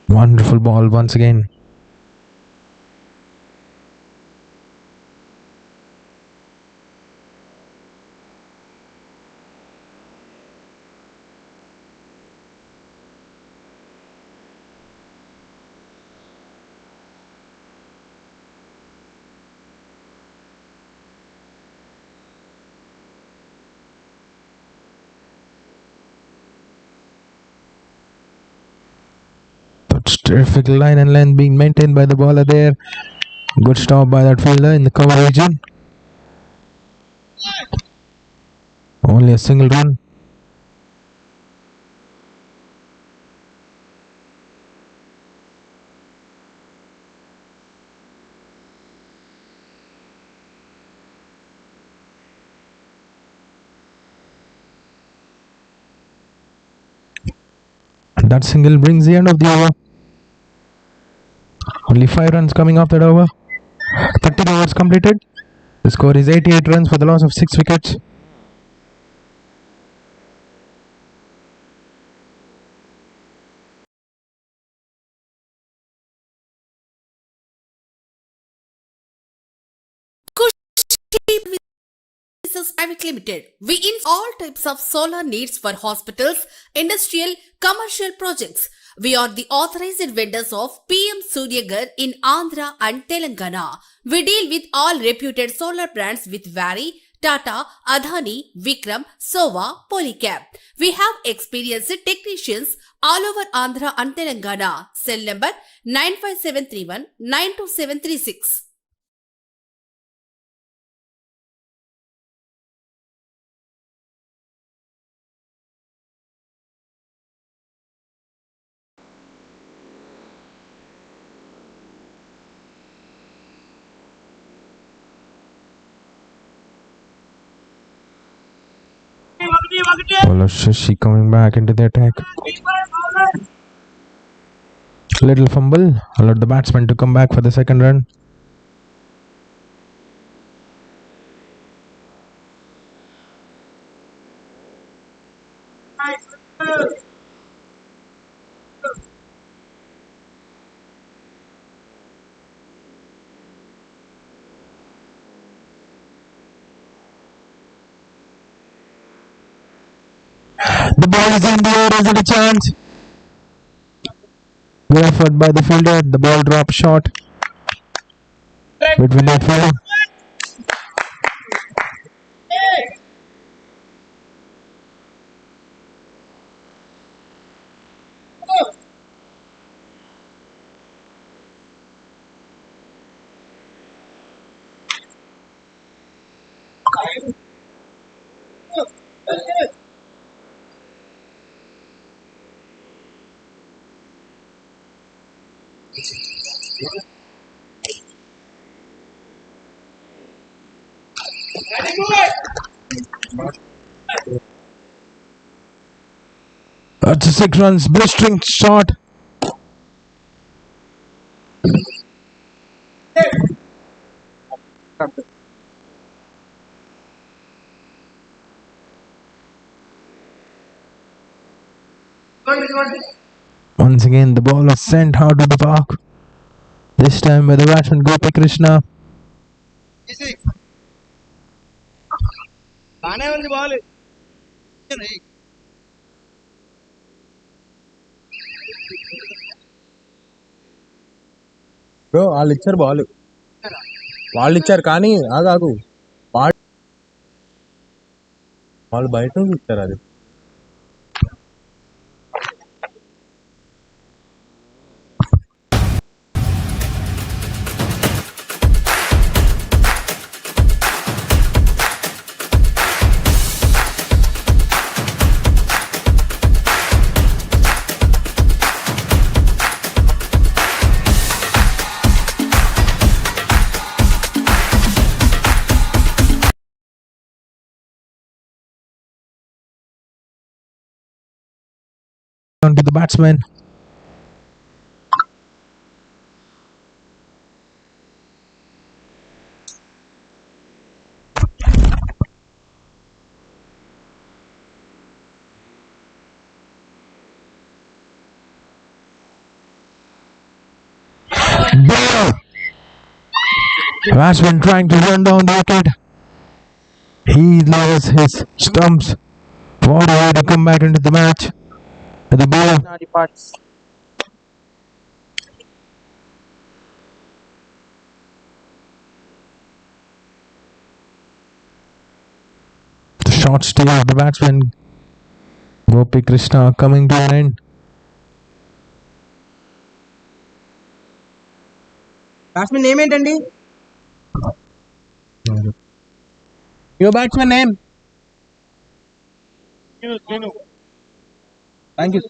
Wonderful ball once again. Terrific line and length being maintained by the bowler there. Good stop by that fielder in the cover region. Only a single run. That single brings the end of the over. Only 5 runs coming off that over. 30 overs completed. The score is 88 runs for the loss of 6 wickets. Private Limited. We install all types of solar needs for hospitals, industrial, commercial projects. We are the authorized vendors of PM Suryagar in Andhra and Telangana. We deal with all reputed solar brands with Vari, Tata, Adani, Vikram, Sova, Polycab. We have experienced technicians all over Andhra and Telangana. Cell number 95731 92736. Bowler Shashi coming back into the attack. Little fumble allowed the batsman to come back for the second run. The ball is in the air. Is it a chance? Good effort by the fielder. The ball dropped short between that fielder. That's a 6 runs blistering shot. Once again, the ball is sent out of the park. This time by the batsman Gopi Krishna. బానే ఉంది ball. Bro వాళ్ళు ఇచ్చారు ball, వాళ్ళు ఇచ్చారు కానీ ఆగాగు, వాళ్ళు బయట నుంచి ఇచ్చారు అది. To the batsman. Batsman trying to run down the wicket. He lowers his stumps. What a way to come back into the match. The ball. The short stay of the batsman Gopi Krishna coming to an end. Batsmen name ఏంటండి? Your batsman name? Thank you.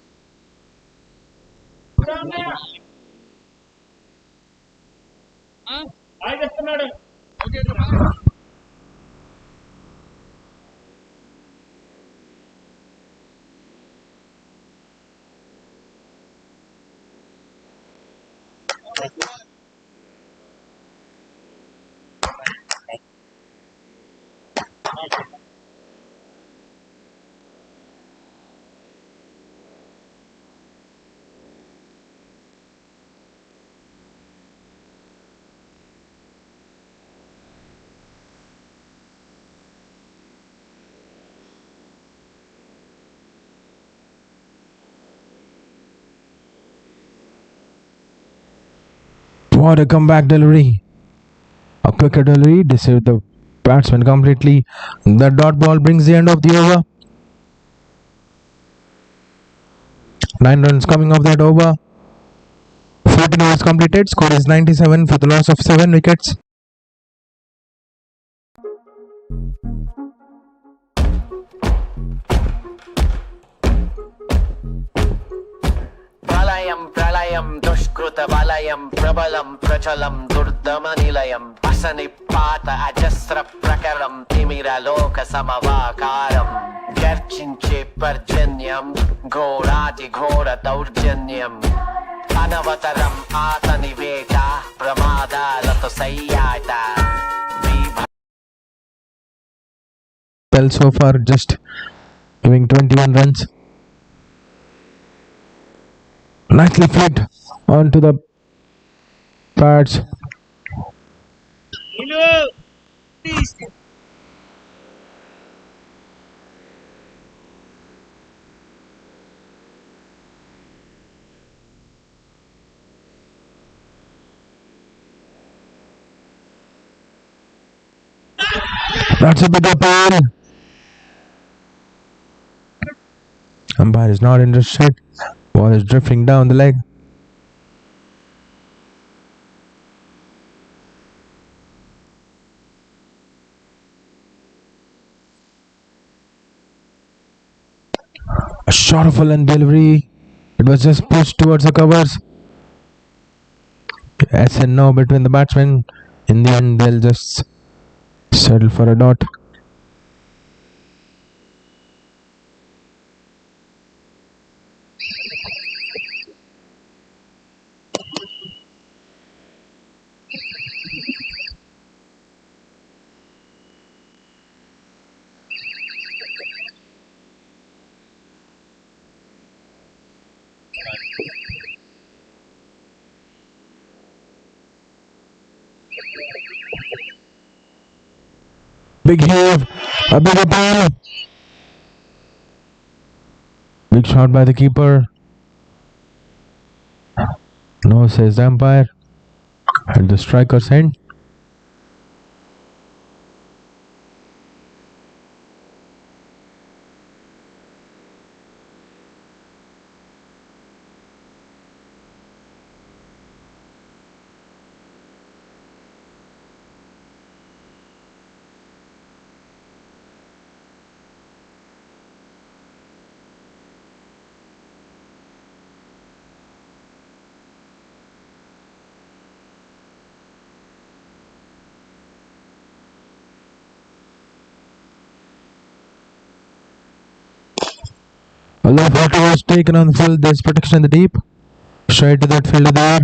What a comeback delivery. A quicker delivery deceived the batsman completely. The dot ball brings the end of the over. 9 runs coming off that over. 14 overs completed. Score is 97 for the loss of 7 wickets. ప్రళయం దుష్కృత వలయం ప్రబలం ప్రచలం దుర్దమ నిలయం అసని పాత అజస్ర ప్రకరం తిమిరలోక సమవాకారం గర్జించే పర్జన్యం ఘోరాతి ఘోర దౌర్జన్యం అనవతరం ఆతని వేట ప్రమాదాలతో సయ్యాట. Well, so far just giving 21 runs. Nicely flicked onto the pads. That's a big appeal. Umpire is not interested. Ball is drifting down the leg. A shot of a length delivery. It was just pushed towards the covers. Yes and no between the batsmen. In the end, they'll just settle for a dot. Big heave, a big appeal. Big shot by the keeper. No, says the umpire. At the striker's end. A lot of water was taken on the field. There's protection in the deep. Straight to that fielder there.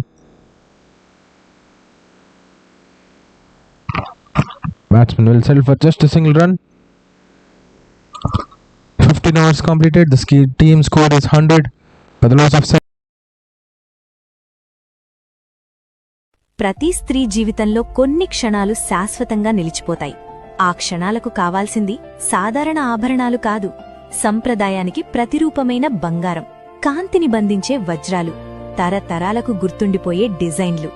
Batsman will settle for just a single run. 15 overs completed. The team score is 100 for the loss of 7. ప్రతి స్త్రీ జీవితంలో కొన్ని క్షణాలు శాశ్వతంగా నిలిచిపోతాయి. ఆ క్షణాలకు కావాల్సింది సాధారణ ఆభరణాలు కాదు, సంప్రదాయానికి ప్రతిరూపమైన బంగారం, కాంతిని బంధించే వజ్రాలు, తరతరాలకు గుర్తుండిపోయే డిజైన్లు.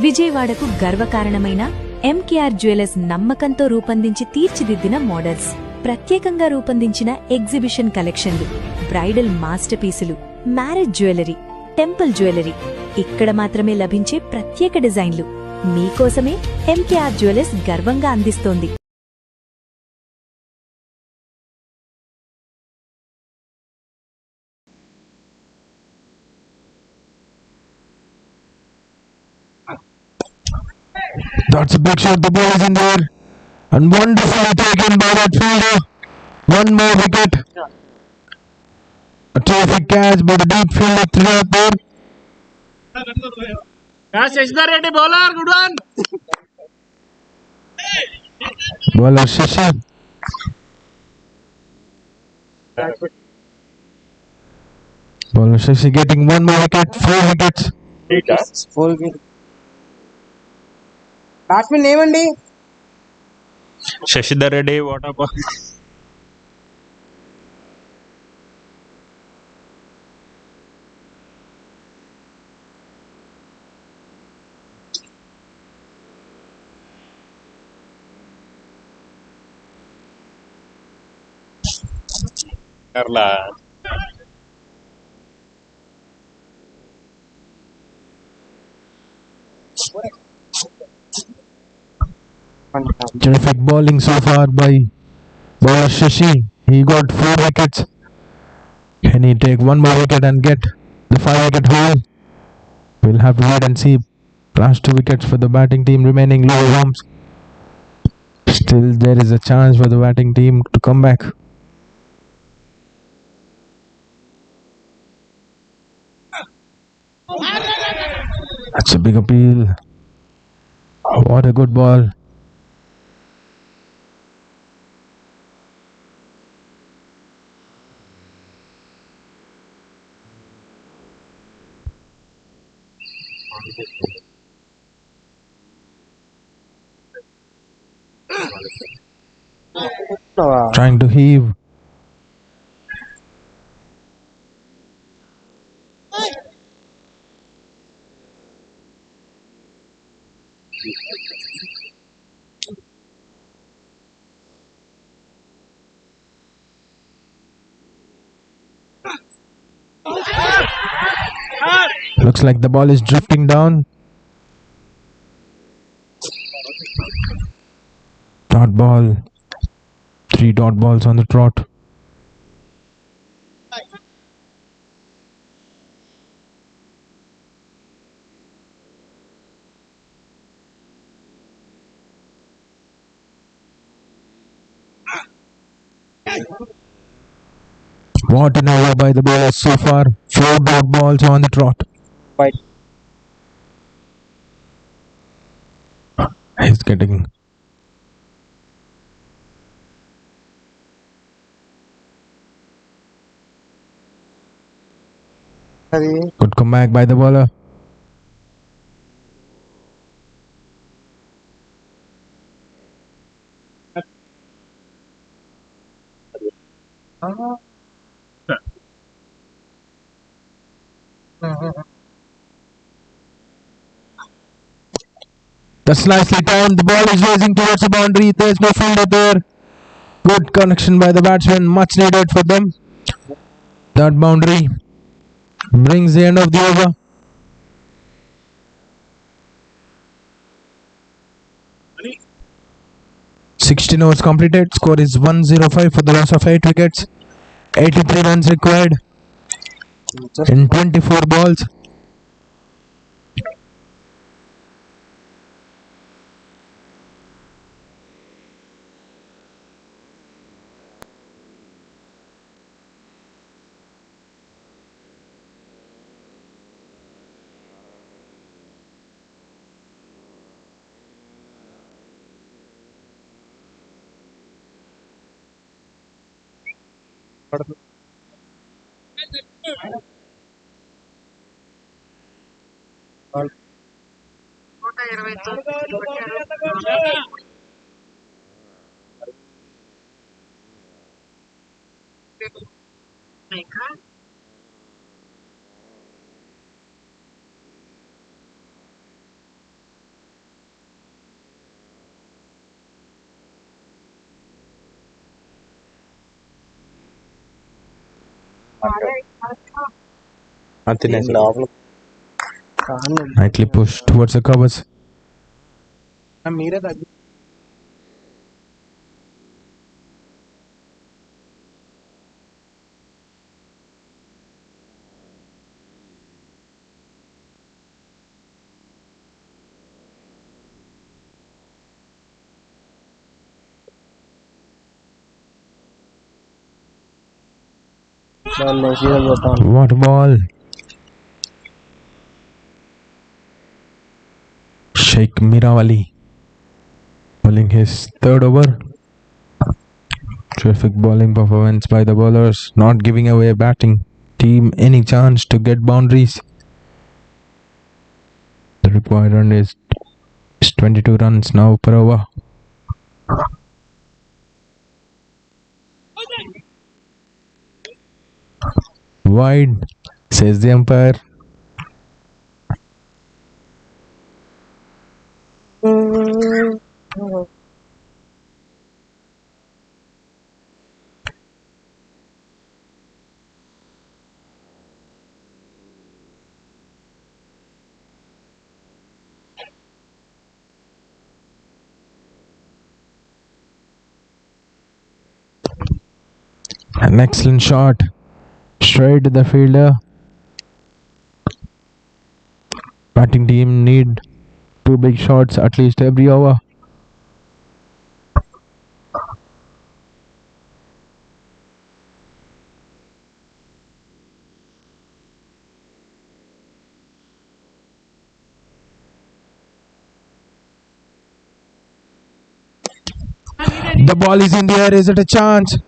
విజయవాడకు గర్వకారణమైన ఎంకేఆర్ జ్యువెలర్స్ నమ్మకంతో రూపొందించి తీర్చిదిద్దిన మోడల్స్, ప్రత్యేకంగా రూపొందించిన ఎగ్జిబిషన్ కలెక్షన్లు, బ్రైడల్ మాస్టర్ పీసులు, మ్యారేజ్ జ్యువెలరీ, టెంపుల్ జ్యువెలరీ, ఇక్కడ మాత్రమే లభించే ప్రత్యేక డిజైన్లు మీకోసమే ఎంకేఆర్ జ్యువెలర్స్ గర్వంగా అందిస్తోంది. That's a big shot. The ball is in there. And wonderfully taken by that fielder. One more wicket. A terrific catch by the deep fielder threw out there. Reddy bowler, good one. Bowler Shashi. Bowler Shashi getting one more wicket. 4 wickets. 4 wickets. Batsmen ఏమండి? Shashidhar Reddy water ball. Kerala. Terrific bowling so far by bowler Shashi. He got 4 wickets. Can he take one more wicket and get the 5-wicket haul? We'll have to wait and see. Last 2 wickets for the batting team remaining. Low arms. Still there is a chance for the batting team to come back. That's a big appeal. What a good ball. Trying to heave. Looks like the ball is drifting down. Dot ball. 3 dot balls on the trot. What an over by the bowlers so far. 4 dot balls on the trot. Right. He's getting good comeback by the bowler. That's nicely timed. The ball is racing towards the boundary. There's no fielder there. Good connection by the batsman. Much needed for them. That boundary brings the end of the over. (16 overs completed. Score is 105 for the loss of 8 wickets. 83 runs required in 24 balls. Tightly pushed towards the covers. What a ball. Sheikh Mirawali bowling his third over. Terrific bowling performance by the bowlers, not giving away batting team any chance to get boundaries. The required run is 22 runs now per over. Wide, says the umpire. An excellent shot, straight to the fielder. Batting team need 2 big shots at least every over. The ball is in the air. Is it a chance?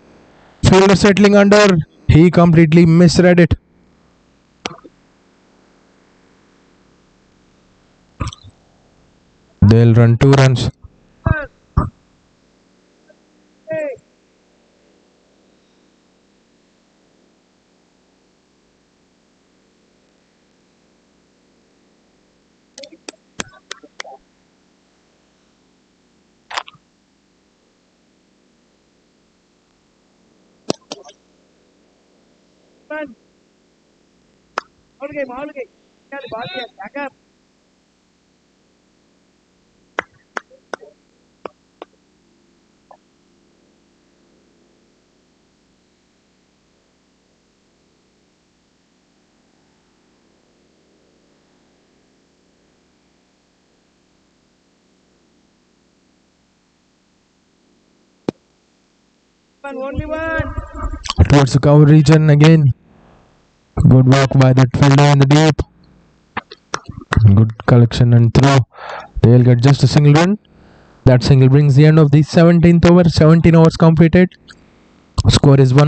Fielder settling under. He completely misread it. They'll run 2 runs. Towards the cover region again. Good work by that fielder in the deep. Good collection and throw. They'll get just a single run. That single brings the end of the 17th over. 17 overs completed. Score is 1.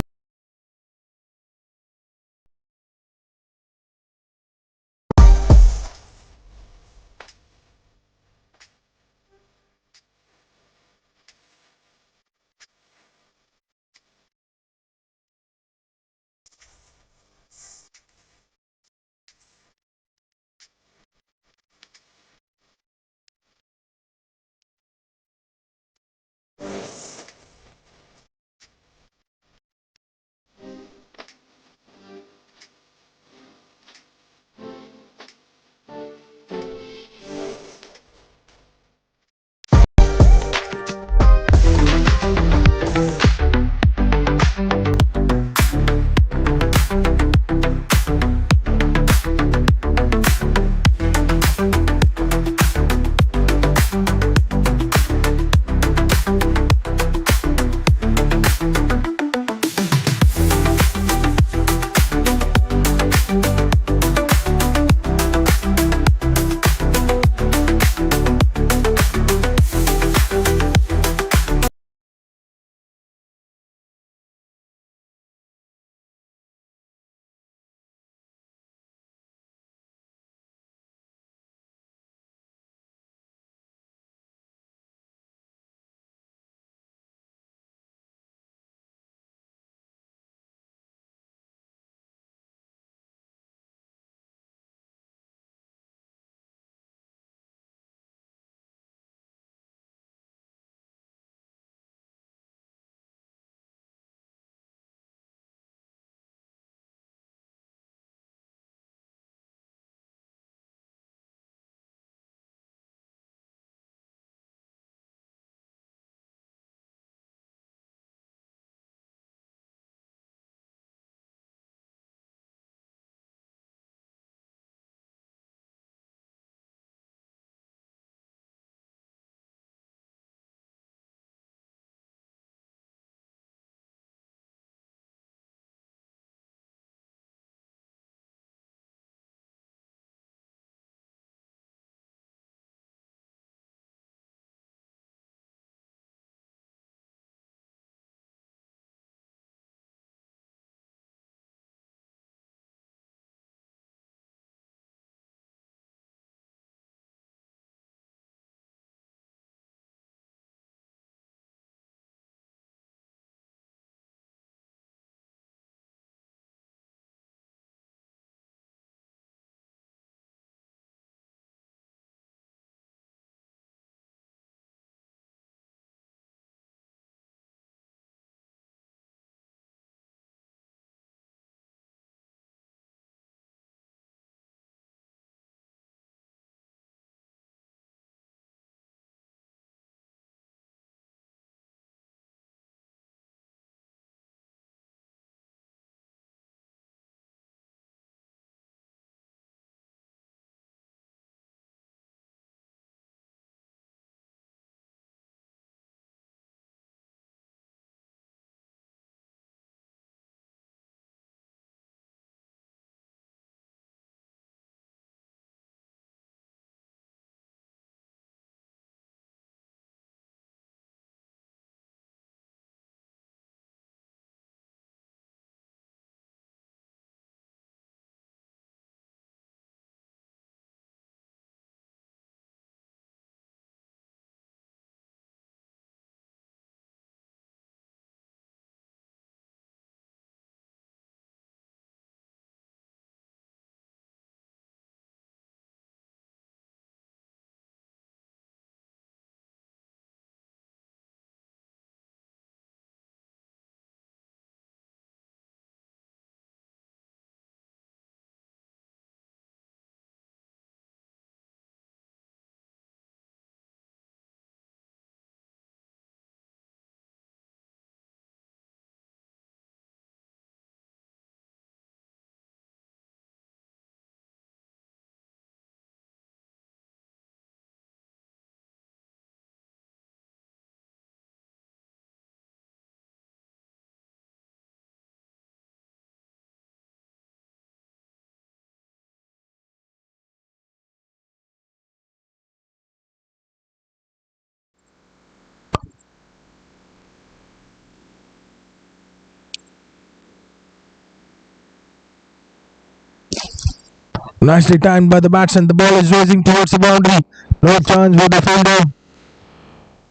Nicely timed by the batsman. The ball is racing towards the boundary. No chance for the fielder.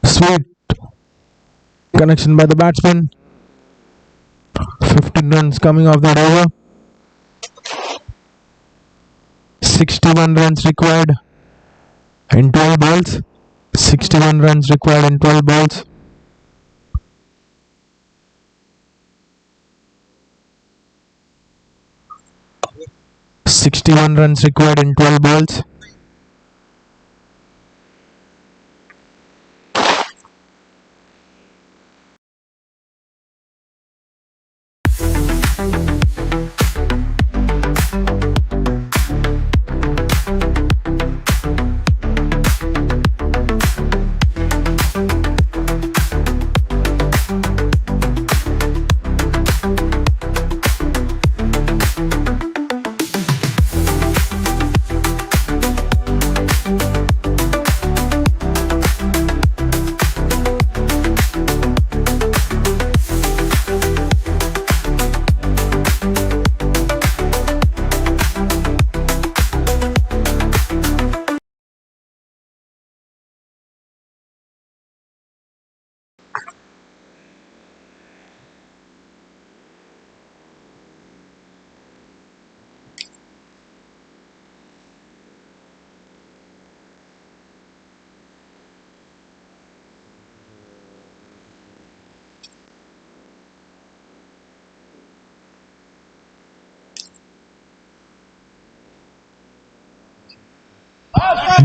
Sweet connection by the batsman. 15 runs coming off that over. 61 runs required in 12 balls. 61 runs required in 12 balls. Runs required in 12 balls.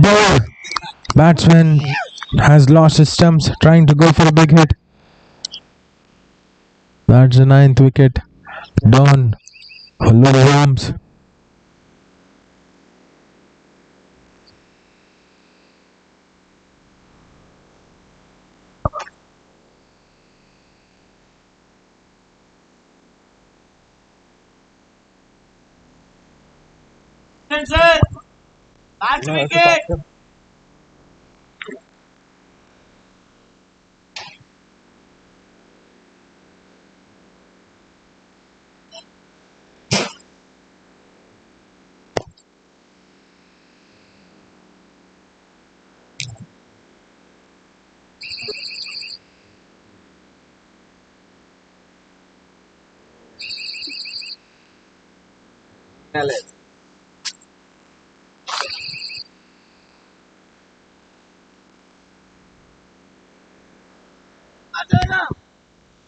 Ball. Batsman has lost his stumps trying to go for a big hit. That's the 9th wicket. Down for LUVI Homes. Last wicket.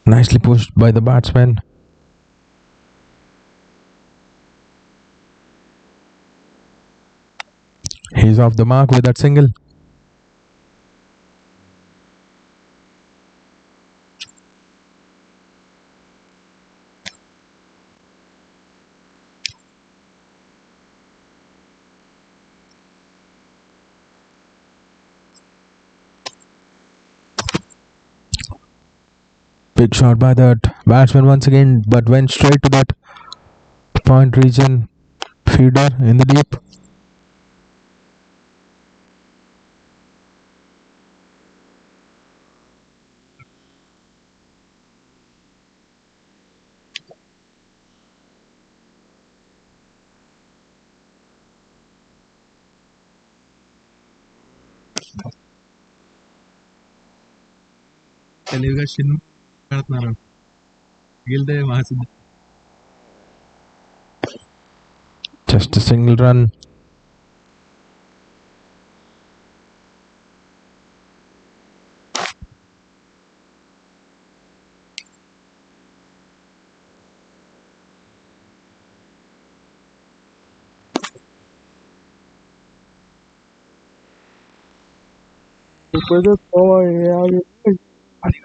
Nicely pushed by the batsman. He's off the mark with that single. Big shot by that batsman once again, but went straight to that point region feeder in the deep. Just a single run.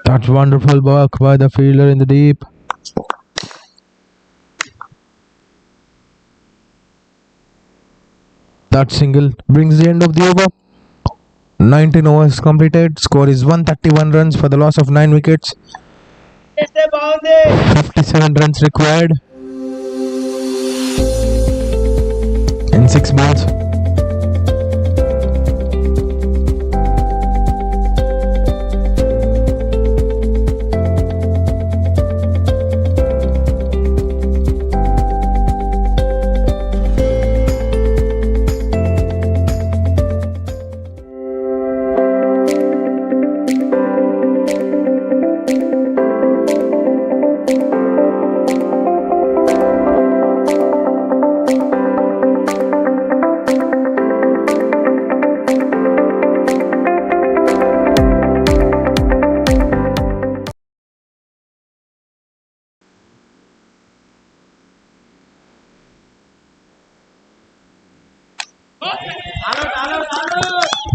That's wonderful work by the fielder in the deep. That single brings the end of the over. 19 overs completed. Score is 131 runs for the loss of 9 wickets. 57 runs required in 6 balls.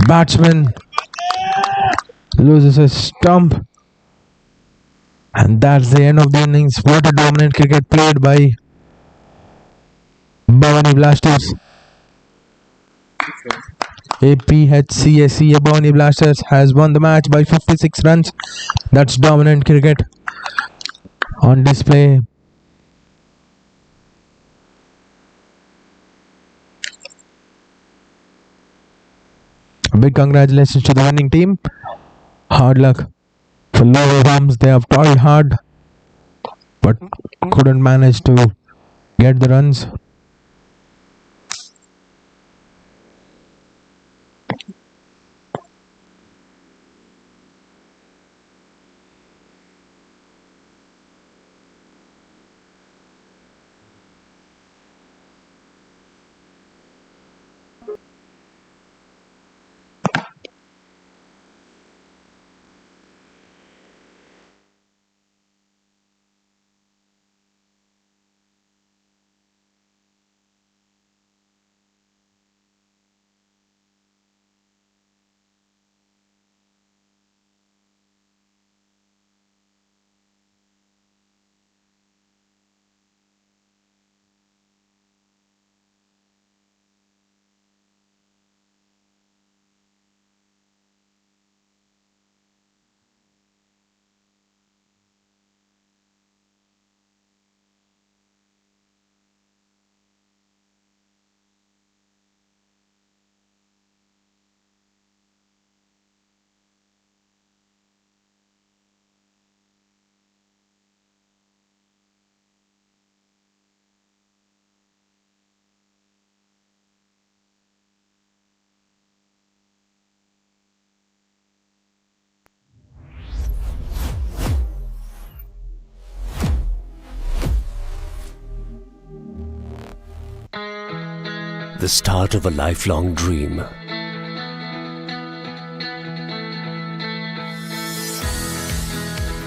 batsman loses a stump. And that's the end of the innings. What a dominant cricket played by Bhavani Blasters. APHCACA Bhavani Blasters has won the match by 56 runs. That's dominant cricket on display. Big congratulations to the winning team. Hard luck for LUVI Homes. They have toiled hard but couldn't manage to get the runs. The start of a lifelong dream.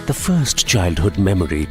The first childhood memory